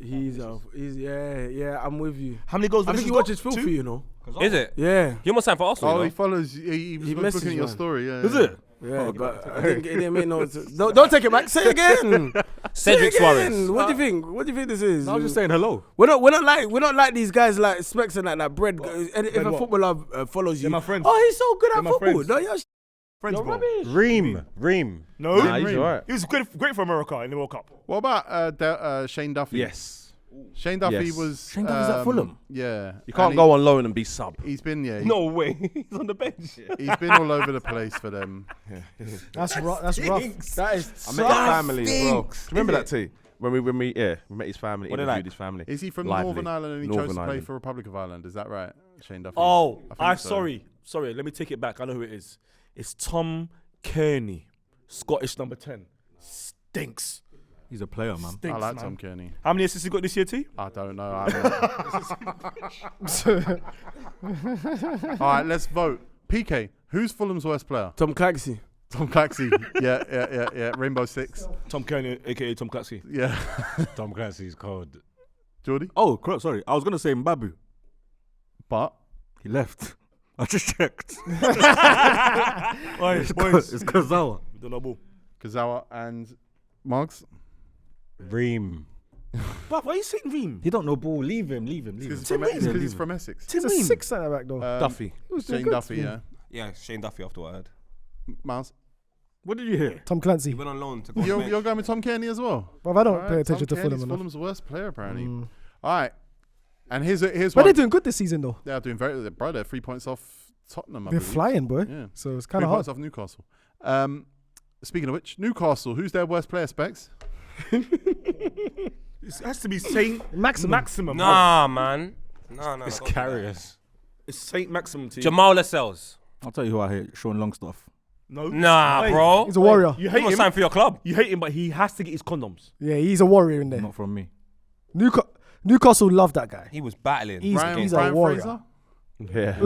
Speaker 7: He's yeah, I'm with you.
Speaker 4: How many goals?
Speaker 7: I think he
Speaker 4: Vinicius got?
Speaker 7: watches filthy,
Speaker 4: 2?
Speaker 7: you know.
Speaker 8: Is it?
Speaker 7: Yeah.
Speaker 8: You almost signed for Arsenal.
Speaker 1: Oh,
Speaker 8: you
Speaker 1: he
Speaker 8: know?
Speaker 1: follows. He was
Speaker 7: He
Speaker 1: looking
Speaker 7: messes
Speaker 1: at your
Speaker 7: man.
Speaker 1: story. Yeah,
Speaker 4: Is
Speaker 1: yeah.
Speaker 4: it?
Speaker 7: Yeah, but I think it didn't make no sense. Don't take it back. Say it again.
Speaker 8: Cedric Suarez.
Speaker 7: What do you think? What do you think this is?
Speaker 9: I was just saying hello.
Speaker 7: We're not like these guys like Specs and like bread. If a footballer follows you,
Speaker 4: They're my friends.
Speaker 7: oh, he's so good at
Speaker 4: my
Speaker 7: football.
Speaker 4: friends.
Speaker 7: No, you're
Speaker 4: Friends, bro.
Speaker 3: Ream.
Speaker 4: No,
Speaker 5: Nah, he's alright.
Speaker 4: he was great for America in the World Cup.
Speaker 1: What about Shane Duffy?
Speaker 5: Yes.
Speaker 1: Shane Duffy
Speaker 5: Yes.
Speaker 1: was.
Speaker 5: Shane Duffy's at Fulham.
Speaker 1: Yeah.
Speaker 5: You can't go on loan and be sub.
Speaker 1: He's been,
Speaker 8: No way. He's on the bench.
Speaker 1: He's been all over the place for them.
Speaker 10: That's rough. That is.
Speaker 5: I met his family as well. Do you remember that too? When we met his family,
Speaker 8: What they
Speaker 5: interviewed
Speaker 8: like?
Speaker 5: his family.
Speaker 1: Is he from
Speaker 5: Lively.
Speaker 1: Northern Ireland and he
Speaker 5: Northern
Speaker 1: chose to play
Speaker 5: Ireland.
Speaker 1: for Republic of Ireland? Is that right, Shane Duffy?
Speaker 4: Oh,
Speaker 1: I think so.
Speaker 4: sorry. Let me take it back. I know who it is. It's Tom Kearney, Scottish number 10. Stinks.
Speaker 9: He's a player, man.
Speaker 4: Stinks,
Speaker 1: I like
Speaker 4: man.
Speaker 1: Tom Kearney.
Speaker 4: How many assists he got this year, T?
Speaker 1: I don't know. All right, let's vote. PK, who's Fulham's worst player?
Speaker 7: Tom Clancy.
Speaker 1: Tom Clancy. Yeah. Rainbow Six.
Speaker 4: Tom Kearney, aka Tom Clancy.
Speaker 1: Yeah.
Speaker 3: Tom Clancy's cold.
Speaker 1: Jordy?
Speaker 9: Oh, sorry. I was gonna say Mbabu.
Speaker 1: But
Speaker 9: He left. I just checked.
Speaker 4: Oi,
Speaker 9: It's Kazawa.
Speaker 4: We don't know ball.
Speaker 1: Kazawa and Margs?
Speaker 3: Ream.
Speaker 4: But why are you saying Ream?
Speaker 9: He don't know ball. Leave him.
Speaker 1: Because
Speaker 4: Tim Ream.
Speaker 1: he's from Essex.
Speaker 10: He's a six centre back though.
Speaker 5: Duffy.
Speaker 1: Shane Duffy, yeah.
Speaker 8: Yeah, Shane Duffy after what I heard.
Speaker 1: Miles?
Speaker 9: What did you hear?
Speaker 10: Tom Clancy.
Speaker 8: He went on loan to go.
Speaker 1: You're going with Tom Kearney as well?
Speaker 10: Well, I don't
Speaker 1: Alright,
Speaker 10: pay attention
Speaker 1: Tom
Speaker 10: to
Speaker 1: Kearney's
Speaker 10: Fulham enough.
Speaker 1: Fulham's worst player, apparently. All right. And here's
Speaker 10: But
Speaker 1: one.
Speaker 10: they're doing good this season though.
Speaker 1: They're doing very good. Bro, they're 3 points off Tottenham, I
Speaker 10: They're
Speaker 1: believe.
Speaker 10: flying, boy.
Speaker 1: Yeah.
Speaker 10: So it's
Speaker 1: 3
Speaker 10: kind of hard.
Speaker 1: points off Newcastle. Speaking of which, Newcastle, who's their worst player, Specs?
Speaker 4: It has to be Saint
Speaker 10: Maximum.
Speaker 8: Nah, man. No.
Speaker 3: It's Carriers.
Speaker 4: It's Saint Maximum team.
Speaker 8: Jamal Lascelles.
Speaker 9: I'll tell you who I hate. Sean Longstaff.
Speaker 4: No.
Speaker 8: Nah,
Speaker 4: Hey,
Speaker 8: bro.
Speaker 10: He's a warrior.
Speaker 4: You
Speaker 8: He
Speaker 4: hate
Speaker 8: must
Speaker 4: him.
Speaker 8: sign for your club.
Speaker 4: You hate him, but he has to get his condoms.
Speaker 10: Yeah, he's a warrior in there.
Speaker 9: Not from me.
Speaker 10: Newcastle love that guy.
Speaker 8: He was battling.
Speaker 10: He's a
Speaker 1: Brian
Speaker 10: warrior.
Speaker 1: Fraser?
Speaker 5: Yeah.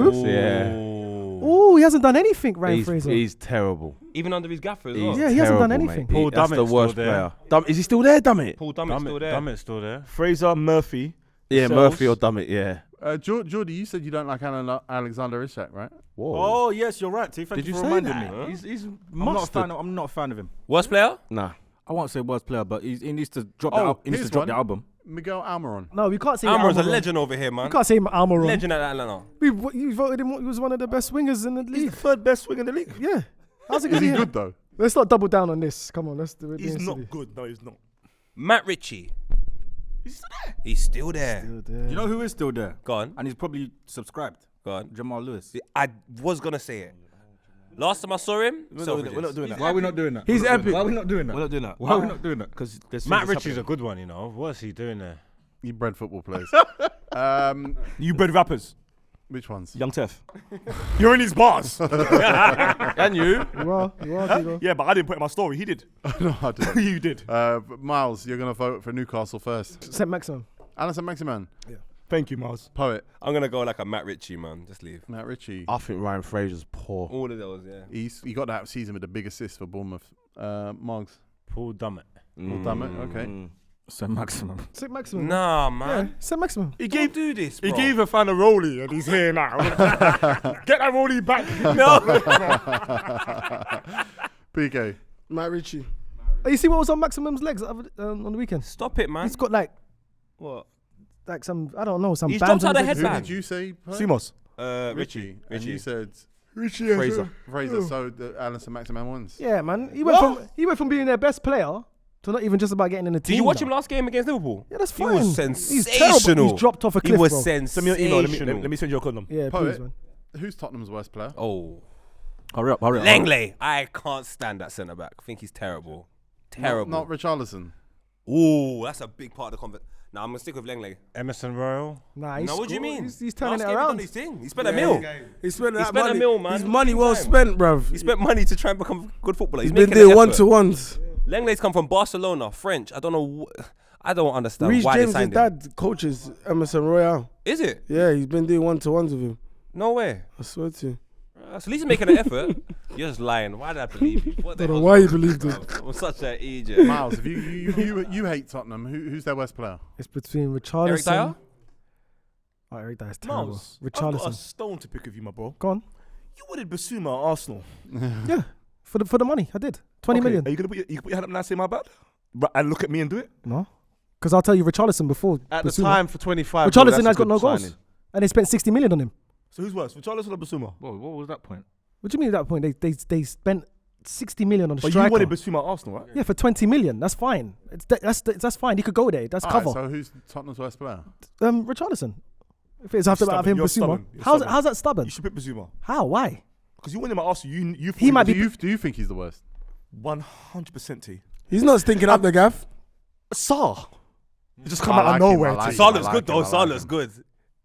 Speaker 10: Oh, he hasn't done anything, Ryan Fraser.
Speaker 5: He's terrible.
Speaker 8: Even under his gaffer as
Speaker 5: He's
Speaker 8: well.
Speaker 10: Yeah, he hasn't done
Speaker 5: terrible,
Speaker 10: anything.
Speaker 5: mate.
Speaker 3: Paul
Speaker 5: That's the
Speaker 3: Dummett's
Speaker 5: worst
Speaker 3: still there.
Speaker 5: player. Is he still there, Dummett?
Speaker 8: Paul Dummett's still there.
Speaker 3: Dummett's still there.
Speaker 4: Fraser, Murphy.
Speaker 5: Yeah,
Speaker 4: Lascelles.
Speaker 5: Murphy or Dummett, yeah.
Speaker 1: Jordy, you said you don't like Alexander Isak, right?
Speaker 5: Whoa.
Speaker 4: Oh, yes, you're right, T. Thank
Speaker 5: Did
Speaker 4: you
Speaker 5: you
Speaker 4: for
Speaker 5: say
Speaker 4: reminding
Speaker 5: that?
Speaker 4: me.
Speaker 9: He's
Speaker 5: Mustard.
Speaker 9: I'm not a fan of him.
Speaker 8: Worst player?
Speaker 5: Nah.
Speaker 9: I won't say worst player, but he needs to drop
Speaker 1: Oh,
Speaker 9: the
Speaker 1: here's
Speaker 9: drop
Speaker 1: one.
Speaker 9: the album.
Speaker 1: Miguel Almiron.
Speaker 10: No, we can't say
Speaker 8: Almiron's a
Speaker 10: Almiron.
Speaker 8: legend over here, man.
Speaker 10: We can't say Almiron.
Speaker 8: Legend at Atlanta.
Speaker 10: You voted him. He was one of the best wingers in the
Speaker 4: He's
Speaker 10: league.
Speaker 4: the third best winger in the league.
Speaker 10: Yeah. How's it
Speaker 1: Is
Speaker 10: going
Speaker 1: he
Speaker 10: to
Speaker 1: good, though?
Speaker 10: Let's not double down on this. Come on, let's do it.
Speaker 4: He's not good. No, he's not.
Speaker 8: Matt Ritchie.
Speaker 4: He's still there.
Speaker 8: He's still there.
Speaker 9: You know who is still there?
Speaker 8: Go on.
Speaker 9: And he's probably subscribed.
Speaker 8: Go on.
Speaker 9: Jamal Lewis.
Speaker 8: I was going to say it. Last time I saw him,
Speaker 4: We're not doing that.
Speaker 9: Why are we not doing that?
Speaker 7: He's epic.
Speaker 9: Why are we not doing that?
Speaker 4: We're not doing that.
Speaker 9: Why are we not doing that?
Speaker 4: Because
Speaker 3: Matt Ritchie's a good one, you know. What's he doing there?
Speaker 1: You bred football players.
Speaker 4: You bred rappers.
Speaker 1: Which ones?
Speaker 4: Young Tef. You're in his bars.
Speaker 5: And you?
Speaker 10: You are, Tigo.
Speaker 4: Yeah, but I didn't put it in my story. He did.
Speaker 1: No, I didn't.
Speaker 4: You did.
Speaker 1: But Miles, you're going to vote for Newcastle first.
Speaker 10: St. Maximum.
Speaker 1: Alison Maximan,
Speaker 4: Thank you, Miles.
Speaker 1: poet.
Speaker 8: I'm going to go like a Matt Ritchie, man. Just leave.
Speaker 1: Matt Ritchie.
Speaker 5: I think Ryan Fraser's poor.
Speaker 8: All of those, yeah.
Speaker 1: He got that season with the big assist for Bournemouth. Margs.
Speaker 3: Paul Dummett.
Speaker 1: Dummett, okay.
Speaker 9: St. Maximum.
Speaker 10: St. Maximum.
Speaker 8: Nah,
Speaker 10: Yeah,
Speaker 8: man.
Speaker 10: St. Maximum.
Speaker 4: He gave
Speaker 8: Do this, bro.
Speaker 4: He gave a fan a rollie and he's here now. Get that rollie back.
Speaker 1: PK.
Speaker 7: Matt Ritchie.
Speaker 10: Oh, you see what was on Maximum's legs on the weekend?
Speaker 8: Stop it, man.
Speaker 10: He's got like
Speaker 8: What?
Speaker 10: some, I don't know, some
Speaker 8: He's
Speaker 10: bands
Speaker 8: jumped
Speaker 10: on
Speaker 8: out
Speaker 10: his
Speaker 8: the
Speaker 10: legs.
Speaker 1: Who
Speaker 8: headband.
Speaker 1: did you say?
Speaker 4: Simos.
Speaker 1: Ritchie. And you said
Speaker 7: Ritchie.
Speaker 5: Fraser.
Speaker 1: Fraser. So the Alison Maximan wins.
Speaker 10: Yeah, man. He went from being their best player to not even just about getting in the team.
Speaker 8: Did you watch
Speaker 10: now.
Speaker 8: him last game against Liverpool?
Speaker 10: Yeah, that's
Speaker 8: He
Speaker 10: fine.
Speaker 8: was
Speaker 10: He's terrible.
Speaker 8: sensational.
Speaker 10: He's dropped off a cliff,
Speaker 8: He was
Speaker 10: bro.
Speaker 4: Send me
Speaker 8: sensational.
Speaker 4: your email. Let me send you a condom.
Speaker 10: Yeah,
Speaker 1: Poet.
Speaker 10: please, man.
Speaker 1: Who's Tottenham's worst player?
Speaker 8: Oh.
Speaker 9: Hurry up.
Speaker 8: Langley. I can't stand that centre back. I think he's terrible. Terrible.
Speaker 1: Not Richarlison.
Speaker 8: Ooh, that's a big part of the conversation. Nah, I'm going to stick with Langley.
Speaker 3: Emerson Royal.
Speaker 10: Nah, he's
Speaker 8: No, what do you
Speaker 10: scored.
Speaker 8: mean?
Speaker 10: He's turning
Speaker 8: Last
Speaker 10: it
Speaker 8: game he
Speaker 10: around.
Speaker 8: done his thing. He spent a mil.
Speaker 7: He spent that
Speaker 8: spent a
Speaker 7: money.
Speaker 8: mil, man.
Speaker 7: His money well
Speaker 8: Time.
Speaker 7: spent, bruv.
Speaker 8: He spent money to try and become a good footballer.
Speaker 7: He's
Speaker 8: He's
Speaker 7: been
Speaker 8: making
Speaker 7: doing
Speaker 8: an
Speaker 7: one
Speaker 8: effort.
Speaker 7: to ones.
Speaker 8: Langley's come from Barcelona, French. I don't know. I don't understand
Speaker 7: Reece
Speaker 8: why
Speaker 7: James'
Speaker 8: they signed him.
Speaker 7: dad coaches Emerson Royale.
Speaker 8: Is it?
Speaker 7: Yeah, he's been doing one to ones with him.
Speaker 8: No way.
Speaker 7: I swear to you.
Speaker 8: So at least he's making an effort. You're just lying. Why did I believe you? What the
Speaker 10: Don't know
Speaker 8: hell?
Speaker 10: why you believed it.
Speaker 8: I'm such an idiot.
Speaker 1: Miles, if you hate Tottenham, who's their worst player?
Speaker 10: It's between Richarlison.
Speaker 8: Eric Dyer?
Speaker 10: Oh, Eric Dyer's terrible.
Speaker 4: Miles, I've got a
Speaker 10: Richarlison.
Speaker 4: stone to pick with you, my bro.
Speaker 10: Go on.
Speaker 4: You wanted Basuma at Arsenal.
Speaker 10: Yeah. For the money, I did. 20 million.
Speaker 4: Are you gonna put your hand up now and say my bad? And look at me and do it?
Speaker 10: No. Because I'll tell you, Richarlison before.
Speaker 5: At the time for 25.
Speaker 10: Richarlison has got no goals. And they spent 60 million on him.
Speaker 4: So who's worse, Richarlison or Basuma?
Speaker 9: Whoa, what was that point?
Speaker 10: What do you mean at that point? They spent 60 million on a
Speaker 4: but
Speaker 10: striker.
Speaker 4: You wanted Basuma at Arsenal, right?
Speaker 10: Yeah, for 20 million. That's fine. That's fine. He could go there. That's cover.
Speaker 1: So who's Tottenham's worst player?
Speaker 10: Richarlison. If it's after him, Basuma. How's that stubborn?
Speaker 4: You should pick Basuma.
Speaker 10: How? Why?
Speaker 4: Because you want him at Arsenal.
Speaker 10: He might be.
Speaker 1: Do you think he's the worst?
Speaker 4: 100% T.
Speaker 7: He's not stinking up the gaff.
Speaker 4: Saar. He just come out of nowhere.
Speaker 8: Saar looks good though. Saar looks good.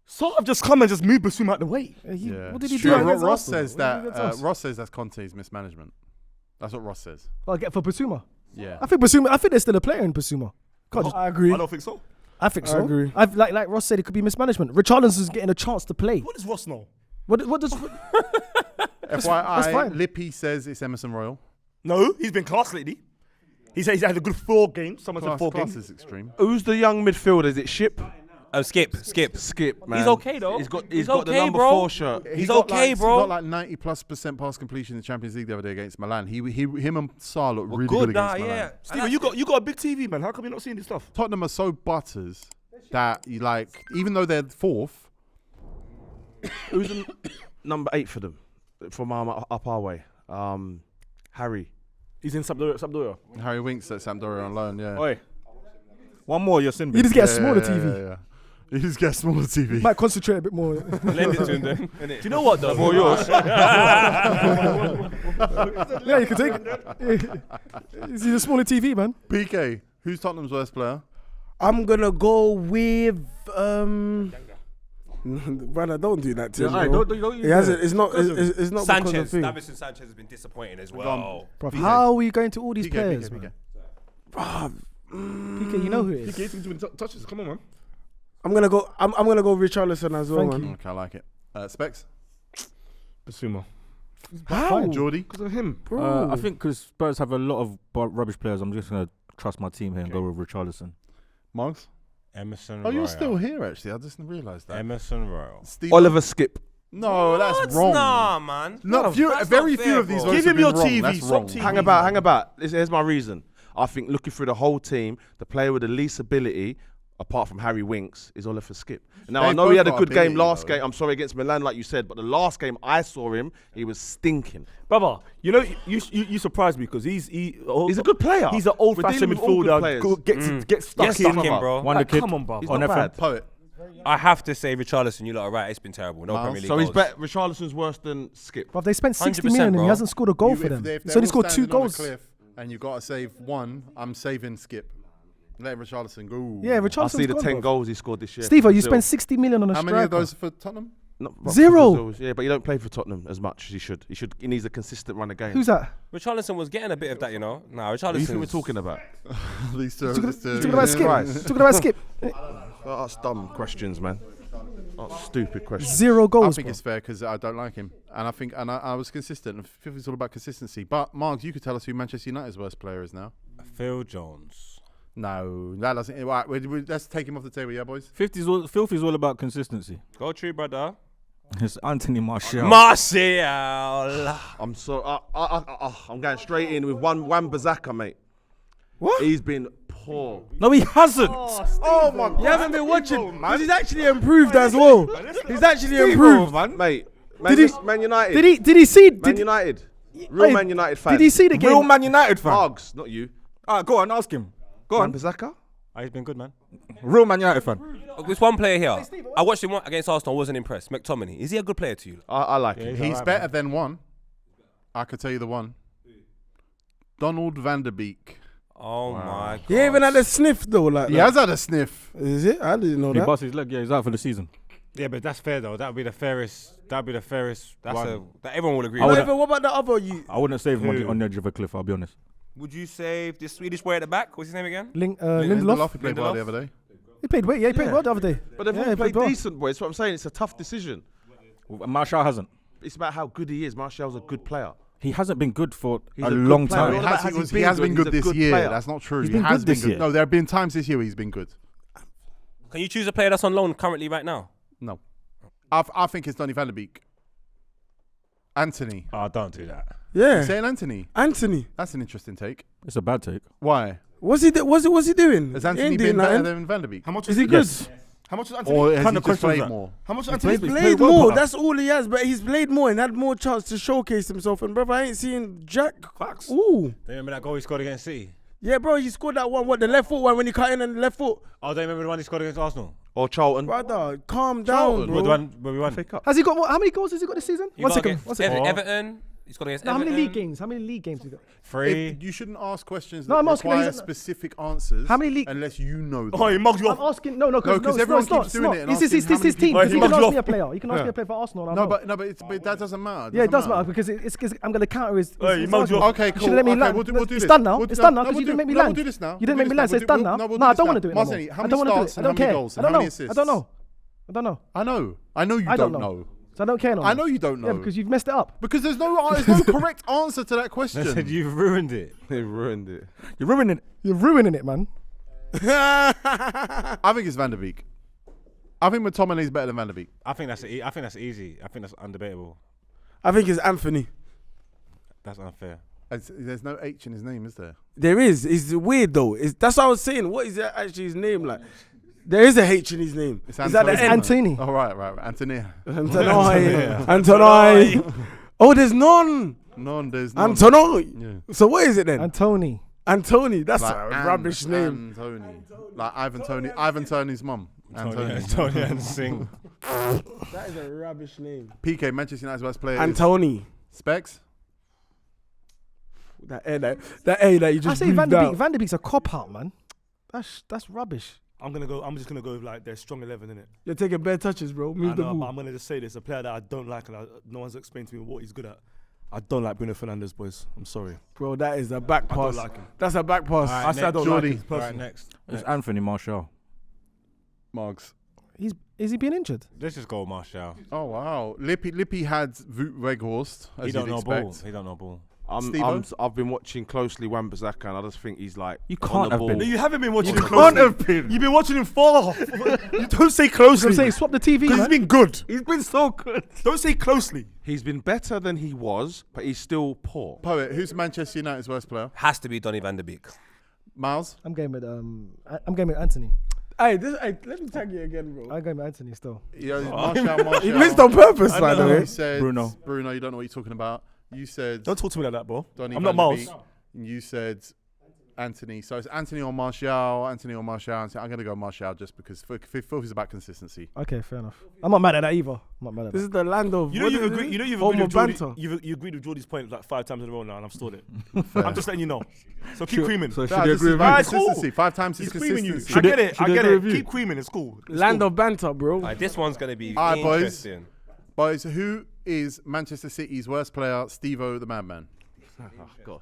Speaker 4: Saar just come and just move Basuma out the way.
Speaker 10: What did he do?
Speaker 1: Ross says that's Conte's mismanagement. That's what Ross says.
Speaker 10: Well, for Basuma.
Speaker 1: Yeah.
Speaker 10: I think there's still a player in Basuma.
Speaker 7: I agree.
Speaker 4: I don't think so.
Speaker 10: I think so.
Speaker 7: I agree.
Speaker 10: Like Ross said, it could be mismanagement. Richarlison's getting a chance to play.
Speaker 4: What does Ross know?
Speaker 10: What does?
Speaker 1: FYI, Lippy says it's Emerson Royal.
Speaker 4: No, he's been class lately. He's had a good 4 games. Someone said 4 games.
Speaker 1: Class is extreme.
Speaker 5: Who's the young midfielder? Is it Ship?
Speaker 8: Skip,
Speaker 5: man.
Speaker 8: He's okay though.
Speaker 5: He's got
Speaker 8: okay,
Speaker 5: the number
Speaker 8: bro.
Speaker 5: 4 shirt.
Speaker 8: He's okay, bro.
Speaker 1: He got like 90+% pass completion in the Champions League the other day against Milan. Him and Saar look really good against Milan.
Speaker 8: Yeah.
Speaker 4: Stevo, you got a big TV, man. How come you're not seeing this stuff?
Speaker 1: Tottenham are so butters that you like, even though they're 4th.
Speaker 5: Who's the number 8 for them? From up our way. Harry.
Speaker 4: He's in Sampdoria.
Speaker 1: Harry Winks at Sampdoria on loan, yeah.
Speaker 9: Oi. One more, you're sin.
Speaker 10: You just get a smaller TV.
Speaker 1: Yeah. You just get a smaller TV.
Speaker 10: Might concentrate a bit more.
Speaker 8: Lend it to him then.
Speaker 4: Do you know what though?
Speaker 5: For yours.
Speaker 10: Yeah, you can take it. You see the smaller TV, man.
Speaker 1: PK, who's Tottenham's worst player?
Speaker 7: I'm gonna go with brother, don't do that to him. Don't
Speaker 10: He hasn't. It's not. It's not
Speaker 8: Sanchez.
Speaker 10: because of thing.
Speaker 8: Davinson Sanchez has been disappointing as well.
Speaker 10: Bruv, how are we going to all these players,
Speaker 1: PK.
Speaker 10: man? PK, you know who it is.
Speaker 4: PK doing touches. Come on, man.
Speaker 7: I'm gonna go Richarlison as well,
Speaker 10: Thank
Speaker 7: man.
Speaker 1: Okay, I like it. Specs?
Speaker 4: Basuma.
Speaker 10: How?
Speaker 1: Jordy?
Speaker 4: Because of him.
Speaker 9: I think because Spurs have a lot of rubbish players, I'm just going to trust my team here and go with Richarlison.
Speaker 1: Margs?
Speaker 3: Emerson
Speaker 1: Oh,
Speaker 3: Royal.
Speaker 1: you're still here, actually. I just realised that.
Speaker 3: Emerson Royal.
Speaker 5: Oliver Skip.
Speaker 1: No, that's wrong.
Speaker 8: Nah, man.
Speaker 1: Very few of these votes
Speaker 4: Give
Speaker 1: have
Speaker 4: him your
Speaker 1: been wrong.
Speaker 4: TV.
Speaker 1: That's
Speaker 4: Stop
Speaker 1: wrong.
Speaker 4: TV.
Speaker 5: Hang about. Here's my reason. I think looking through the whole team, the player with the least ability, apart from Harry Winks, is Oliver Skip. Now, I know he had a good game last game. I'm sorry, against Milan, like you said, but the last game I saw him, he was stinking.
Speaker 4: Brother, you know, you surprised me because he's
Speaker 5: a good player.
Speaker 4: He's an old-fashioned
Speaker 5: We're dealing with all
Speaker 4: midfielder.
Speaker 5: good
Speaker 4: Gets stuck in,
Speaker 8: bro.
Speaker 4: Like, come on, bro.
Speaker 5: He's not bad.
Speaker 1: Poet.
Speaker 8: I have to say, Richarlison, you lot are right. It's been terrible. No Premier League
Speaker 5: So
Speaker 8: goals.
Speaker 5: he's better. Richarlison's worse than Skip.
Speaker 10: But they spent 60
Speaker 8: 100%,
Speaker 10: million and
Speaker 8: bro.
Speaker 10: he hasn't scored a goal for
Speaker 1: If
Speaker 10: them.
Speaker 1: they're
Speaker 10: He's only
Speaker 1: all
Speaker 10: scored 2
Speaker 1: standing on a
Speaker 10: goals.
Speaker 1: cliff and you got to save one, I'm saving Skip. Let Richarlison go.
Speaker 10: Yeah,
Speaker 5: I
Speaker 10: Richarlison's
Speaker 5: see the
Speaker 10: gone,
Speaker 5: 10
Speaker 10: bro.
Speaker 5: goals he scored this year.
Speaker 10: Stevo, you
Speaker 5: Still.
Speaker 10: spent 60 million on a
Speaker 1: How
Speaker 10: striker.
Speaker 1: many of those for Tottenham?
Speaker 5: Not
Speaker 10: 0.
Speaker 5: Yeah, but you don't play for Tottenham as much as he should. He needs a consistent run of game.
Speaker 10: Who's that?
Speaker 8: Richarlison was getting a bit of that, you know. Nah,
Speaker 5: Who do you think we're
Speaker 8: Richarlison.
Speaker 5: talking about?
Speaker 1: These two.
Speaker 10: Talking about Skip.
Speaker 5: Christ.
Speaker 10: Talking about Skip.
Speaker 5: That's dumb questions, man. That's stupid questions.
Speaker 10: 0
Speaker 1: I
Speaker 10: goals,
Speaker 1: think
Speaker 10: bro.
Speaker 1: it's fair because I don't like him, and I was consistent. I feel it's all about consistency. But Margs, you could tell us who Manchester United's worst player is now.
Speaker 3: Phil Jones.
Speaker 1: No, that doesn't. Right, let's take him off the table, yeah, boys.
Speaker 9: Filthy's all about consistency.
Speaker 8: Go true, brother.
Speaker 9: It's Anthony Martial.
Speaker 8: Martial.
Speaker 5: I'm so. I'm going straight in with one Bazaka, mate.
Speaker 10: What?
Speaker 5: He's been poor.
Speaker 9: No, he hasn't.
Speaker 7: Oh my God. You haven't been watching. Because he's actually improved as well. He's actually improved.
Speaker 5: Mate.
Speaker 10: Did he-
Speaker 5: Man United.
Speaker 10: Did he see?
Speaker 5: Man United. Real Man United fan.
Speaker 10: Did he see the game?
Speaker 9: Real Man United fan.
Speaker 5: Margs, not you.
Speaker 9: Go on, ask him. Go on.
Speaker 5: Bazaka?
Speaker 3: He's been good, man.
Speaker 9: Real Man United fan.
Speaker 8: There's one player here. I watched him against Arsenal. I wasn't impressed. McTominay. Is he a good player to you?
Speaker 5: I like him.
Speaker 1: He's better than one. I could tell you the one. Donald van der Beek.
Speaker 8: Oh my God.
Speaker 7: He even had a sniff though. Like
Speaker 1: He has had a sniff.
Speaker 7: Is it? I didn't know
Speaker 9: He
Speaker 7: that.
Speaker 9: busted his leg. Yeah, he's out for the season.
Speaker 3: Yeah, but that's fair though. That'd be the fairest.
Speaker 8: That
Speaker 3: one.
Speaker 8: everyone will agree.
Speaker 7: No,
Speaker 8: with.
Speaker 7: even what about the other? You
Speaker 9: I wouldn't save him
Speaker 3: Who?
Speaker 9: on the edge of a cliff, I'll be honest.
Speaker 8: Would you save this Swedish boy at the back? What's his name again?
Speaker 10: Lindelof.
Speaker 1: He played well the other day.
Speaker 10: He played well. Yeah, he played well the other day.
Speaker 5: But they've
Speaker 10: Yeah,
Speaker 5: all
Speaker 10: he
Speaker 5: played
Speaker 10: well.
Speaker 5: decent, boys. That's what I'm saying. It's a tough decision.
Speaker 9: Martial hasn't.
Speaker 5: It's about how good he is. Martial's a good player.
Speaker 9: He hasn't been good for
Speaker 5: He's
Speaker 9: a
Speaker 5: a good
Speaker 9: long
Speaker 5: player.
Speaker 9: time.
Speaker 5: What about has he
Speaker 1: He has
Speaker 5: been
Speaker 1: been
Speaker 5: good?
Speaker 1: good
Speaker 5: He's a
Speaker 1: this
Speaker 5: good
Speaker 1: year.
Speaker 5: player.
Speaker 1: That's not true.
Speaker 10: He's
Speaker 1: He
Speaker 10: been
Speaker 1: has
Speaker 10: good
Speaker 1: been
Speaker 10: this
Speaker 1: good.
Speaker 10: year.
Speaker 1: No, there have been times this year where he's been good.
Speaker 8: Can you choose a player that's on loan currently right now?
Speaker 1: No. I think it's Donny van der Beek. Anthony.
Speaker 3: Oh, don't do that.
Speaker 7: Yeah.
Speaker 1: You're saying Anthony?
Speaker 7: Anthony.
Speaker 1: That's an interesting take.
Speaker 9: It's a bad take.
Speaker 1: Why?
Speaker 7: What's he doing?
Speaker 1: Has
Speaker 7: He
Speaker 1: Anthony
Speaker 7: ain't
Speaker 1: been
Speaker 7: doing
Speaker 1: better
Speaker 7: nothing.
Speaker 1: than Van der Beek?
Speaker 4: How much
Speaker 7: Is he good?
Speaker 4: How much is Anthony?
Speaker 1: Or has
Speaker 9: kind
Speaker 1: he
Speaker 9: of
Speaker 1: just
Speaker 9: question is
Speaker 1: played
Speaker 9: that?
Speaker 1: more?
Speaker 4: How much is
Speaker 7: He's
Speaker 4: Anthony?
Speaker 7: played more. That's all he has. But he's played more and had more chance to showcase himself. And brother, I ain't seen Jack.
Speaker 4: Facts.
Speaker 7: Ooh.
Speaker 3: Do you remember that goal he scored against City?
Speaker 7: Yeah, bro. He scored that one. What, the left foot one when he cut in on the left foot?
Speaker 3: Oh, do you remember the one he scored against Arsenal?
Speaker 5: Or Charlton.
Speaker 7: Brother, calm down,
Speaker 1: Charlton.
Speaker 7: bro.
Speaker 3: What, the one where we won?
Speaker 10: Has he got how many goals has he got this season? One second.
Speaker 8: Everton. He's got against
Speaker 10: No, how
Speaker 8: Everton.
Speaker 10: many league games? How many league games has he got?
Speaker 3: 3.
Speaker 1: You shouldn't ask questions
Speaker 10: No,
Speaker 1: that
Speaker 10: I'm asking,
Speaker 1: require
Speaker 10: he's-
Speaker 1: specific answers
Speaker 10: How many league-
Speaker 1: unless you know them.
Speaker 4: Oh, he mugged you
Speaker 10: I'm
Speaker 4: off.
Speaker 10: asking. No,
Speaker 1: because everyone keeps doing it and
Speaker 10: It's
Speaker 1: asking how many
Speaker 10: his team.
Speaker 1: people-
Speaker 10: He
Speaker 4: He
Speaker 10: can
Speaker 4: mugged
Speaker 10: ask
Speaker 4: you
Speaker 10: me a
Speaker 4: off.
Speaker 10: player. He can ask me a player for Arsenal. and I
Speaker 1: No,
Speaker 10: know.
Speaker 1: but that doesn't matter.
Speaker 10: Yeah, it does matter because I'm going to counter his.
Speaker 4: Hey,
Speaker 10: his
Speaker 4: he mugged you
Speaker 10: argument.
Speaker 4: off.
Speaker 1: Okay,
Speaker 10: You
Speaker 1: cool.
Speaker 10: shouldn't let me
Speaker 1: Okay,
Speaker 10: land.
Speaker 1: we'll do
Speaker 10: It's
Speaker 1: this.
Speaker 10: done now.
Speaker 1: We'll
Speaker 10: It's
Speaker 1: do-
Speaker 10: done now
Speaker 1: no,
Speaker 10: because you
Speaker 1: we'll
Speaker 10: didn't make me
Speaker 1: do-
Speaker 10: land.
Speaker 1: we'll do this now.
Speaker 10: You didn't
Speaker 1: We'll
Speaker 10: make me
Speaker 1: do
Speaker 10: land, so
Speaker 1: this
Speaker 10: it's
Speaker 1: now.
Speaker 10: done now.
Speaker 1: We'll do
Speaker 10: No, I
Speaker 1: this
Speaker 10: don't
Speaker 1: now.
Speaker 10: want to do it anymore.
Speaker 1: Marceni, how
Speaker 10: I
Speaker 1: many
Speaker 10: don't want to do
Speaker 1: starts
Speaker 10: it. I
Speaker 1: and
Speaker 10: don't
Speaker 1: how many
Speaker 10: care.
Speaker 1: goals
Speaker 10: I
Speaker 1: and
Speaker 10: don't
Speaker 1: how many
Speaker 10: know.
Speaker 1: assists?
Speaker 10: I don't know. I don't know.
Speaker 1: I know you
Speaker 10: I
Speaker 1: don't
Speaker 10: don't
Speaker 1: know.
Speaker 10: So I don't care no more.
Speaker 1: I know you don't know.
Speaker 10: Yeah, because you've messed it up.
Speaker 1: Because there's no correct answer to that
Speaker 3: I
Speaker 1: question.
Speaker 3: said you've ruined it.
Speaker 5: They ruined it.
Speaker 10: You're ruining it. You're ruining it, man.
Speaker 1: I think it's Van der Beek. I think McTominay's better than Van der Beek.
Speaker 3: I think that's easy. I think that's undebatable.
Speaker 7: I think it's Anthony.
Speaker 3: That's unfair.
Speaker 1: There's no H in his name, is there?
Speaker 7: There is. It's weird though. That's what I was saying. What is actually his name like? There is a H in his name.
Speaker 1: It's
Speaker 7: Is that the end?
Speaker 10: Antony.
Speaker 1: Oh, right. Anthony.
Speaker 7: Antony. Oh, there's none.
Speaker 1: There's none.
Speaker 7: Antony.
Speaker 1: Yeah.
Speaker 7: So what is it then?
Speaker 10: Antony.
Speaker 7: Antony. That's
Speaker 1: Like
Speaker 7: a rubbish name.
Speaker 1: Antony. Like Ivan Tony's mum. Antony.
Speaker 3: Tony and Singh.
Speaker 7: That is a rubbish name.
Speaker 1: PK, Manchester United's best player.
Speaker 7: Antony.
Speaker 1: Specs?
Speaker 7: That A that you just
Speaker 10: I say
Speaker 7: breathed
Speaker 10: Van der Beek.
Speaker 7: out.
Speaker 10: Van der Beek's a cop out, man. That's rubbish.
Speaker 4: I'm just gonna go with like their strong 11 in it.
Speaker 7: You're taking bare touches, bro. Move the
Speaker 4: But
Speaker 7: ball.
Speaker 4: I'm gonna just say this: a player that I don't like, and no one's explained to me what he's good at. I don't like Bruno Fernandes, boys. I'm sorry.
Speaker 7: Bro, that is a back
Speaker 4: I
Speaker 7: pass.
Speaker 4: don't like him.
Speaker 7: That's a back pass.
Speaker 4: I said I don't
Speaker 1: Jordy.
Speaker 4: like him
Speaker 3: Right,
Speaker 4: personally.
Speaker 3: next.
Speaker 9: It's Anthony Martial.
Speaker 1: Margs.
Speaker 10: Is he being injured?
Speaker 3: Let's just go Martial.
Speaker 1: Oh, wow. Lippy had Wout Weghorst, as
Speaker 3: He don't
Speaker 1: you'd
Speaker 3: know
Speaker 1: expect.
Speaker 3: ball. He don't know ball.
Speaker 5: I've been watching closely Wan-Bissaka and I just think he's like
Speaker 9: You
Speaker 5: on
Speaker 9: can't
Speaker 5: the
Speaker 9: have
Speaker 5: ball.
Speaker 9: been.
Speaker 4: No, you haven't been watching him
Speaker 5: can't
Speaker 4: closely.
Speaker 5: have been.
Speaker 4: You've been watching him fall off. You don't say closely.
Speaker 10: I'm saying swap the TV,
Speaker 4: Because he's
Speaker 10: man.
Speaker 4: been good.
Speaker 5: He's been so good.
Speaker 4: Don't say closely.
Speaker 5: He's been better than he was, but he's still poor.
Speaker 1: Poet, who's Manchester United's worst player?
Speaker 8: Has to be Donny van der Beek.
Speaker 1: Miles?
Speaker 10: I'm going with Anthony.
Speaker 7: Hey, let me tag you again, bro.
Speaker 10: I'm going with Anthony still.
Speaker 1: Yeah, Martial.
Speaker 7: He missed on purpose, by the way.
Speaker 1: You said
Speaker 9: Bruno,
Speaker 1: you don't know what you're talking about. You said
Speaker 4: Don't talk to me like that, bro.
Speaker 1: Donny
Speaker 4: I'm
Speaker 1: van
Speaker 4: not
Speaker 1: der
Speaker 4: Miles.
Speaker 1: Beek. And you said Anthony. So it's Anthony or Martial. I'm going to go Martial just because fourth is about consistency.
Speaker 10: Okay, fair enough. I'm not mad at that either. I'm not mad at
Speaker 7: This
Speaker 10: that.
Speaker 7: is the land of.
Speaker 4: You know you've agreed with
Speaker 7: banter.
Speaker 4: Jordy. You agreed with Jordy's point like 5 times in a row now, and I've stored it. I'm just letting you know. So keep creaming.
Speaker 9: So should
Speaker 1: Nah,
Speaker 9: they
Speaker 1: this
Speaker 9: agree
Speaker 1: is
Speaker 9: with
Speaker 1: about
Speaker 9: you?
Speaker 4: Cool.
Speaker 1: consistency. 5 times is
Speaker 4: He's creaming you.
Speaker 1: consistency.
Speaker 4: I get it.
Speaker 9: Should they agree with you?
Speaker 4: Keep creaming. It's cool. It's
Speaker 7: Land
Speaker 4: cool.
Speaker 7: of banter, bro.
Speaker 8: Right, this one's gonna be
Speaker 1: All right, boys.
Speaker 8: interesting.
Speaker 1: Boys, who is Manchester City's worst player? Stevo, the Madman.
Speaker 5: Oh God.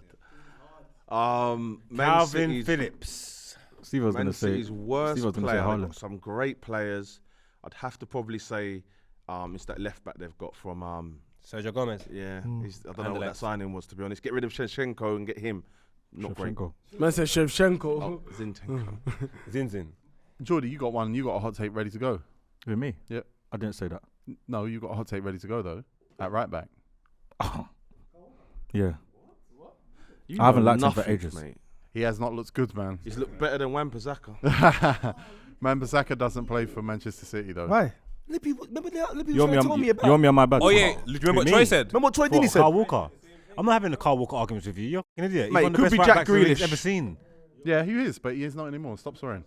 Speaker 5: Man
Speaker 3: Calvin
Speaker 5: City's-
Speaker 3: Phillips.
Speaker 9: Steve was
Speaker 5: Man
Speaker 9: going to say.
Speaker 5: City's worst
Speaker 9: Steve was gonna say
Speaker 5: player. They've
Speaker 9: Haaland.
Speaker 5: got some great players. I'd have to probably say it's that left back they've got from
Speaker 8: Sergio Gomez.
Speaker 5: I don't know what that
Speaker 8: Anderlecht.
Speaker 5: signing was, to be honest. Get rid of Shevchenko and get him. Not great.
Speaker 9: Shevchenko.
Speaker 7: Man said Shevchenko.
Speaker 5: Oh, Zinchenko.
Speaker 8: Zinzin.
Speaker 1: Jordy, you got one. You got a hot take ready to go.
Speaker 9: With me?
Speaker 1: Yep.
Speaker 9: I didn't say that.
Speaker 1: No, you got a hot take ready to go though. At right back.
Speaker 9: Yeah.
Speaker 5: You
Speaker 9: I haven't
Speaker 5: know
Speaker 9: liked him for
Speaker 5: nothing,
Speaker 9: ages.
Speaker 5: mate.
Speaker 1: He has not looked good, man.
Speaker 5: He's looked better than Wan-Bissaka.
Speaker 1: Wan-Bissaka doesn't play for Manchester City though.
Speaker 10: Why?
Speaker 4: Lippy was
Speaker 9: You want
Speaker 4: trying to tell me
Speaker 9: you
Speaker 4: about.
Speaker 9: want me on my bad?
Speaker 8: Oh yeah, do you remember what
Speaker 3: Me?
Speaker 8: Troy said?
Speaker 4: Remember what Troy
Speaker 3: What,
Speaker 4: Deeney said?
Speaker 3: Carl Walker. I'm not having the Carl Walker arguments with you. You're an idiot. He's
Speaker 5: Mate,
Speaker 3: one of
Speaker 5: could
Speaker 3: the best
Speaker 5: be
Speaker 3: right
Speaker 5: Jack
Speaker 3: backs the league's
Speaker 5: Grealish.
Speaker 3: ever seen.
Speaker 1: Yeah, he is, but he is not anymore. Stop swearing.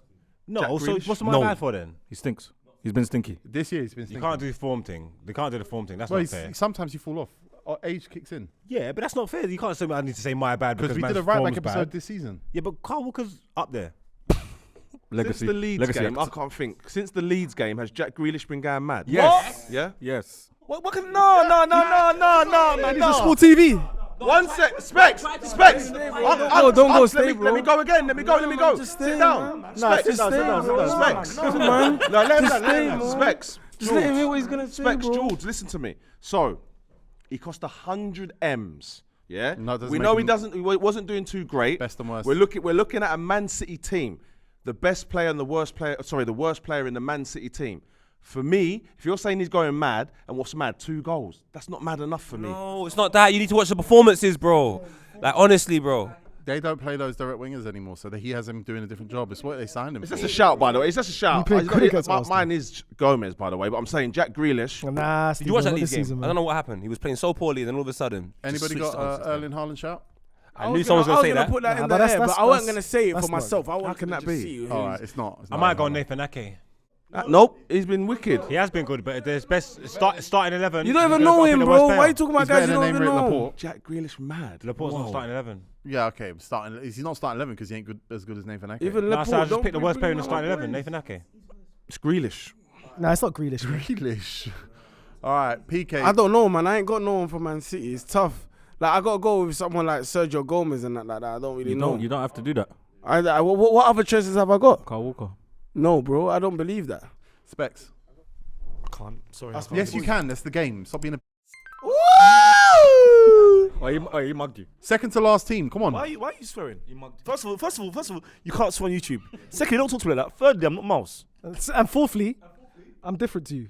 Speaker 3: No,
Speaker 5: Jack
Speaker 3: so
Speaker 5: Grealish?
Speaker 3: what's my
Speaker 4: No.
Speaker 3: bad for then?
Speaker 9: He stinks. He's been stinky.
Speaker 1: This year he's been.
Speaker 3: You
Speaker 1: stinking.
Speaker 3: can't do the form thing. They can't do the form thing. That's
Speaker 1: Well,
Speaker 3: not fair.
Speaker 1: sometimes you fall off. Or age kicks in.
Speaker 3: Yeah, but that's not fair. You can't say I need to say my bad
Speaker 1: Because
Speaker 3: because
Speaker 1: we
Speaker 3: man's
Speaker 1: did a right
Speaker 3: form's
Speaker 1: back episode
Speaker 3: bad.
Speaker 1: this season.
Speaker 3: Yeah, but Carl Walker's up there.
Speaker 9: Legacy.
Speaker 5: Since the Leeds
Speaker 9: Legacy
Speaker 5: game, I
Speaker 9: act.
Speaker 5: can't think. Since the Leeds game, has Jack Grealish been going mad?
Speaker 9: Yes.
Speaker 5: Yeah?
Speaker 9: Yes.
Speaker 4: What can, no, man,
Speaker 10: It's a
Speaker 4: no.
Speaker 10: small TV.
Speaker 5: One sec. Specs.
Speaker 7: Oh, don't go stay, bro.
Speaker 5: Let me go again. Let me go.
Speaker 7: Just
Speaker 5: Sit
Speaker 7: stay,
Speaker 5: down.
Speaker 7: man.
Speaker 5: Specs.
Speaker 7: just stay, bro.
Speaker 5: Specs.
Speaker 7: Come on.
Speaker 5: No, let him
Speaker 7: Just stay,
Speaker 5: down.
Speaker 7: man.
Speaker 5: Specs.
Speaker 7: Just let him hear what he's gonna say,
Speaker 5: Specs,
Speaker 7: bro.
Speaker 5: George, listen to me. So, he cost 100 M's. Yeah,
Speaker 1: No, it doesn't
Speaker 5: we
Speaker 1: make
Speaker 5: know he
Speaker 1: him-
Speaker 5: doesn't. He wasn't doing too great.
Speaker 1: Best and worst.
Speaker 5: We're looking at a Man City team. The best player and the worst player. Sorry, the worst player in the Man City team. For me, if you're saying he's going mad, and what's mad? 2 goals. That's not mad enough for me.
Speaker 8: No, it's not that. You need to watch the performances, bro. Like, honestly, bro.
Speaker 1: They don't play those direct wingers anymore, so he has him doing a different job. It's what they signed him
Speaker 5: It's
Speaker 1: for.
Speaker 5: just a shout, by the way. It's just a shout. Mine is Gomez, by the way, but I'm saying Jack Grealish.
Speaker 10: Nah,
Speaker 8: Did you watch that Leeds game? I don't know what happened. He was playing so poorly, then all of a sudden.
Speaker 1: Anybody got Erling Haaland shout?
Speaker 8: I knew someone was going to say that.
Speaker 7: I was going to put that in the air, but I wasn't going to say it for myself. How can that be?
Speaker 1: All right, it's not.
Speaker 3: I might go Nathan Ake.
Speaker 5: Nope, he's been wicked.
Speaker 3: He has been good, but there's best starting 11.
Speaker 7: You don't even know him, bro. Why are you talking about guys you don't even know?
Speaker 1: Laporte.
Speaker 5: Jack Grealish mad.
Speaker 3: Laporte's not starting 11.
Speaker 1: Yeah, okay. He's not starting 11 because he ain't as good as Nathan Ake.
Speaker 7: Even
Speaker 3: No,
Speaker 7: Laporte,
Speaker 3: so I just picked the worst player in the starting 11, Nathan Ake.
Speaker 5: It's Grealish.
Speaker 10: Nah, it's not Grealish.
Speaker 1: Grealish. All right, PK.
Speaker 7: I don't know, man. I ain't got no one for Man City. It's tough. Like, I got to go with someone like Sergio Gomez and that like that. I don't really know.
Speaker 9: You don't have to do that.
Speaker 7: What other choices have I got?
Speaker 9: Kyle Walker.
Speaker 7: No, bro. I don't believe that.
Speaker 1: Specs.
Speaker 4: Can't. Sorry.
Speaker 1: Yes, you can. That's the game. Stop being a...
Speaker 9: He mugged you.
Speaker 1: Second to last team. Come on.
Speaker 4: Why are you swearing? First of all, you can't swear on YouTube. Secondly, don't talk to me like that. Thirdly, I'm not Mouse.
Speaker 10: And fourthly, I'm different to you.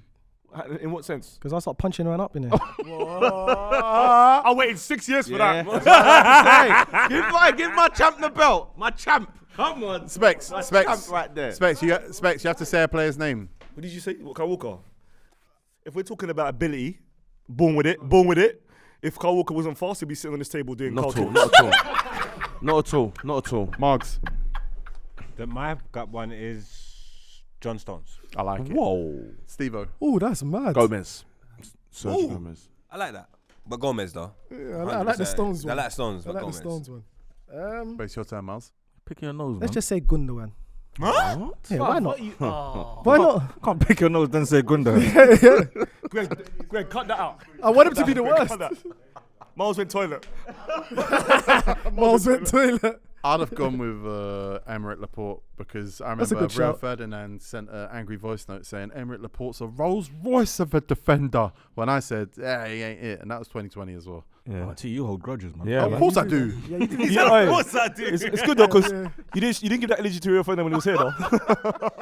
Speaker 4: In what sense?
Speaker 10: Because I start punching man up in here.
Speaker 4: I waited 6 years for that.
Speaker 5: Give my champ the belt. My champ. Come on.
Speaker 1: Specs.
Speaker 5: Champ right there.
Speaker 1: Specs, you have to say a player's name.
Speaker 4: What did you say? Kyle Walker. If we're talking about ability, born with it. If Kyle Walker wasn't fast, he'd be sitting on this table doing
Speaker 5: Not
Speaker 4: Kyle
Speaker 5: at all.
Speaker 4: talks.
Speaker 5: Not at all.
Speaker 1: Margs.
Speaker 3: My gut one is John Stones.
Speaker 1: I like it.
Speaker 5: Whoa.
Speaker 1: Stevo.
Speaker 10: Oh, that's mad.
Speaker 5: Gomez. Sergio Gomez.
Speaker 8: I like that. But Gomez, though.
Speaker 10: Yeah, I like the Stones one.
Speaker 8: I like Stones,
Speaker 10: I
Speaker 8: but
Speaker 10: like
Speaker 8: Gomez.
Speaker 10: the Stones one.
Speaker 1: Wait, it's your turn, Miles.
Speaker 9: Pick your nose,
Speaker 10: Let's
Speaker 9: man.
Speaker 10: just say Gundogan.
Speaker 8: Huh?
Speaker 10: Yeah, why not? Why not?
Speaker 9: Can't pick your nose, then say Gunda.
Speaker 4: Greg, cut that out.
Speaker 10: I want him to be the worst.
Speaker 4: Cut that. Miles went toilet.
Speaker 10: Miles went toilet.
Speaker 1: I'd have gone with Emerick Laporte because I
Speaker 10: That's a
Speaker 1: remember
Speaker 10: good
Speaker 1: Rio
Speaker 10: shout.
Speaker 1: Ferdinand sent an angry voice note saying Emerick Laporte's a Rolls Royce of a defender. When I said, he ain't it, and that was 2020 as well.
Speaker 9: Yeah. You hold grudges, man.
Speaker 5: Yeah,
Speaker 1: Of course I do.
Speaker 10: Yeah, you do.
Speaker 4: Of course I do. It's good though, because you didn't give that energy to Rio Ferdinand when he was here though.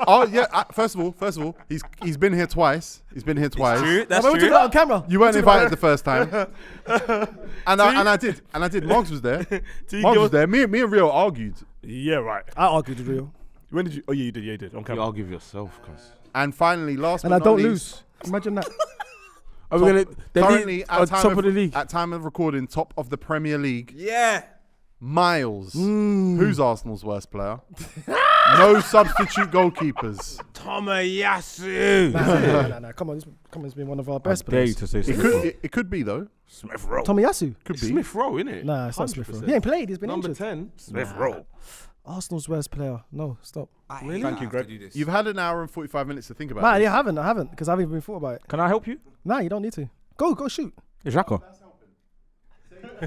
Speaker 1: Oh yeah. First of all, he's been here twice. He's been here twice.
Speaker 8: True, that's
Speaker 10: We're talking
Speaker 8: true.
Speaker 10: about on camera.
Speaker 1: You weren't invited the first time, and I did. Margs was there. Margs was there. Me and Rio argued.
Speaker 4: Yeah, right.
Speaker 10: I argued with Rio.
Speaker 4: When did you? Oh, yeah, you did. Yeah, you did. On
Speaker 5: You
Speaker 4: camera.
Speaker 5: argue with yourself, cuz.
Speaker 1: And finally, last
Speaker 10: And
Speaker 1: but
Speaker 10: I
Speaker 1: not
Speaker 10: don't
Speaker 1: least,
Speaker 10: lose. Imagine that.
Speaker 7: Are we gonna
Speaker 1: currently
Speaker 7: on top of the league?
Speaker 1: at time of recording, top of the Premier League.
Speaker 8: Yeah.
Speaker 1: Miles, who's Arsenal's worst player? No substitute goalkeepers.
Speaker 3: Tomiyasu.
Speaker 10: Nah. Come on, it's been one of our best
Speaker 9: Dare you
Speaker 10: players.
Speaker 9: to say
Speaker 1: It
Speaker 9: something.
Speaker 1: could be though.
Speaker 5: Smith Rowe.
Speaker 10: Tomiyasu.
Speaker 1: Could be.
Speaker 5: Smith Rowe, innit?
Speaker 10: Nah, it's not Smith Rowe.
Speaker 5: 100%.
Speaker 10: He ain't played. He's been
Speaker 5: Number
Speaker 10: injured.
Speaker 5: 10. Smith Rowe.
Speaker 10: Arsenal's worst player. No, stop.
Speaker 8: Really?
Speaker 4: Thank you, Greg.
Speaker 1: You've had an hour and 45 minutes to think about
Speaker 10: Nah,
Speaker 1: this.
Speaker 10: I haven't, because I haven't even thought about it.
Speaker 9: Can I help you?
Speaker 10: Nah, you don't need to. Go shoot.
Speaker 9: Xhaka.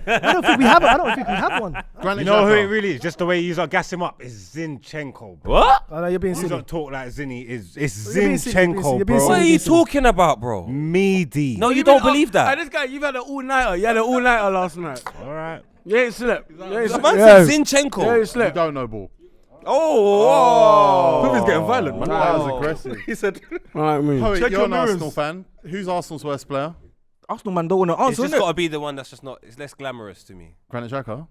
Speaker 10: I don't think we have one.
Speaker 1: Granit
Speaker 3: You know who
Speaker 1: Xhaka.
Speaker 3: it really is? Just the way you gas him up is Zinchenko, bro.
Speaker 8: What?
Speaker 10: I know you're being
Speaker 3: You
Speaker 10: silly.
Speaker 3: don't talk like Zinny. It's
Speaker 10: You're being silly, you're being
Speaker 3: Zinchenko,
Speaker 10: silly.
Speaker 3: bro.
Speaker 8: What are you talking about, bro?
Speaker 3: Meaty.
Speaker 8: No, you don't believe
Speaker 7: Hey,
Speaker 8: that.
Speaker 7: this guy, you've had an all-nighter. You had an all-nighter last night.
Speaker 3: All right.
Speaker 7: You ain't slept. You ain't
Speaker 8: The man
Speaker 7: slept.
Speaker 8: said
Speaker 7: You
Speaker 8: Zinchenko.
Speaker 7: ain't
Speaker 1: You
Speaker 7: slept.
Speaker 1: don't know ball.
Speaker 8: Oh.
Speaker 9: Who's getting violent, man?
Speaker 1: That was aggressive.
Speaker 9: He said,
Speaker 7: Right, me.
Speaker 1: Oh,
Speaker 4: Check
Speaker 1: you're
Speaker 4: your
Speaker 1: an
Speaker 4: mirrors.
Speaker 1: Arsenal fan. Who's Arsenal's worst player?
Speaker 9: Arsenal man don't want to
Speaker 8: It's
Speaker 9: answer,
Speaker 8: just
Speaker 9: innit?
Speaker 8: got to be the one that's just not. It's less glamorous to me.
Speaker 1: Granit Xhaka.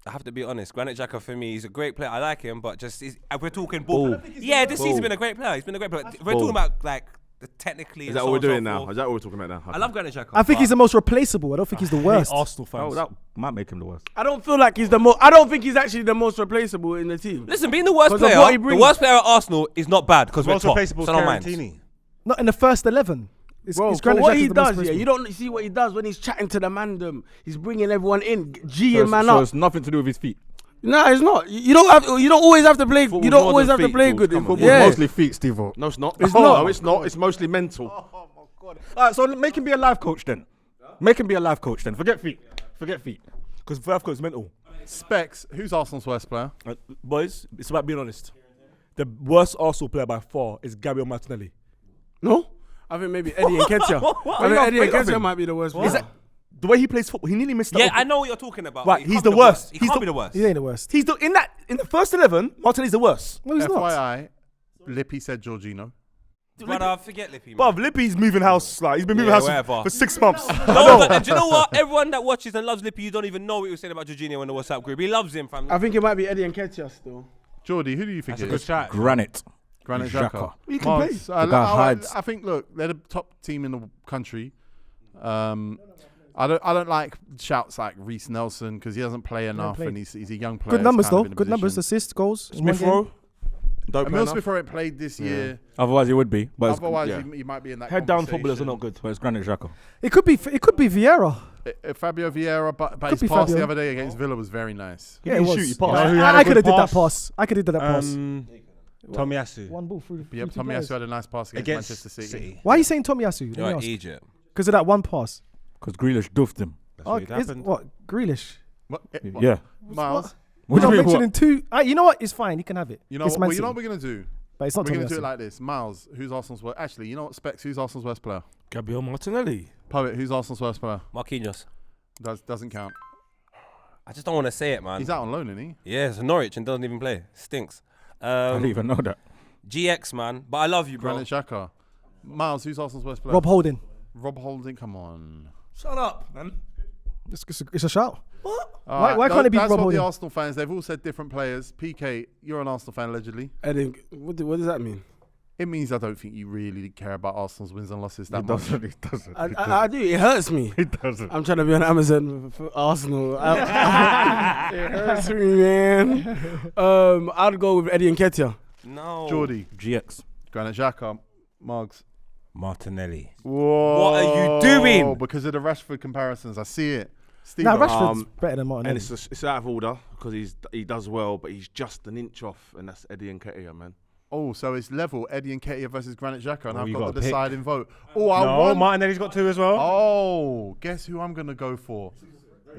Speaker 8: I have to be honest. Granit Xhaka for me, he's a great player. I like him, but just if we're talking ball. Yeah, this season's been a great player. He's been a great player. If we're talking about like the technically.
Speaker 5: Is
Speaker 8: and
Speaker 5: that
Speaker 8: so
Speaker 5: what we're
Speaker 8: on and so
Speaker 5: doing now?
Speaker 8: forth,
Speaker 5: Is that what we're talking about now?
Speaker 8: I love Granit Xhaka.
Speaker 10: I think
Speaker 8: but
Speaker 10: he's the most replaceable. I don't think he's the worst.
Speaker 4: Arsenal
Speaker 9: Oh,
Speaker 4: fans.
Speaker 9: that might make him the worst.
Speaker 7: I don't feel like he's the most. I don't think he's actually the most replaceable in the team.
Speaker 8: Listen, being the worst
Speaker 7: 'Cause of
Speaker 8: player,
Speaker 7: what he
Speaker 8: the
Speaker 7: brings.
Speaker 8: worst player at Arsenal is not bad because we're
Speaker 3: Most
Speaker 8: top.
Speaker 3: replaceable
Speaker 8: So I don't mind.
Speaker 3: Tarantini.
Speaker 10: Not in the first 11.
Speaker 7: Bro,
Speaker 10: It's
Speaker 7: for
Speaker 10: Granit
Speaker 7: what
Speaker 10: Xhaka's
Speaker 7: he
Speaker 10: the most
Speaker 7: does, yeah,
Speaker 10: replaceable.
Speaker 7: you don't see what he does when he's chatting to the mandem. He's bringing everyone in, G'ing
Speaker 9: So,
Speaker 7: man
Speaker 9: so
Speaker 7: up.
Speaker 9: it's nothing to do with his feet.
Speaker 7: Nah, it's not. You don't have. You don't always have to play.
Speaker 5: Football's
Speaker 7: You don't
Speaker 5: more
Speaker 7: always
Speaker 5: than
Speaker 7: have to
Speaker 5: feet,
Speaker 7: play
Speaker 5: Jules,
Speaker 7: good.
Speaker 5: come on.
Speaker 7: Yeah.
Speaker 9: Mostly feet, Stevo.
Speaker 5: No, it's not.
Speaker 7: It's not.
Speaker 5: No, it's not. It's mostly mental.
Speaker 9: All right, so make him be a life coach then. Make him be a life coach then. Forget feet.
Speaker 4: Because Vavco is mental.
Speaker 1: Specs. Who's Arsenal's worst player?
Speaker 4: Boys, it's about being honest. The worst Arsenal player by far is Gabriel Martinelli.
Speaker 7: No, I think maybe Eddie Nketiah. I think Eddie Nketiah might be the worst.
Speaker 4: Is that the way he plays football? He nearly missed.
Speaker 8: Yeah, I know what you're talking about.
Speaker 4: Right,
Speaker 8: but he
Speaker 4: he's
Speaker 8: can't be
Speaker 4: the worst.
Speaker 8: He
Speaker 4: He's
Speaker 8: can't
Speaker 4: the-
Speaker 8: be the worst.
Speaker 10: He ain't the worst.
Speaker 4: He's in the first 11. Martinelli's the worst.
Speaker 10: No, he's not.
Speaker 1: FYI, Lippy said Jorginho.
Speaker 8: Brother, forget Lippy, man.
Speaker 4: Bruv, Lippy's moving house. Like, he's been moving house for 6 months.
Speaker 8: No, and do you know what? Everyone that watches and loves Lippy, you don't even know what he was saying about Jorginho in the WhatsApp group. He loves him, fam.
Speaker 7: I think it might be Eddie and Ketia still.
Speaker 1: Jordy, who do you think
Speaker 3: That's
Speaker 1: it
Speaker 3: a
Speaker 1: is?
Speaker 3: good shot.
Speaker 9: Granite.
Speaker 1: Granit Xhaka.
Speaker 7: He can play.
Speaker 9: The guy hides.
Speaker 1: I think, look, they're the top team in the country. I don't like shouts like Reece Nelson because he doesn't play enough and he's a young player.
Speaker 10: Good numbers though.
Speaker 1: Good
Speaker 10: Good numbers, assists, goals.
Speaker 4: Smith Rowe.
Speaker 1: Emil Smith Rowe played this year.
Speaker 9: Otherwise, he would be. But
Speaker 1: Otherwise, he might be in that.
Speaker 4: Head down footballers are not good.
Speaker 9: But it's Granit Xhaka.
Speaker 10: It could be Vieira.
Speaker 1: Fabio Vieira, but his
Speaker 10: be
Speaker 1: pass
Speaker 10: Fabio.
Speaker 1: the other day against Villa was very nice.
Speaker 10: Yeah, it was.
Speaker 4: Shoot, he passed.
Speaker 10: I could have did that pass. I could have did that pass.
Speaker 3: Tomiyasu.
Speaker 10: One ball through.
Speaker 1: Yep, Tomiyasu had a nice pass against Manchester City.
Speaker 10: Why are you saying Tomiyasu?
Speaker 8: You're in Egypt.
Speaker 10: Because of that one pass.
Speaker 9: Because Grealish doofed him.
Speaker 3: That's what happened.
Speaker 10: What? Grealish?
Speaker 1: What?
Speaker 9: Yeah.
Speaker 1: Miles.
Speaker 9: What do you mean,
Speaker 10: mentioning two. You know what? It's fine. He can have it.
Speaker 1: You know
Speaker 10: It's
Speaker 1: what?
Speaker 10: Man
Speaker 1: Well, you know
Speaker 10: City.
Speaker 1: what we're gonna do?
Speaker 10: But it's not
Speaker 1: We're gonna do
Speaker 10: Tomiyasu.
Speaker 1: it like this. Miles, who's Arsenal's worst? Actually, you know what? Specs, who's Arsenal's worst player?
Speaker 4: Gabriel Martinelli.
Speaker 1: Poet, who's Arsenal's worst player?
Speaker 8: Marquinhos.
Speaker 1: Doesn't count.
Speaker 8: I just don't want to say it, man.
Speaker 1: He's out on loan, isn't he?
Speaker 8: Yeah, it's Norwich and doesn't even play. Stinks.
Speaker 9: I didn't even know that.
Speaker 8: GX, man. But I love you, bro.
Speaker 1: Granit Xhaka. Miles, who's Arsenal's worst player?
Speaker 10: Rob Holding.
Speaker 1: Rob Holding, come on.
Speaker 4: Shut up, man.
Speaker 10: It's a shout.
Speaker 1: All
Speaker 10: Why can't it be
Speaker 1: That's
Speaker 10: Rob
Speaker 1: what
Speaker 10: Holding?
Speaker 1: the Arsenal fans, they've all said different players. PK, you're an Arsenal fan allegedly.
Speaker 7: Eddie, what does that mean?
Speaker 1: It means I don't think you really care about Arsenal's wins and losses that
Speaker 9: He
Speaker 1: much.
Speaker 9: doesn't. He doesn't.
Speaker 7: I do. It hurts me.
Speaker 9: He doesn't.
Speaker 7: I'm trying to be on Amazon for Arsenal. It hurts me, man. I'd go with Eddie and Ketia.
Speaker 8: No.
Speaker 1: Jordy,
Speaker 9: GX.
Speaker 1: Granit Xhaka, Margs.
Speaker 3: Martinelli.
Speaker 1: Whoa.
Speaker 8: What are you doing?
Speaker 1: Because of the Rashford comparisons, I see it. Stevo.
Speaker 10: Nah, Rashford's better than Martin.
Speaker 5: And it's out of order because he does well, but he's just an inch off, and that's Eddie and Ketia, man.
Speaker 1: Oh, so it's level Eddie and Ketia versus Granit Xhaka, and I've
Speaker 3: you
Speaker 1: got
Speaker 3: gotta
Speaker 1: the
Speaker 3: pick.
Speaker 1: deciding vote. Oh, I
Speaker 3: No,
Speaker 1: want.
Speaker 3: Martinelli's got 2 as well.
Speaker 1: Oh, guess who I'm gonna go for?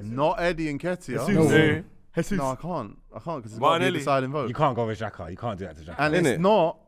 Speaker 1: Not Eddie and Ketia.
Speaker 4: Jesus.
Speaker 1: No, I can't because it's got to be a
Speaker 4: Martinelli.
Speaker 1: deciding vote.
Speaker 3: You can't go with Xhaka. You can't do that to Xhaka.
Speaker 1: And
Speaker 5: Innit?
Speaker 1: it's not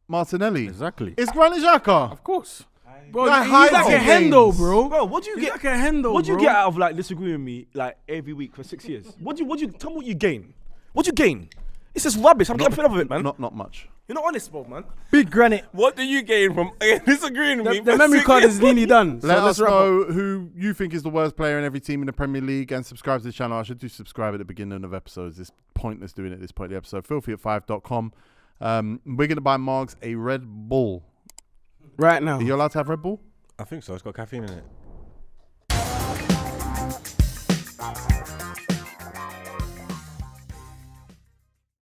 Speaker 1: Martinelli.
Speaker 9: Exactly.
Speaker 1: It's Granit Xhaka.
Speaker 5: Of course.
Speaker 7: Bro,
Speaker 1: That
Speaker 7: he's
Speaker 1: hides
Speaker 7: like
Speaker 1: the
Speaker 7: a Hendo,
Speaker 1: games.
Speaker 7: bro.
Speaker 4: Bro, what do you
Speaker 7: He's
Speaker 4: get?
Speaker 7: like a Hendo,
Speaker 4: What do you
Speaker 7: bro.
Speaker 4: get out of like disagreeing with me like every week for 6 years? What do you tell me what you gain? What do you gain? It's just rubbish. I'm getting fed up of it, man.
Speaker 1: Not much.
Speaker 4: You're not honest, bro, man.
Speaker 10: Big Granite.
Speaker 8: What do you gain from disagreeing with me?
Speaker 7: The memory card is nearly done. So
Speaker 1: Let
Speaker 7: let's
Speaker 1: us
Speaker 7: wrap up.
Speaker 1: know who you think is the worst player in every team in the Premier League and subscribe to the channel. I should do subscribe at the beginning of episodes. It's pointless doing it at this point of the episode. Filthy@5.com. We're going to buy Margs a Red Bull.
Speaker 7: Right now.
Speaker 1: Are you allowed to have Red Bull?
Speaker 3: I think so. It's got caffeine in it.